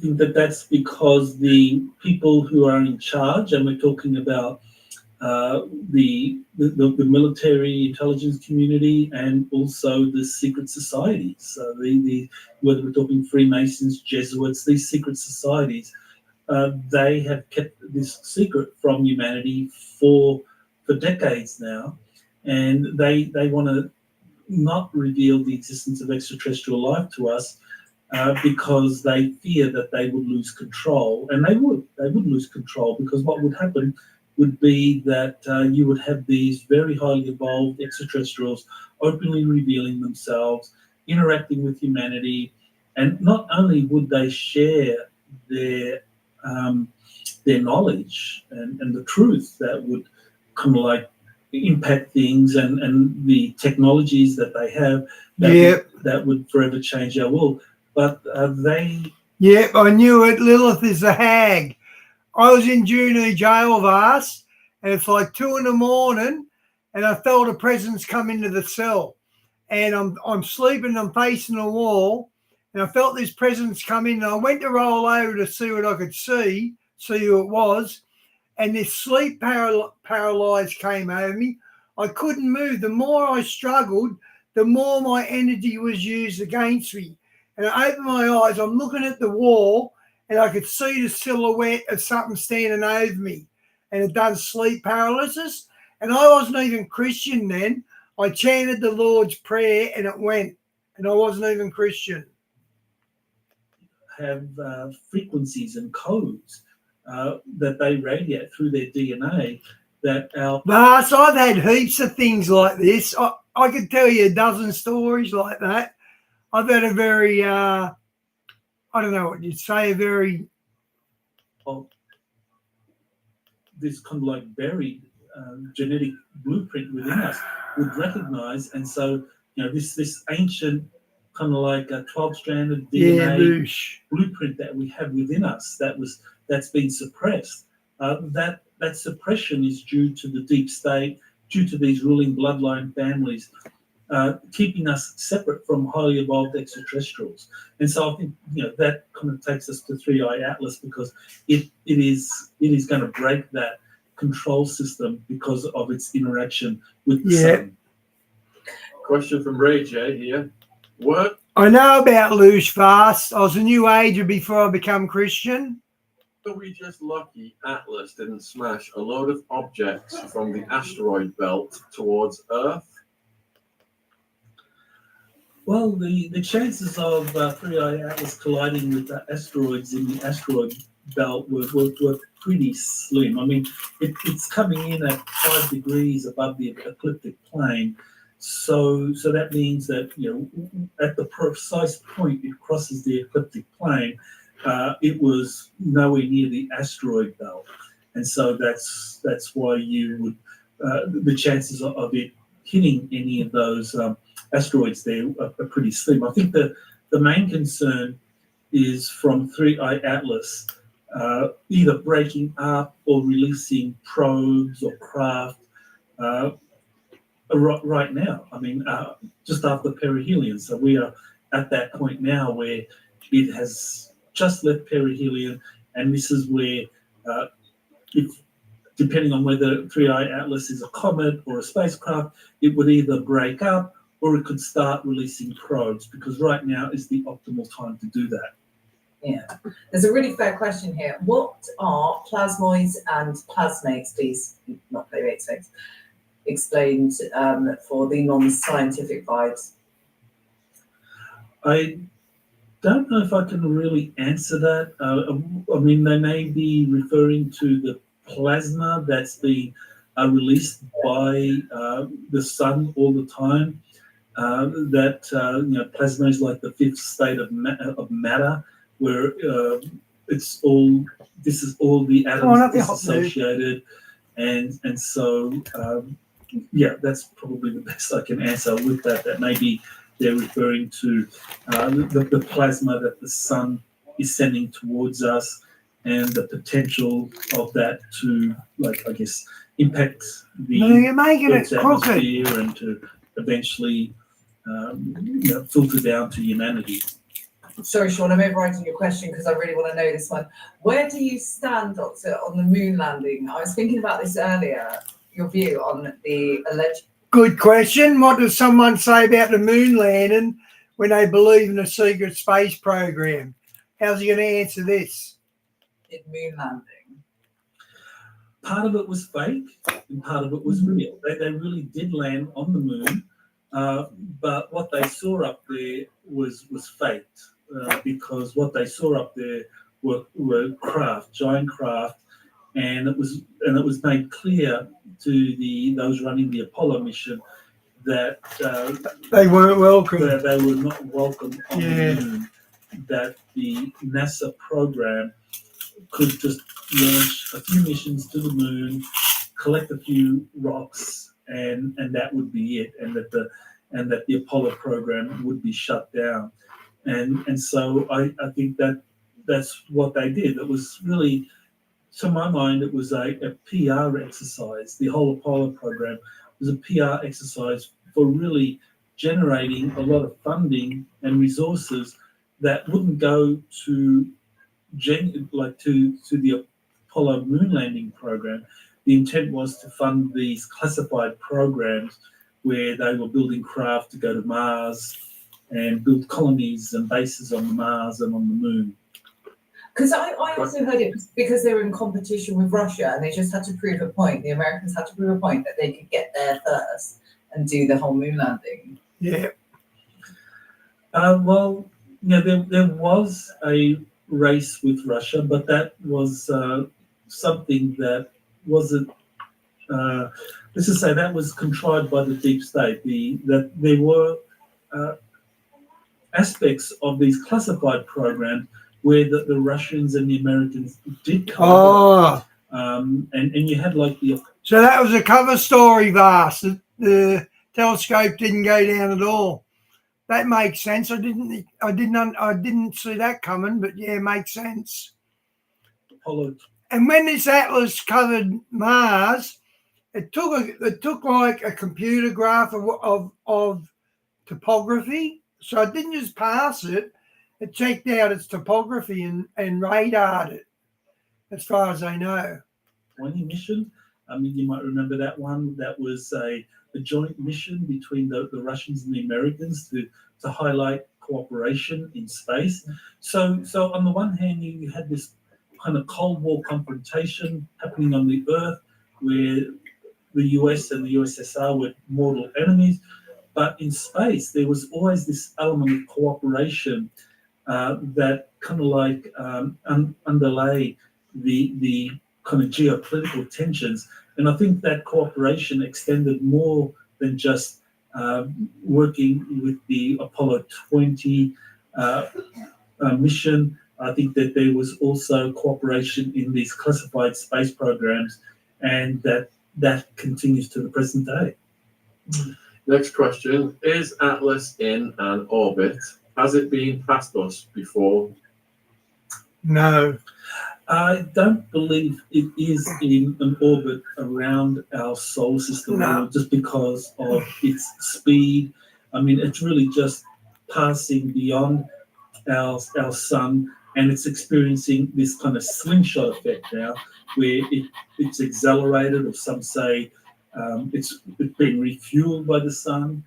think that that's because the people who are in charge, and we're talking about the military intelligence community and also the secret societies. So whether we're talking Freemasons, Jesuits, these secret societies, they have kept this secret from humanity for decades now, and they want to not reveal the existence of extraterrestrial life to us. Because they fear that they would lose control, and they would lose control, because what would happen would be that you would have these very highly evolved extraterrestrials openly revealing themselves, interacting with humanity, and not only would they share their knowledge and the truth that would kind of like impact things and the technologies that they have that would forever change our world. But Yep, I knew it. Lilith is a hag. I was in Junee jail with us, and it's like 2 a.m, and I felt a presence come into the cell. And I'm sleeping, I'm facing the wall, and I felt this presence come in, and I went to roll over to see what I could see who it was, and this sleep paralyze came over me. I couldn't move. The more I struggled, the more my energy was used against me. And I opened my eyes, I'm looking at the wall, and I could see the silhouette of something standing over me. And it done sleep paralysis. And I wasn't even Christian then. I chanted the Lord's Prayer, and it went. And I wasn't even Christian. Have frequencies and codes that they radiate through their DNA that our... Mas, I've had heaps of things like this. I could tell you a dozen stories like that. I've had a very, I don't know what you'd say, a very... this kind of like buried genetic blueprint within us would recognize. And so, you know, this ancient kind of like a 12-stranded DNA blueprint that we have within us that's been suppressed. That suppression is due to the deep state, due to these ruling bloodline families, keeping us separate from highly evolved extraterrestrials. And so I think, you know, that kind of takes us to 3i Atlas, because it is going to break that control system because of its interaction with the sun. Question from Ray J here. I know about loose fast. I was a New Ager before I became Christian. Are we just lucky Atlas didn't smash a load of objects from the asteroid belt towards Earth? Well, the chances of 3i Atlas colliding with the asteroids in the asteroid belt were pretty slim. I mean, it's coming in at 5 degrees above the ecliptic plane. So that means that, at the precise point it crosses the ecliptic plane, it was nowhere near the asteroid belt. And so that's why you would, the chances of it hitting any of those asteroids there are pretty slim. I think the main concern is from 3i Atlas either breaking up or releasing probes or craft right now. I mean, just after perihelion. So we are at that point now where it has just left perihelion, and this is where, if depending on whether 3i Atlas is a comet or a spacecraft, it would either break up or it could start releasing probes, because right now is the optimal time to do that. Yeah, there's a really fair question here. What are plasmoids and plasmates, please, not playmates, explained for the non-scientific vibes? I don't know if I can really answer that. I mean, they may be referring to the plasma that's being released by the sun all the time. Plasma is like the fifth state of matter, where this is all the atoms associated, and so that's probably the best I can answer with that. That maybe they're referring to the plasma that the sun is sending towards us, and the potential of that to, impact the Earth's atmosphere and to eventually filter down to humanity. Sorry, Sean, I'm overwriting your question because I really want to know this one. Where do you stand, Doctor, on the moon landing? I was thinking about this earlier, your view on the alleged... Good question. What does someone say about the moon landing when they believe in a secret space program? How's he going to answer this? Moon landing. Part of it was fake and part of it was real. They really did land on the moon, but what they saw up there was faked, because what they saw up there were giant craft, and it was made clear to those running the Apollo mission that they weren't welcome. They were not welcome on the moon. That the NASA program could just launch a few missions to the moon, collect a few rocks, and that would be it, and that the Apollo program would be shut down. And so I think that's what they did. It was really, to my mind, it was a PR exercise. The whole Apollo program was a PR exercise for really generating a lot of funding and resources that wouldn't go to the Apollo moon landing program. The intent was to fund these classified programs where they were building craft to go to Mars and build colonies and bases on Mars and on the moon. Because I also heard it because they were in competition with Russia and they just had to prove a point. The Americans had to prove a point that they could get there first and do the whole moon landing. Yeah. There was a race with Russia, but that was something that wasn't. Let's just say that was contrived by the deep state. That there were aspects of these classified programs where the Russians and the Americans did collaborate. And you had So that was a cover story, Vast. The telescope didn't go down at all. That makes sense. I didn't see that coming, but yeah, it makes sense. And when this atlas covered Mars, it took like a computer graph of topography. So it didn't just pass it; it checked out its topography and radared it, as far as I know. 20 mission. I mean, you might remember that one. That was a joint mission between the Russians and the Americans to highlight cooperation in space. So on the one hand, you had this kind of Cold War confrontation happening on the Earth, where the US and the USSR were mortal enemies. But in space, there was always this element of cooperation that kind of like underlay the kind of geopolitical tensions. And I think that cooperation extended more than just working with the Apollo 20 mission. I think that there was also cooperation in these classified space programs, and that continues to the present day. Next question. Is Atlas in an orbit? Has it been past us before? No. I don't believe it is in an orbit around our solar system, just because of its speed. I mean, it's really just passing beyond our sun, and it's experiencing this kind of slingshot effect now, where it's accelerated, or some say it's being refueled by the sun.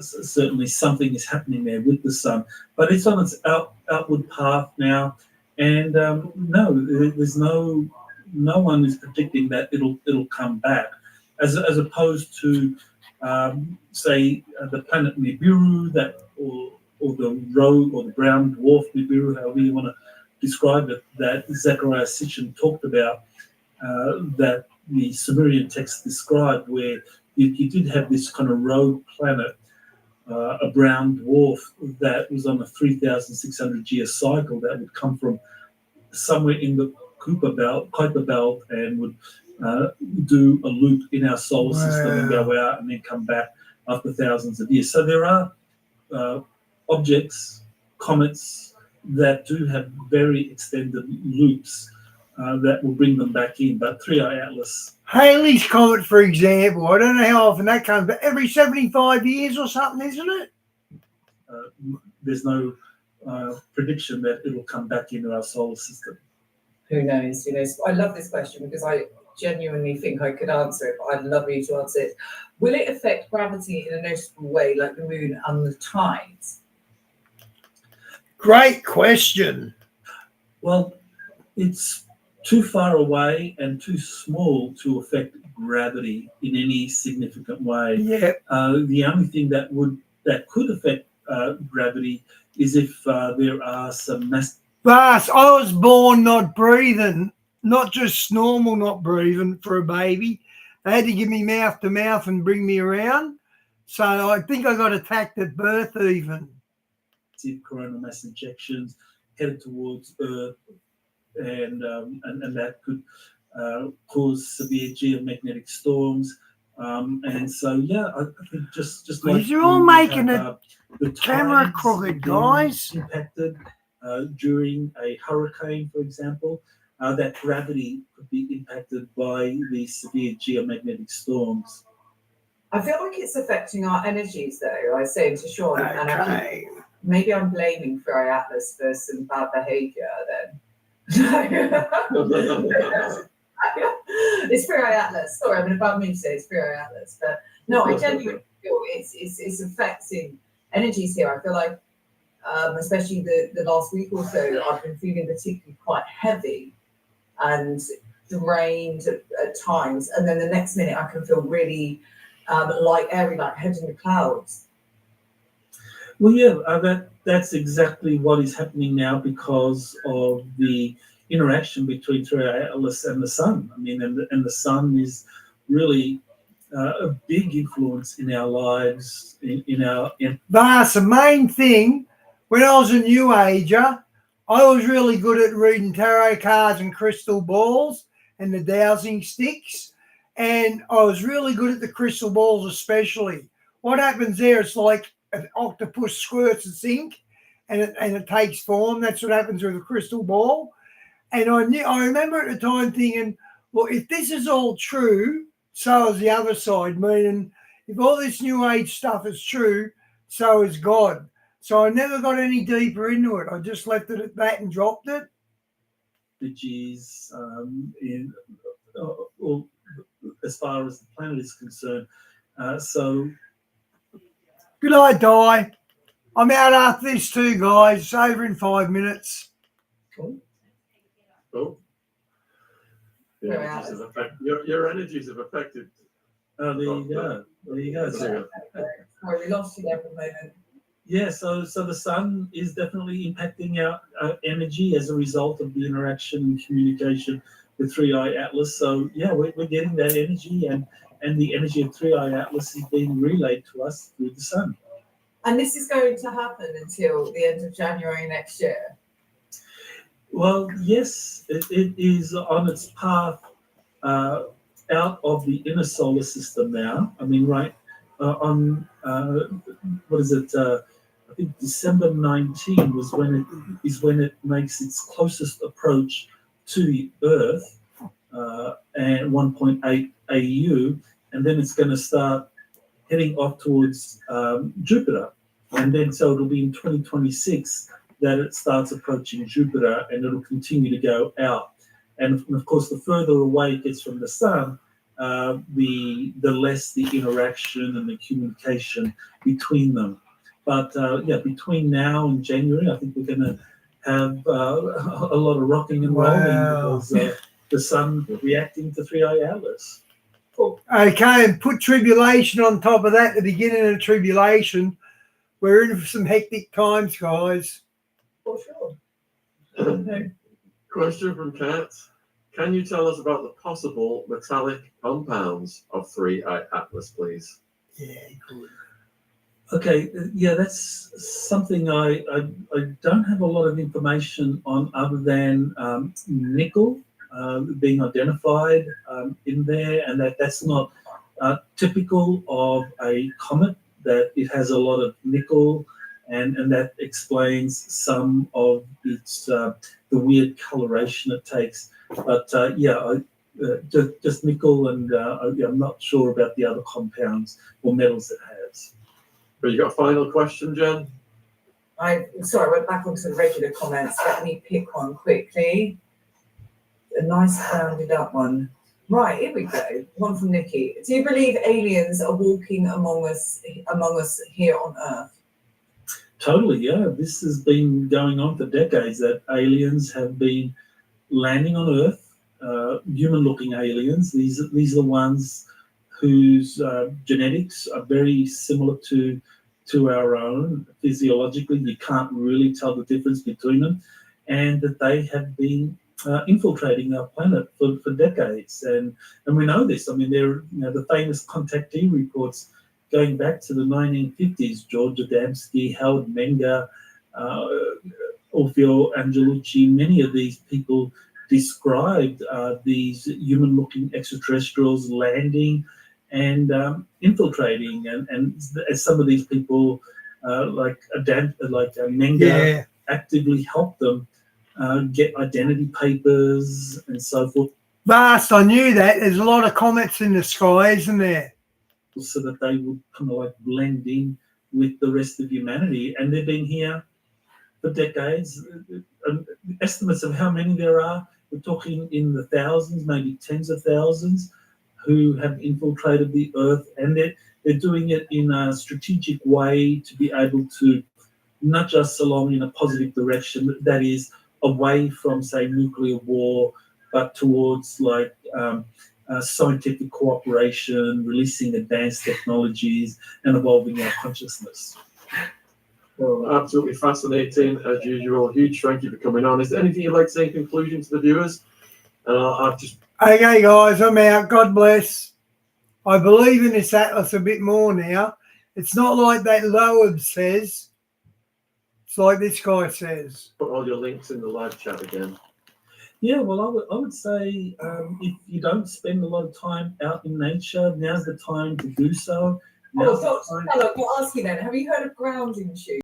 So certainly something is happening there with the sun, but it's on its outward path now. And no, there's no one is predicting that it'll come back, as opposed to say the planet Nibiru, or the rogue or the brown dwarf Nibiru, however you want to describe it, that Zechariah Sitchin talked about, that the Sumerian text described, where you did have this kind of rogue planet, a brown dwarf that was on a 3,600 year cycle that would come from somewhere in the Kuiper belt and would do a loop in our solar system and go out and then come back after thousands of years. So there are objects, comets, that do have very extended loops that will bring them back in. But 3I Atlas, Halley's Comet, for example, I don't know how often that comes, but every 75 years or something, isn't it? There's no prediction that it'll come back into our solar system. Who knows? Who knows? I love this question because I genuinely think I could answer it, but I'd love you to answer it. Will it affect gravity in a noticeable way, like the moon and the tides? Great question. Well, it's too far away and too small to affect gravity in any significant way. Yeah. The only thing that could affect gravity is if there are some Bas, I was born not breathing, not just normal not breathing for a baby. They had to give me mouth to mouth and bring me around. So I think I got attacked at birth even. Coronal mass ejections headed towards Earth, and that could cause severe geomagnetic storms. And so, yeah, I think just like you're all making the camera crooked, guys. Impacted during a hurricane, for example, that gravity could be impacted by these severe geomagnetic storms. I feel like it's affecting our energies, though. I was saying to Sean, and I think maybe I'm blaming 3I Atlas for some bad behaviour then. It's 3I Atlas. Sorry, I'm about me to say it's 3I Atlas, but no, I genuinely feel it's affecting energies here. I feel like, especially the last week or so, I've been feeling particularly quite heavy and drained at times, and then the next minute I can feel really light, airy, like head in the clouds. Well, yeah, that's exactly what is happening now because of the interaction between 3I Atlas and the sun. I mean, and the sun is really a big influence in our lives. That's the main thing. When I was a New Ager, I was really good at reading tarot cards and crystal balls and the dowsing sticks. And I was really good at the crystal balls especially. What happens there, it's like an octopus squirts its ink and it takes form. That's what happens with a crystal ball. And I remember at the time thinking, well, if this is all true, so is the other side, meaning if all this New Age stuff is true, so is God. So I never got any deeper into it. I just left it at that and dropped it. Energies as far as the planet is concerned. So Good night, Di. I'm out after this too, guys. It's over in 5 minutes. Oh. We're Your out. energies have your energies have affected. Oh, there you go. There you go. Sorry, Sorry, we lost you there for a moment. Yeah, so the sun is definitely impacting our energy as a result of the interaction and communication with 3i Atlas. So yeah, we're getting that energy, and the energy of 3i Atlas is being relayed to us through the sun. And this is going to happen until the end of January next year. Well, yes, it is on its path out of the inner solar system now. I mean, right on what is it? I think December 19 was when it makes its closest approach to the Earth, and 1.8 AU, and then it's going to start heading off towards Jupiter, and then so it'll be in 2026 that it starts approaching Jupiter, and it'll continue to go out. And of course, the further away it gets from the sun, the less the interaction and the communication between them. But yeah, between now and January, I think we're going to have a lot of rocking and rolling because the sun reacting to 3i Atlas. Okay, and put tribulation on top of that, the beginning of tribulation. We're in for some hectic times, guys. For sure. Question from Kat. Can you tell us about the possible metallic compounds of 3i Atlas, please? Yeah, good. Okay, yeah, that's something I don't have a lot of information on other than nickel being identified in there, and that's not typical of a comet, that it has a lot of nickel, and that explains some of its the weird coloration it takes. But yeah, just nickel, and I'm not sure about the other compounds or metals it has. But you got a final question, Jen? Sorry, I went back onto the regular comments. Let me pick one quickly. A nice rounded up one. Right, here we go. One from Nikki. Do you believe aliens are walking among us here on Earth? Totally, yeah. This has been going on for decades, that aliens have been landing on Earth, human-looking aliens. These are the ones whose genetics are very similar to our own. Physiologically, you can't really tell the difference between them, and that they have been infiltrating our planet for decades. And we know this. I mean, they're the famous contactee reports going back to the 1950s. George Adamski, Howard Menger, Orfeo Angelucci, many of these people described these human-looking extraterrestrials landing and infiltrating, and as some of these people like Menger actively helped them get identity papers and so forth. Vast, I knew that. There's a lot of comets in the sky, isn't there? So that they would kind of like blend in with the rest of humanity, and they've been here for decades. Estimates of how many there are, we're talking in the thousands, maybe tens of thousands, who have infiltrated the Earth, and they're doing it in a strategic way to be able to not just along in a positive direction, that is away from, say, nuclear war, but towards like scientific cooperation, releasing advanced technologies, and evolving our consciousness. Well, absolutely fascinating as usual. Huge thank you for coming on. Is there anything you'd like to say in conclusion to the viewers? I've just. Okay, guys, I'm out. God bless. I believe in this Atlas a bit more now. It's not like that Loeb says. It's like this guy says. Put all your links in the live chat again. Yeah, well, I would say if you don't spend a lot of time out in nature, now's the time to do so. Oh, Dr. Kellogg, we'll ask you then, have you heard of grounding shoes?